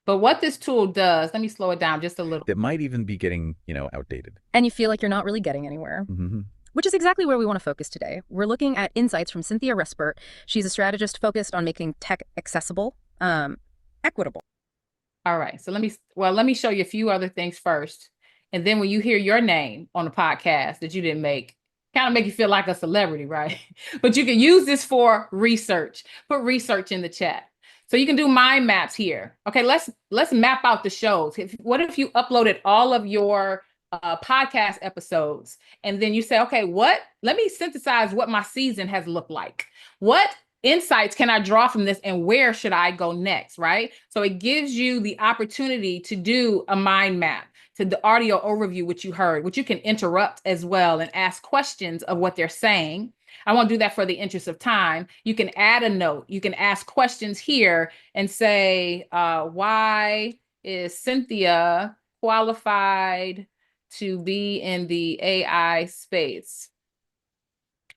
But what this tool does, let me slow it down just a little. That might even be getting, outdated. And you feel like you're not really getting anywhere. Mm-hmm. Which is exactly where we want to focus today. We're looking at insights from Cynthia Respert. She's a strategist focused on making tech accessible, equitable. All right, so let me show you a few other things first. And then when you hear your name on a podcast that you didn't make, kind of make you feel like a celebrity, right? But you can use this for research. Put research in the chat. So you can do mind maps here. Okay, let's map out the shows. What if you uploaded all of your podcast episodes, and then you say, okay, let me synthesize what my season has looked like. What insights can I draw from this, and where should I go next, right? So it gives you the opportunity to do a mind map, to the audio overview, which you heard, which you can interrupt as well and ask questions of what they're saying. I won't do that for the interest of time. You can add a note. You can ask questions here and say, why is Cynthia qualified to be in the AI space?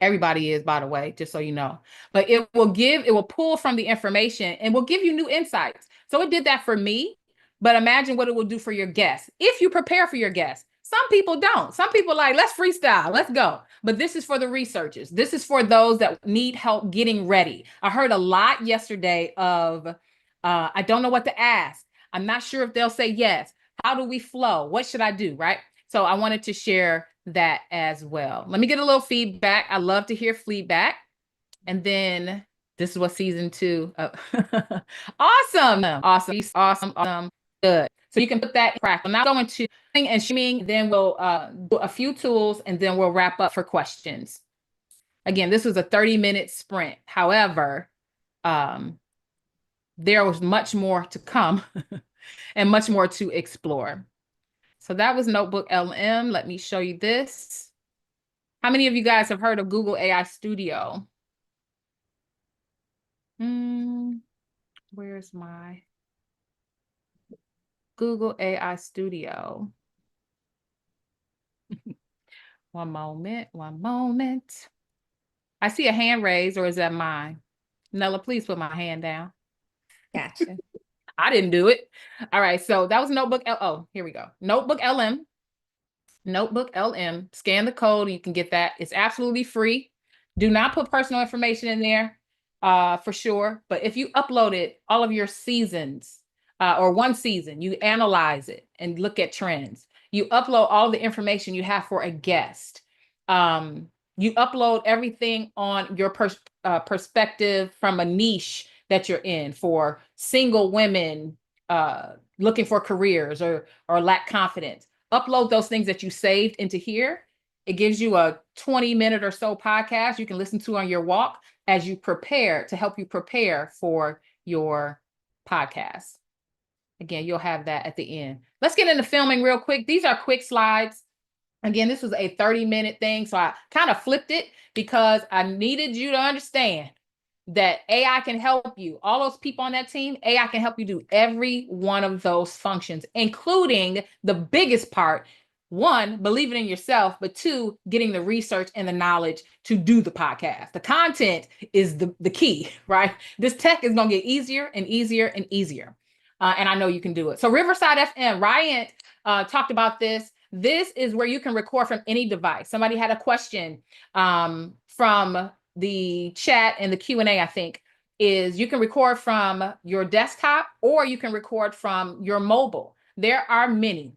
Everybody is, by the way, just so you know. But it will pull from the information and will give you new insights. So it did that for me, but imagine what it will do for your guests. If you prepare for your guests. Some people don't. Some people like, let's freestyle, let's go. But this is for the researchers. This is for those that need help getting ready. I heard a lot yesterday of, I don't know what to ask. I'm not sure if they'll say yes. How do we flow? What should I do, right? So I wanted to share that as well. Let me get a little feedback. I love to hear feedback. And then this is what season 2. Awesome. Good. So you can put that in practice. Now going to and streaming, then we'll do a few tools, and then we'll wrap up for questions. Again, this was a 30-minute sprint. However, there was much more to come and much more to explore. So that was Notebook LM. Let me show you this. How many of you guys have heard of Google AI Studio? Where's my Google AI Studio? One moment. I see a hand raised, or is that mine? Nella, please put my hand down. Gotcha. I didn't do it. All right, so that was Notebook oh, here we go. Notebook LM. Notebook LM. Scan the code, you can get that. It's absolutely free. Do not put personal information in there for sure. But if you uploaded all of your seasons or one season, you analyze it and look at trends. You upload all the information you have for a guest. You upload everything on your perspective from a niche that you're in for single women looking for careers or lack confidence. Upload those things that you saved into here. It gives you a 20-minute or so podcast you can listen to on your walk as you prepare to help you prepare for your podcast. Again, you'll have that at the end. Let's get into filming real quick. These are quick slides. Again, this was a 30-minute thing, so I kind of flipped it because I needed you to understand that AI can help you. All those people on that team, AI can help you do every one of those functions, including the biggest part, one, believing in yourself, but two, getting the research and the knowledge to do the podcast. The content is the key, right? This tech is going to get easier and easier and easier. And I know you can do it. So Riverside FM, Ryan talked about this. This is where you can record from any device. Somebody had a question from the chat and the Q&A, I think, is you can record from your desktop or you can record from your mobile. There are many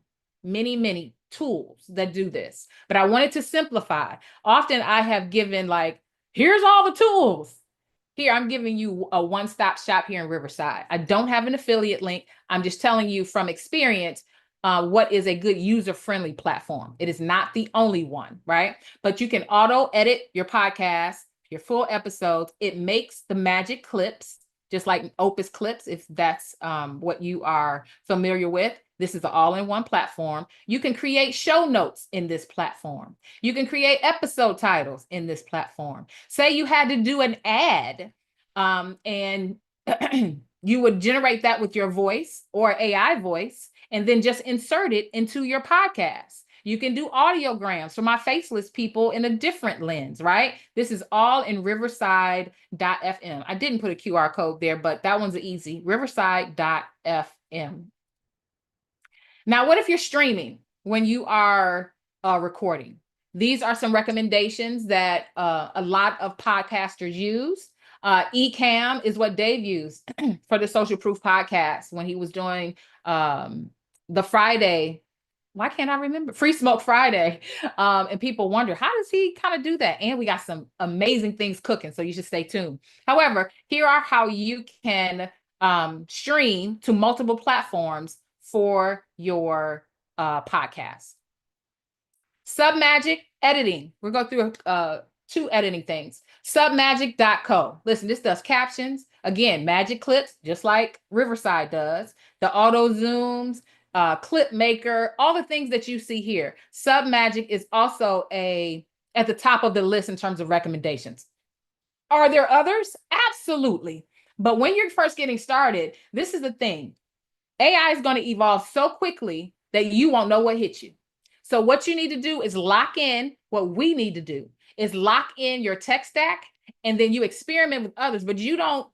tools that do this, but I wanted to simplify. Often I have given like, here's all the tools. Here, I'm giving you a one-stop shop here in Riverside. I don't have an affiliate link. I'm just telling you from experience what is a good user-friendly platform. It is not the only one, right? But you can auto-edit your podcast, your full episodes. It makes the magic clips, just like Opus Clips, if that's what you are familiar with. This is an all-in-one platform. You can create show notes in this platform. You can create episode titles in this platform. Say you had to do an ad and you would generate that with your voice or AI voice and then just insert it into your podcast. You can do audiograms for my faceless people in a different lens, right? This is all in riverside.fm. I didn't put a QR code there, but that one's easy, riverside.fm. Now, what if you're streaming when you are recording? These are some recommendations that a lot of podcasters use. Ecamm is what Dave used for the Social Proof podcast when he was doing the Friday. Why can't I remember? Free Smoke Friday. And people wonder, how does he kind of do that? And we got some amazing things cooking, so you should stay tuned. However, here are how you can stream to multiple platforms for your podcast. Submagic editing. We'll go through two editing things. Submagic.co. Listen, this does captions. Again, magic clips, just like Riverside does. The auto zooms, clip maker, all the things that you see here. Submagic is also at the top of the list in terms of recommendations. Are there others? Absolutely. But when you're first getting started, this is the thing. AI is going to evolve so quickly that you won't know what hit you. So what you need to do is lock in. What we need to do is lock in your tech stack, and then you experiment with others, but you don't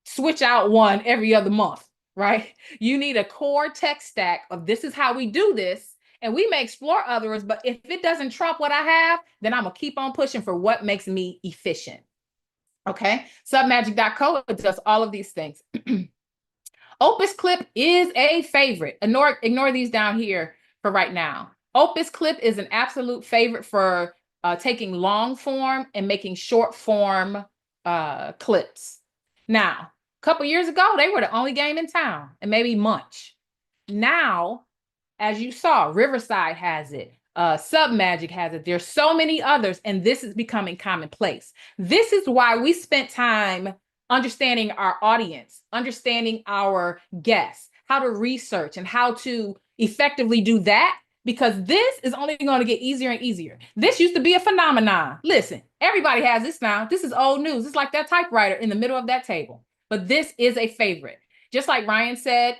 switch out one every other month, right? You need a core tech stack of this is how we do this, and we may explore others, but if it doesn't trump what I have, then I'm going to keep on pushing for what makes me efficient. Okay? Submagic.co does all of these things. Opus Clip is a favorite. Ignore these down here for right now. Opus Clip is an absolute favorite for taking long form and making short form clips. Now, a couple years ago, they were the only game in town, and maybe Munch. Now, as you saw, Riverside has it. Submagic has it. There's so many others, and this is becoming commonplace. This is why we spent time understanding our audience, understanding our guests, how to research and how to effectively do that, because this is only going to get easier and easier. This used to be a phenomenon. Listen, everybody has this now. This is old news. It's like that typewriter in the middle of that table. But this is a favorite. Just like Ryan said,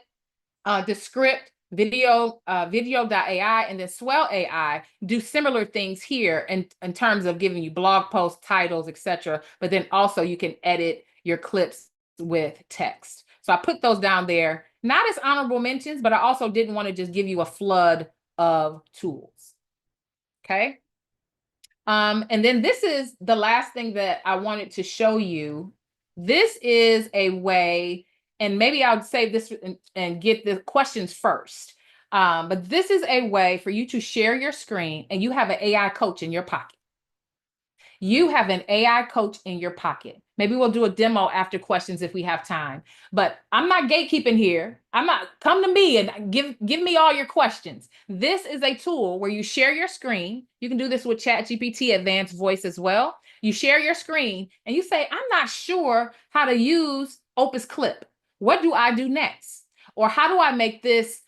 Descript, video.ai, and then Swell AI do similar things here in terms of giving you blog posts, titles, etc. But then also you can edit your clips with text. So I put those down there, not as honorable mentions, but I also didn't want to just give you a flood of tools. Okay. And then this is the last thing that I wanted to show you. This is a way, and maybe I'll save this and get the questions first. But this is a way for you to share your screen and you have an AI coach in your pocket. You have an AI coach in your pocket. Maybe we'll do a demo after questions if we have time. But I'm not gatekeeping here. I'm not, come to me and give me all your questions. This is a tool where you share your screen. You can do this with ChatGPT Advanced Voice as well. You share your screen and you say, I'm not sure how to use Opus Clip. What do I do next? Or how do I make this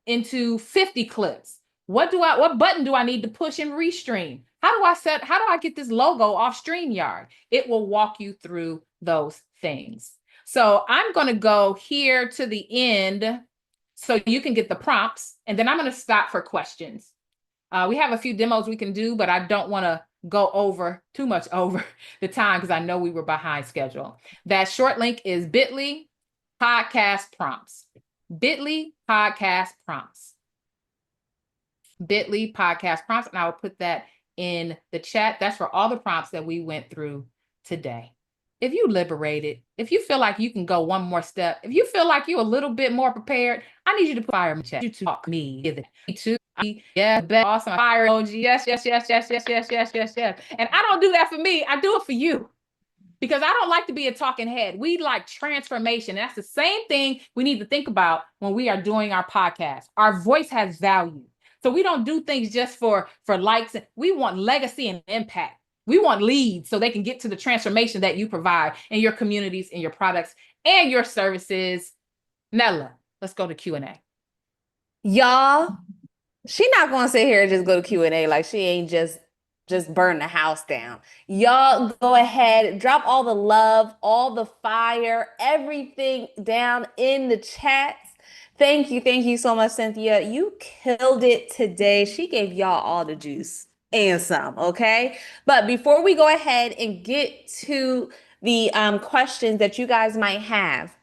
into 50 clips? What button do I need to push and restream? How do I get this logo off StreamYard? It will walk you through those things. So I'm going to go here to the end so you can get the prompts, and then I'm going to stop for questions. We have a few demos we can do, but I don't want to go too much over the time because I know we were behind schedule. That short link is bit.ly podcast prompts. bit.ly podcast prompts. bit.ly podcast prompts, and I will put that in the chat. That's for all the prompts that we went through today. If you liberated, if you feel like you can go one more step, if you feel like you're a little bit more prepared, I need you to put fire in the chat. You to talk me too. Yeah, awesome. Fire emoji. Yes. And I don't do that for me. I do it for you. Because I don't like to be a talking head. We like transformation. That's the same thing we need to think about when we are doing our podcast. Our voice has value. So we don't do things just for likes. We want legacy and impact. We want leads so they can get to the transformation that you provide in your communities, in your products, and your services. Nella, let's go to Q&A. Y'all, she not gonna sit here and just go to Q&A like she ain't just burn the house down. Y'all go ahead, drop all the love, all the fire, everything down in the chats. Thank you so much, Cynthia. You killed it today. She gave y'all all the juice and some, okay? But before we go ahead and get to the questions that you guys might have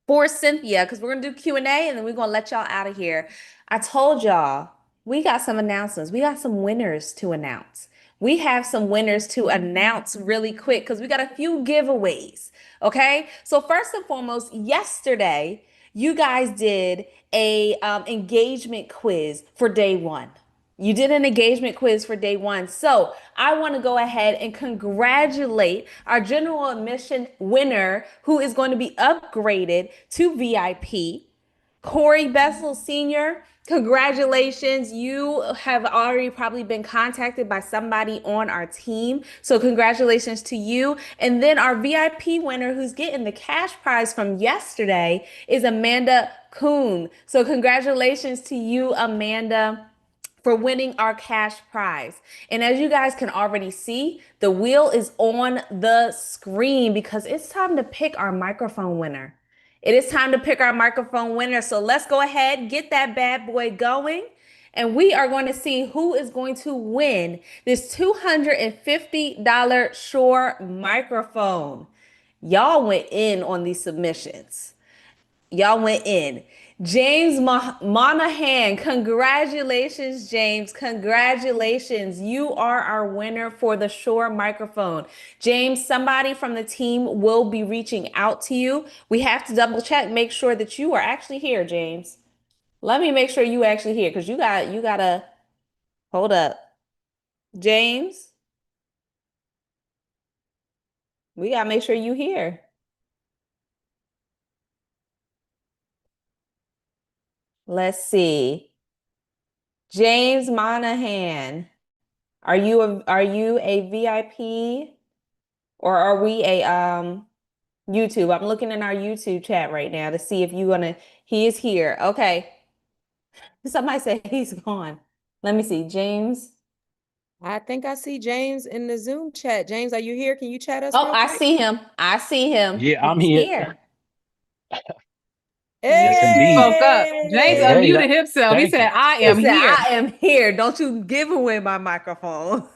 for Cynthia, because we're gonna do Q&A and then we're gonna let y'all out of here. I told y'all, we got some announcements. We got some winners to announce. We have some winners to announce really quick because we got a few giveaways, okay? So first and foremost, yesterday, you guys did a engagement quiz for day one. You did an engagement quiz for day one. So I want to go ahead and congratulate our general admission winner who is going to be upgraded to VIP, Corey Bessel Sr. Congratulations. You have already probably been contacted by somebody on our team. So congratulations to you. And then our VIP winner who's getting the cash prize from yesterday is Amanda Kuhn. So congratulations to you, Amanda, for winning our cash prize. And as you guys can already see, the wheel is on the screen because it's time to pick our microphone winner. It is time to pick our microphone winner. So let's go ahead, get that bad boy going. And we are going to see who is going to win this $250 Shure microphone. Y'all went in on these submissions. Y'all went in. James Monahan, congratulations, James. Congratulations. You are our winner for the Shure microphone. James, somebody from the team will be reaching out to you. We have to double check, make sure that you are actually here, James. Let me make sure you actually here because you gotta hold up. James, we gotta make sure you here. Let's see. James Monahan, are you a VIP or are we a YouTube? I'm looking in our YouTube chat right now to see if he is here. Okay. Somebody said he's gone. Let me see. James. I think I see James in the Zoom chat. James, are you here? Can you chat us Oh, real I quick? see him. I see him. Yeah, I'm He's here. here. Yes, Hey! indeed. Spoke up. James Hey, unmuted himself. He thank said, you. I He am said, here. I am here. Don't you give away my microphone.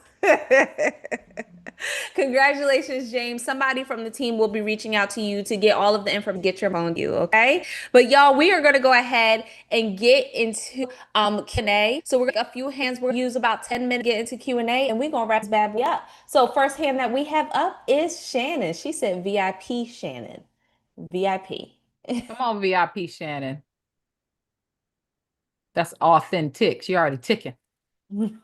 Congratulations, James. Somebody from the team will be reaching out to you to get all of the information, get your phone you, okay? But y'all, we are gonna go ahead and get into Q&A. So we're gonna a few hands, we're gonna use about 10 minutes to get into Q&A, and we're gonna wrap this bad boy up. So first hand that we have up is Shannon. She said VIP Shannon. VIP. Come on, VIP Shannon. That's authentic. She already ticking. No,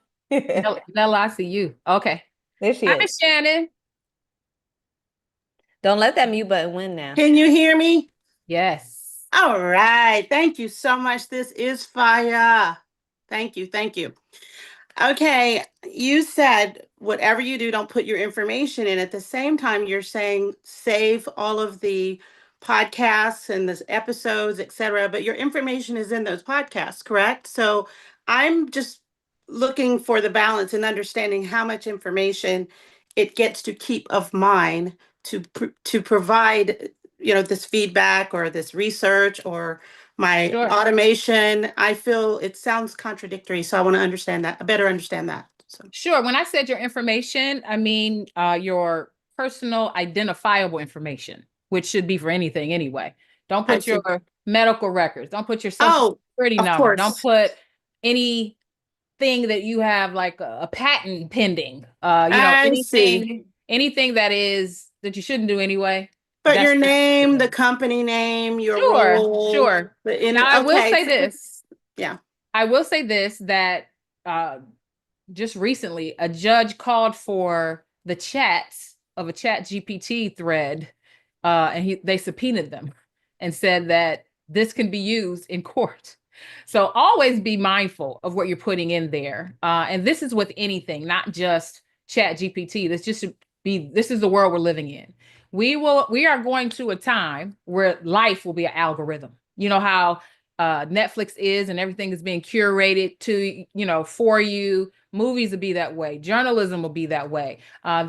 I see you. Okay. There she Hi, is. Shannon. Don't let that mute button win now. Can you hear me? Yes. All right. Thank you so much. This is fire. Thank you. Thank you. Okay. You said whatever you do, don't put your information in. At the same time, you're saying save all of the podcasts and the episodes, etc. But your information is in those podcasts, correct? So I'm just looking for the balance and understanding how much information it gets to keep of mine to provide this feedback or this research or my Sure. automation. I feel it sounds contradictory, so I want to understand that, better understand that. So Sure. When I said your information, I mean your personal identifiable information, which should be for anything anyway. Don't I put see. your medical records. Don't put your social security Of number. Don't course. put anything that you have like a patent pending. I see. anything that you shouldn't do anyway. But your That's name, the company name, your sure, role. sure. Now I will say this. Yeah. I will say this that just recently a judge called for the chats of a chat GPT thread and they subpoenaed them and said that this can be used in court. So always be mindful of what you're putting in there. And this is with anything, not just chat GPT. This is the world we're living in. We are going to a time where life will be an algorithm. You know how Netflix is and everything is being curated to, for you. Movies will be that way. Journalism will be that way.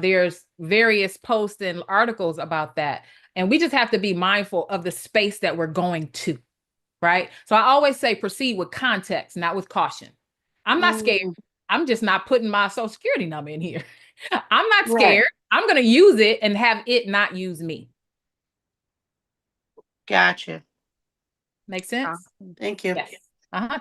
There's various posts and articles about that. And we just have to be mindful of the space that we're going to, right? So I always say proceed with context, not with caution. I'm not scared. I'm just not putting my social security number in here. I'm not scared. Right. I'm going to use it and have it not use me. Gotcha. Make sense? Thank you. Yes.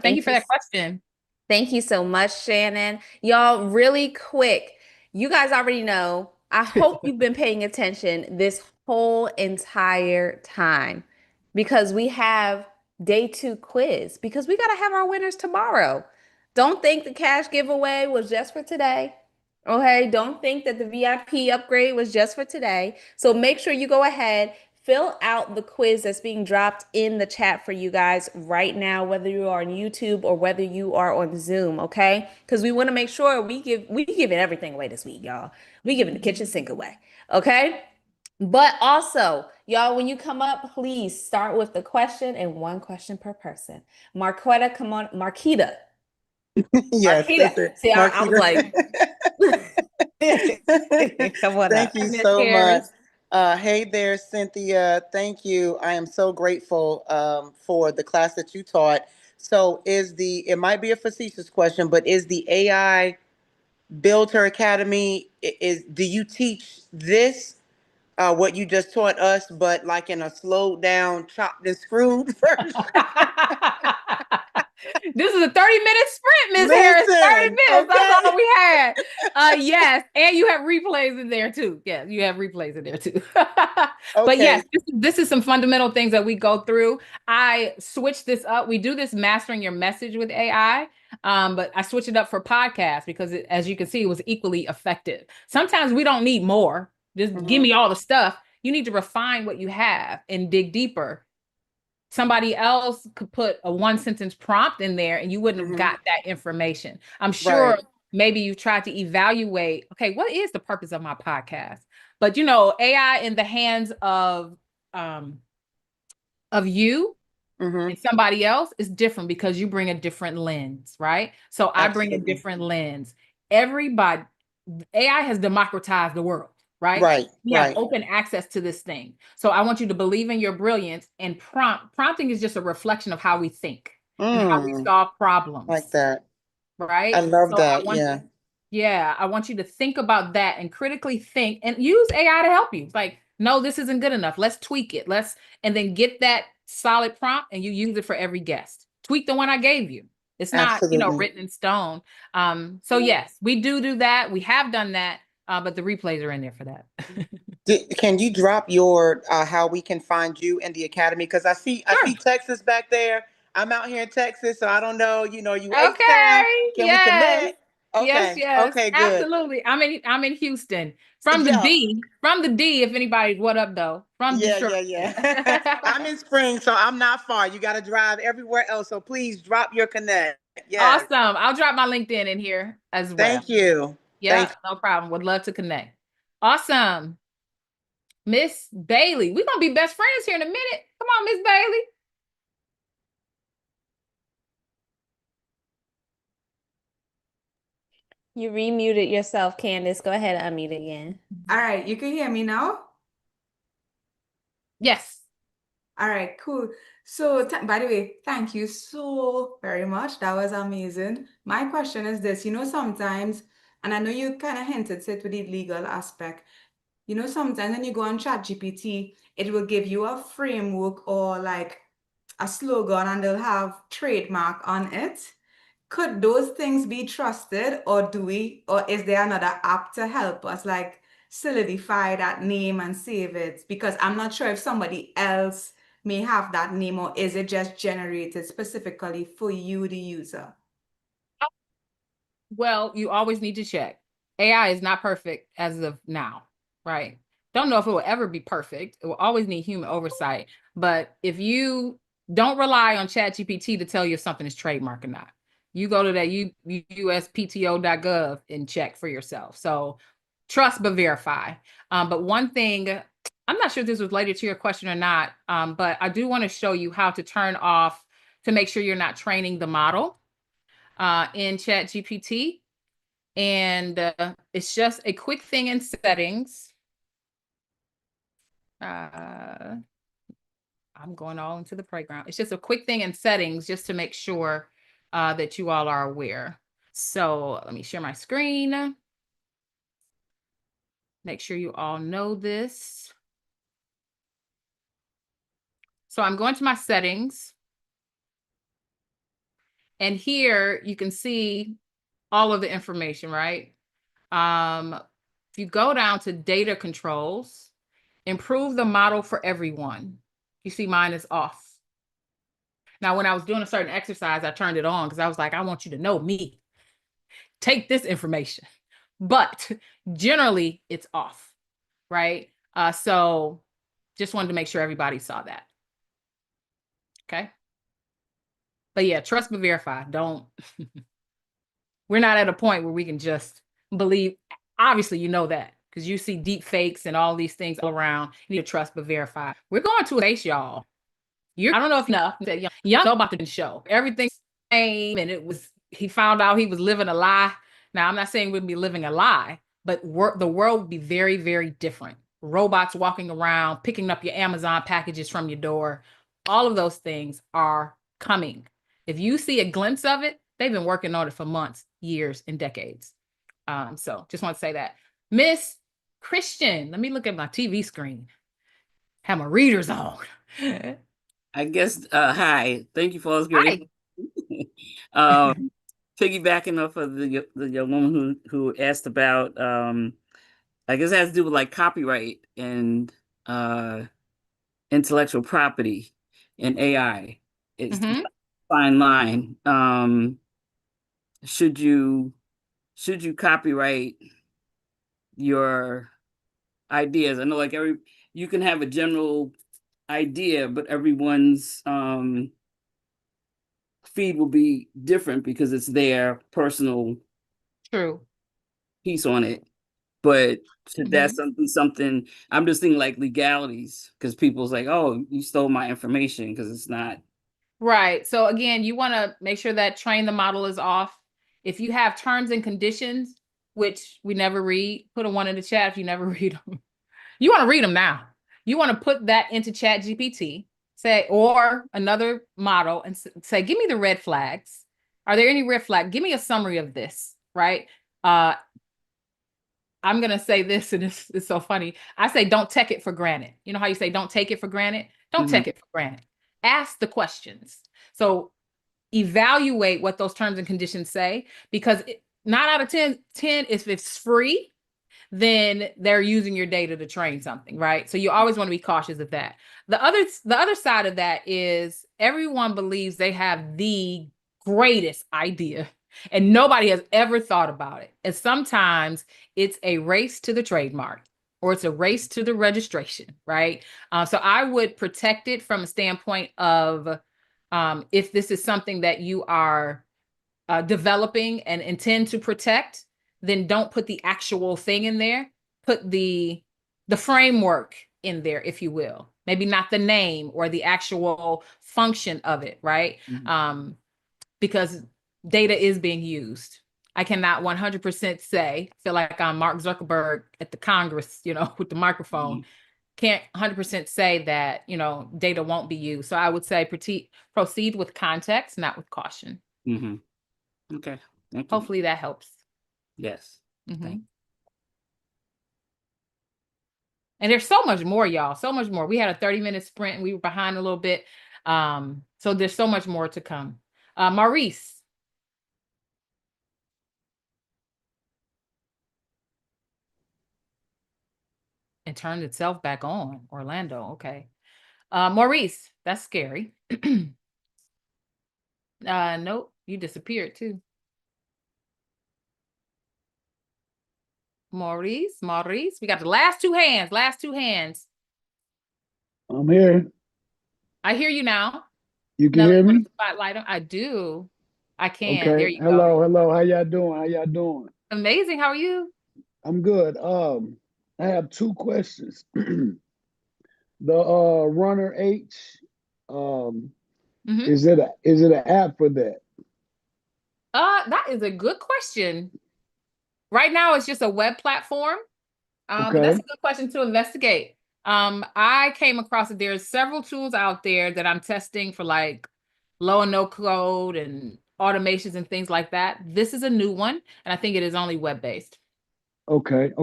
Thank you for that question. Thank you so much, Shannon. Y'all, really quick, you guys already know, I hope you've been paying attention this whole entire time because we have day 2 quiz because we got to have our winners tomorrow. Don't think the cash giveaway was just for today. Okay, don't think that the VIP upgrade was just for today. So make sure you go ahead, fill out the quiz that's being dropped in the chat for you guys right now, whether you are on YouTube or whether you are on Zoom, okay? Because we want to make sure we giving everything away this week, y'all. We giving the kitchen sink away, okay? But also, y'all, when you come up, please start with the question and 1 question per person. Marquetta, come on, Marquita. Yes, Marquita. See, I was like, come on thank up. you Miss so Harris. much. Hey there, Cynthia. Thank you. I am so grateful for the class that you taught. So it might be a facetious question, but is the AI Builder Academy, do you teach this, what you just taught us, but like in a slowed down, chopped and screwed version? This is a 30-minute sprint, Ms. Harris. 30 minutes. Okay. That's all we had. Yes. And you have replays in there too. Yeah, you have replays in there too. But yes, this is some fundamental things that we go through. I switched this up. We do this mastering your message with AI. But I switched it up for podcasts because as you can see, it was equally effective. Sometimes we don't need more. Just give me all the stuff. You need to refine what you have and dig deeper. Somebody else could put a 1-sentence prompt in there and you wouldn't have got that information. I'm sure maybe you tried to evaluate, okay, what is the purpose of my podcast? But AI in the hands of you And somebody else is different because you bring a different lens, right? So I bring a Absolutely. different lens. Everybody, AI has democratized the world, right? Right, We have right. open access to this thing. So I want you to believe in your brilliance, and prompting is just a reflection of how we think and how we solve problems. Like that. Right? I love So that. Yeah. Yeah, I want you to think about that and critically think and use AI to help you. Like, no, this isn't good enough. Let's tweak it. And then get that solid prompt and you use it for every guest. Tweak the one I gave you. It's not, Absolutely. written in stone. So yes, we do that. We have done that, but the replays are in there for that. Can you drop your how we can find you in the academy? Because I see Texas back there. I'm out here in Texas, so I don't know. You H-Town. Can we connect? Okay. Yes, Okay. Good. absolutely. I'm in Houston. From the D, if anybody's what up though. From Detroit. Yeah. I'm in Spring, so I'm not far. You got to drive everywhere else. So please drop your connect. Yes. Awesome. I'll drop my LinkedIn in here as well. Thank you. Yeah, no problem. Would love to connect. Awesome. Miss Bailey. We're gonna be best friends here in a minute. Come on, Miss Bailey. You remuted yourself, Candace. Go ahead and unmute again. All right, you can hear me now? Yes. All right, cool. So, by the way, thank you so very much. That was amazing. My question is this, sometimes, and I know you kind of hinted to it with the legal aspect, sometimes when you go on ChatGPT, it will give you a framework or like a slogan and they'll have trademark on it. Could those things be trusted, or is there another app to help us like solidify that name and save it? Because I'm not sure if somebody else may have that name, or is it just generated specifically for you, the user? Well, you always need to check. AI is not perfect as of now, right? Don't know if it will ever be perfect. It will always need human oversight. But if you don't rely on ChatGPT to tell you if something is trademark or not, you go to that uspto.gov and check for yourself. So trust but verify. But one thing, I'm not sure if this was related to your question or not, but I do want to show you how to turn off to make sure you're not training the model in ChatGPT. And it's just a quick thing in settings. I'm going all into the playground. It's just a quick thing in settings just to make sure that you all are aware. So let me share my screen. Make sure you all know this. So I'm going to my settings. And here you can see all of the information, right? If you go down to data controls, improve the model for everyone. You see mine is off. Now, when I was doing a certain exercise, I turned it on because I was like, I want you to know me. Take this information. But generally, it's off, right? So just wanted to make sure everybody saw that. Okay. But yeah, trust but verify. Don't. We're not at a point where we can just believe. Obviously, you know that because you see deep fakes and all these things all around. You need to trust but verify. We're going to a place, y'all. I don't know if enough that young know about the show. Everything's the same, and he found out he was living a lie. Now, I'm not saying we'd be living a lie, but the world would be very, very different. Robots walking around, picking up your Amazon packages from your door. All of those things are coming. If you see a glimpse of it, they've been working on it for months, years, and decades. So just want to say that. Miss Christian, let me look at my TV screen. Have my readers on. I guess, hi, thank you for all this great. Piggybacking off of the young woman who asked about, I guess it has to do with like copyright and intellectual property and AI. It's a fine line. Should you copyright your ideas? I know like you can have a general idea, but everyone's feed will be different because it's their personal piece on it. But should that something I'm just thinking like legalities, because people's like, oh, you stole my information, because it's not Right. So again, you want to make sure that train the model is off. If you have terms and conditions, which we never read, put a 1 in the chat if you never read them. You want to read them now. You want to put that into Chat GPT, say, or another model, and say, give me the red flags. Are there any red flags? Give me a summary of this, right? I'm going to say this, and it's so funny. I say, don't take it for granted. You know how you say, don't take it for granted? Don't take it for granted. Ask the questions. So evaluate what those terms and conditions say, because 9 out of 10, if it's free, then they're using your data to train something, right? So you always want to be cautious of that. The other side of that is everyone believes they have the greatest idea and nobody has ever thought about it. And sometimes it's a race to the trademark or it's a race to the registration, right? So I would protect it from a standpoint of if this is something that you are developing and intend to protect, then don't put the actual thing in there. Put the framework in there, if you will. Maybe not the name or the actual function of it, right? Because data is being used. I cannot 100% say, feel like I'm Mark Zuckerberg at the Congress, with the microphone. Can't 100% say that, data won't be used. So I would say proceed with context, not with caution. Okay. Thank you. Hopefully that helps. Yes. And there's so much more, y'all. So much more. We had a 30-minute sprint and we were behind a little bit. So there's so much more to come. Maurice. It turned itself back on. Orlando. Okay. Maurice, that's scary. Nope. You disappeared too. Maurice, we got the last two hands. I'm here. I hear you now. You can hear me? Spotlight him. I do. I can. Okay. There you Hello, go. hello. How y'all doing? Amazing. How are you? I'm good. I have 2 questions. The Runner H, is it an app for that? That is a good question. Right now, it's just a web platform. But Okay. that's a good question to investigate. I came across it. There's several tools out there that I'm testing for like low and no code and automations and things like that. This is a new one, and I think it is only web-based. Okay.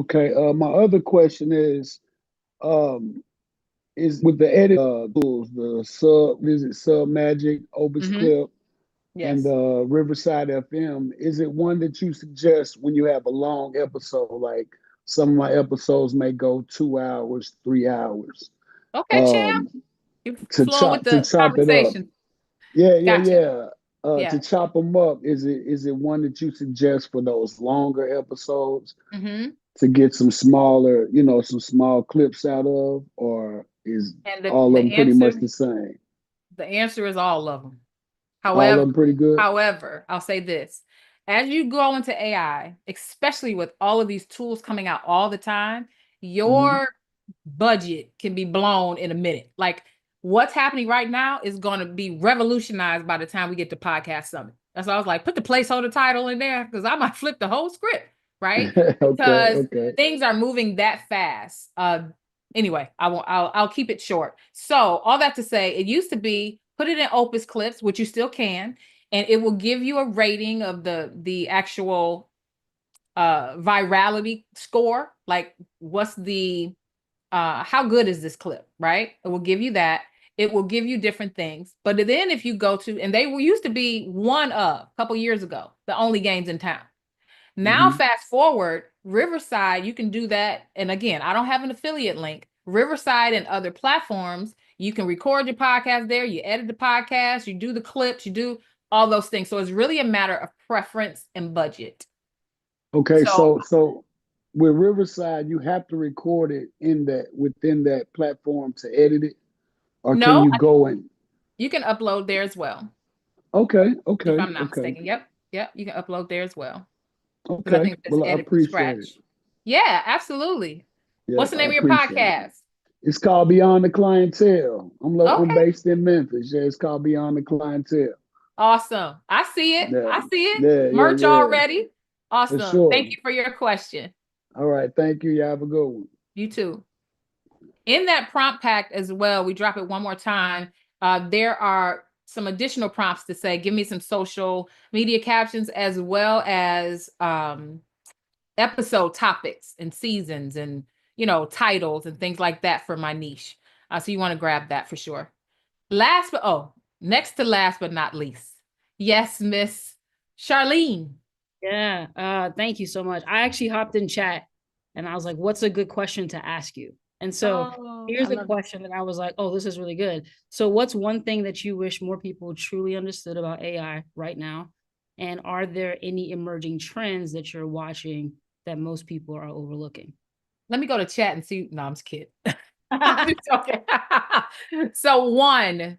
My other question is with the edit tools, the Sub Magic, Opus Clip, and Riverside FM, is it one that you suggest when you have a long episode? Like some of my episodes may go 2 hours, 3 hours. Okay, champ. You're To flowing with the chop it up. conversation. Yeah. Yeah. To chop them up, is it one that you suggest for those longer episodes to get some smaller, some small clips out of, or is all of them pretty much the same? The answer is all of them. All of them pretty good. However, I'll say this. As you go into AI, especially with all of these tools coming out all the time, your budget can be blown in a minute. Like what's happening right now is going to be revolutionized by the time we get to Podcast Summit. That's why I was like, put the placeholder title in there because I might flip the whole script, right? Because things are moving that fast. Anyway, I'll keep it short. So all that to say, it used to be put it in Opus Clips, which you still can, and it will give you a rating of the actual virality score. Like what's the how good is this clip, right? It will give you that. It will give you different things. But then if you go to, and they were used to be a couple years ago, the only games in town. Now, fast forward, Riverside, you can do that. And again, I don't have an affiliate link. Riverside and other platforms, you can record your podcast there, you edit the podcast, you do the clips, you do all those things. So it's really a matter of preference and budget. Okay, so with Riverside, you have to record it within that platform to edit it, or can you go in? You can upload there as well. Okay. If I'm not mistaken. Yep. You can upload there as well. Okay. I think it's Well, I edit from appreciate scratch. it. Yeah, absolutely. Yeah, What's the name I of your appreciate podcast? It's called Beyond the Clientele. I'm Okay. based in Memphis. Yeah, it's called Beyond the Clientele. Awesome. I see it. Yeah, I see it. yeah, yeah, Merch yeah. already. For Awesome. Thank sure. you for your question. All right. Thank you. You have a good one. You too. In that prompt pack as well, we drop it one more time. There are some additional prompts to say, give me some social media captions as well as episode topics and seasons and, titles and things like that for my niche. So you want to grab that for sure. Next to last but not least. Yes, Miss Charlene. Yeah, thank you so much. I actually hopped in chat and I was like, what's a good question to ask you? And so here's a question that I was like, oh, this is really good. So what's one thing that you wish more people truly understood about AI right now? And are there any emerging trends that you're watching that most people are overlooking? Let me go to chat and see. No, I'm just kidding. Okay. So one,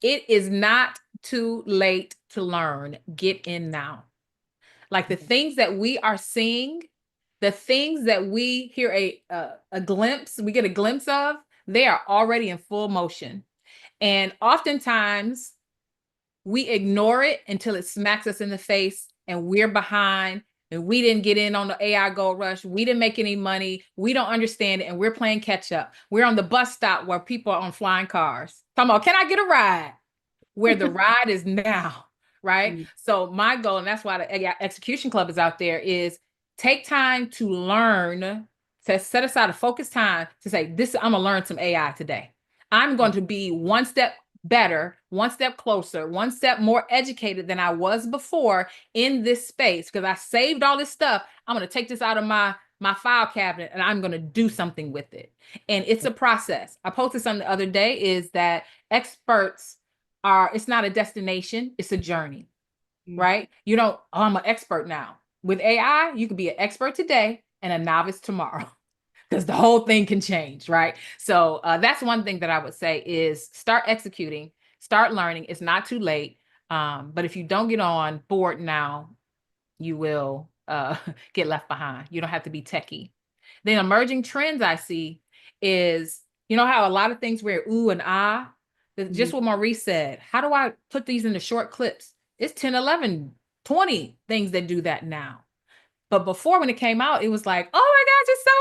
it is not too late to learn. Get in now. Like the things that we are seeing, the things that we hear a glimpse, we get a glimpse of, they are already in full motion. And oftentimes we ignore it until it smacks us in the face and we're behind and we didn't get in on the AI gold rush. We didn't make any money. We don't understand it. And we're playing catch up. We're on the bus stop where people are on flying cars. Come on, can I get a ride? Where the ride is now, right? So my goal, and that's why the AI Execution Club is out there, is take time to learn, to set aside a focused time to say, I'm gonna learn some AI today. I'm going to be one step better, one step closer, one step more educated than I was before in this space because I saved all this stuff. I'm going to take this out of my file cabinet and I'm going to do something with it. And it's a process. I posted something the other day is that experts it's not a destination, it's a journey, right? You don't, I'm an expert now. With AI, you could be an expert today and a novice tomorrow. Because the whole thing can change, right? So that's one thing that I would say is start executing, start learning. It's not too late. But if you don't get on board now, you will get left behind. You don't have to be techie. Then emerging trends I see is, how a lot of things were ooh and ah, just what Maurice said. How do I put these into short clips? It's 10, 11, 20 things that do that now. But before, when it came out, it was like, oh my gosh, it's so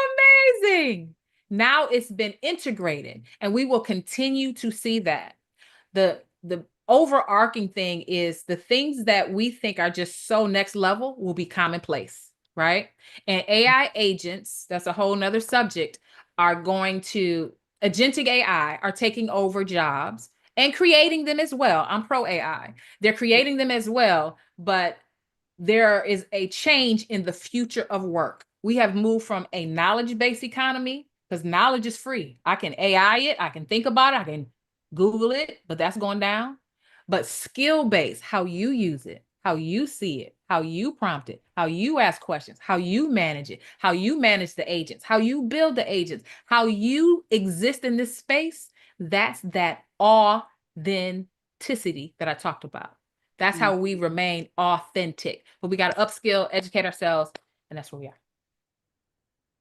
amazing. Now it's been integrated and we will continue to see that. The overarching thing is the things that we think are just so next level will be commonplace, right? And AI agents, that's a whole nother subject, are going to, agentic AI are taking over jobs and creating them as well. I'm pro AI. They're creating them as well, but there is a change in the future of work. We have moved from a knowledge-based economy because knowledge is free. I can AI it, I can think about it, I can Google it, but that's going down. But skill-based, how you use it, how you see it, how you prompt it, how you ask questions, how you manage it, how you manage the agents, how you build the agents, how you exist in this space, that's that authenticity that I talked about. That's how we remain authentic. But we got to upskill, educate ourselves, and that's where we are.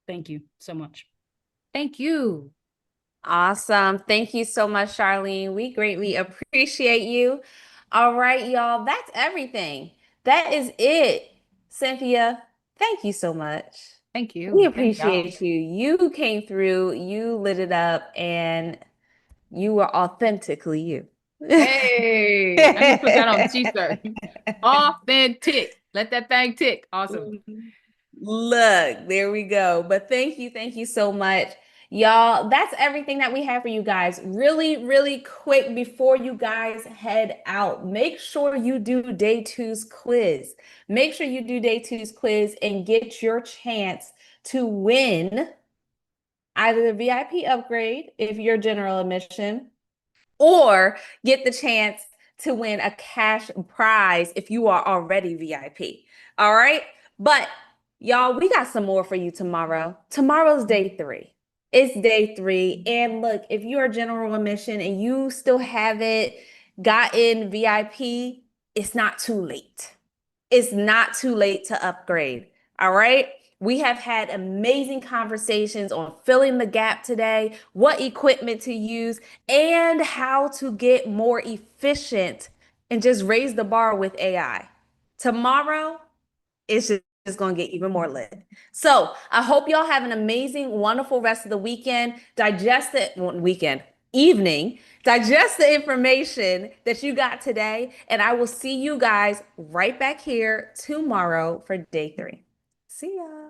Thank you so much. Thank you. Awesome. Thank you so much, Charlene. We greatly appreciate you. All right, y'all. That's everything. That is it. Cynthia, thank you so much. Thank you. We appreciate you. You came through, you lit it up, and you were authentically you. Hey, I need to put that on the t-shirt. Authentic. Let that thing tick. Awesome. Look, there we go. But thank you so much. Y'all, that's everything that we have for you guys. Really, really quick before you guys head out, make sure you do day two's quiz. Make sure you do day two's quiz and get your chance to win either the VIP upgrade if you're general admission, or get the chance to win a cash prize if you are already VIP. All right? But y'all, we got some more for you tomorrow. Tomorrow's day 3. It's day 3. And look, if you're a general admission and you still haven't gotten VIP, it's not too late. It's not too late to upgrade. All right? We have had amazing conversations on filling the gap today, what equipment to use, and how to get more efficient and just raise the bar with AI. Tomorrow, it's just going to get even more lit. So I hope y'all have an amazing, wonderful rest of the weekend. Evening. Digest the information that you got today. And I will see you guys right back here tomorrow for day 3. See ya.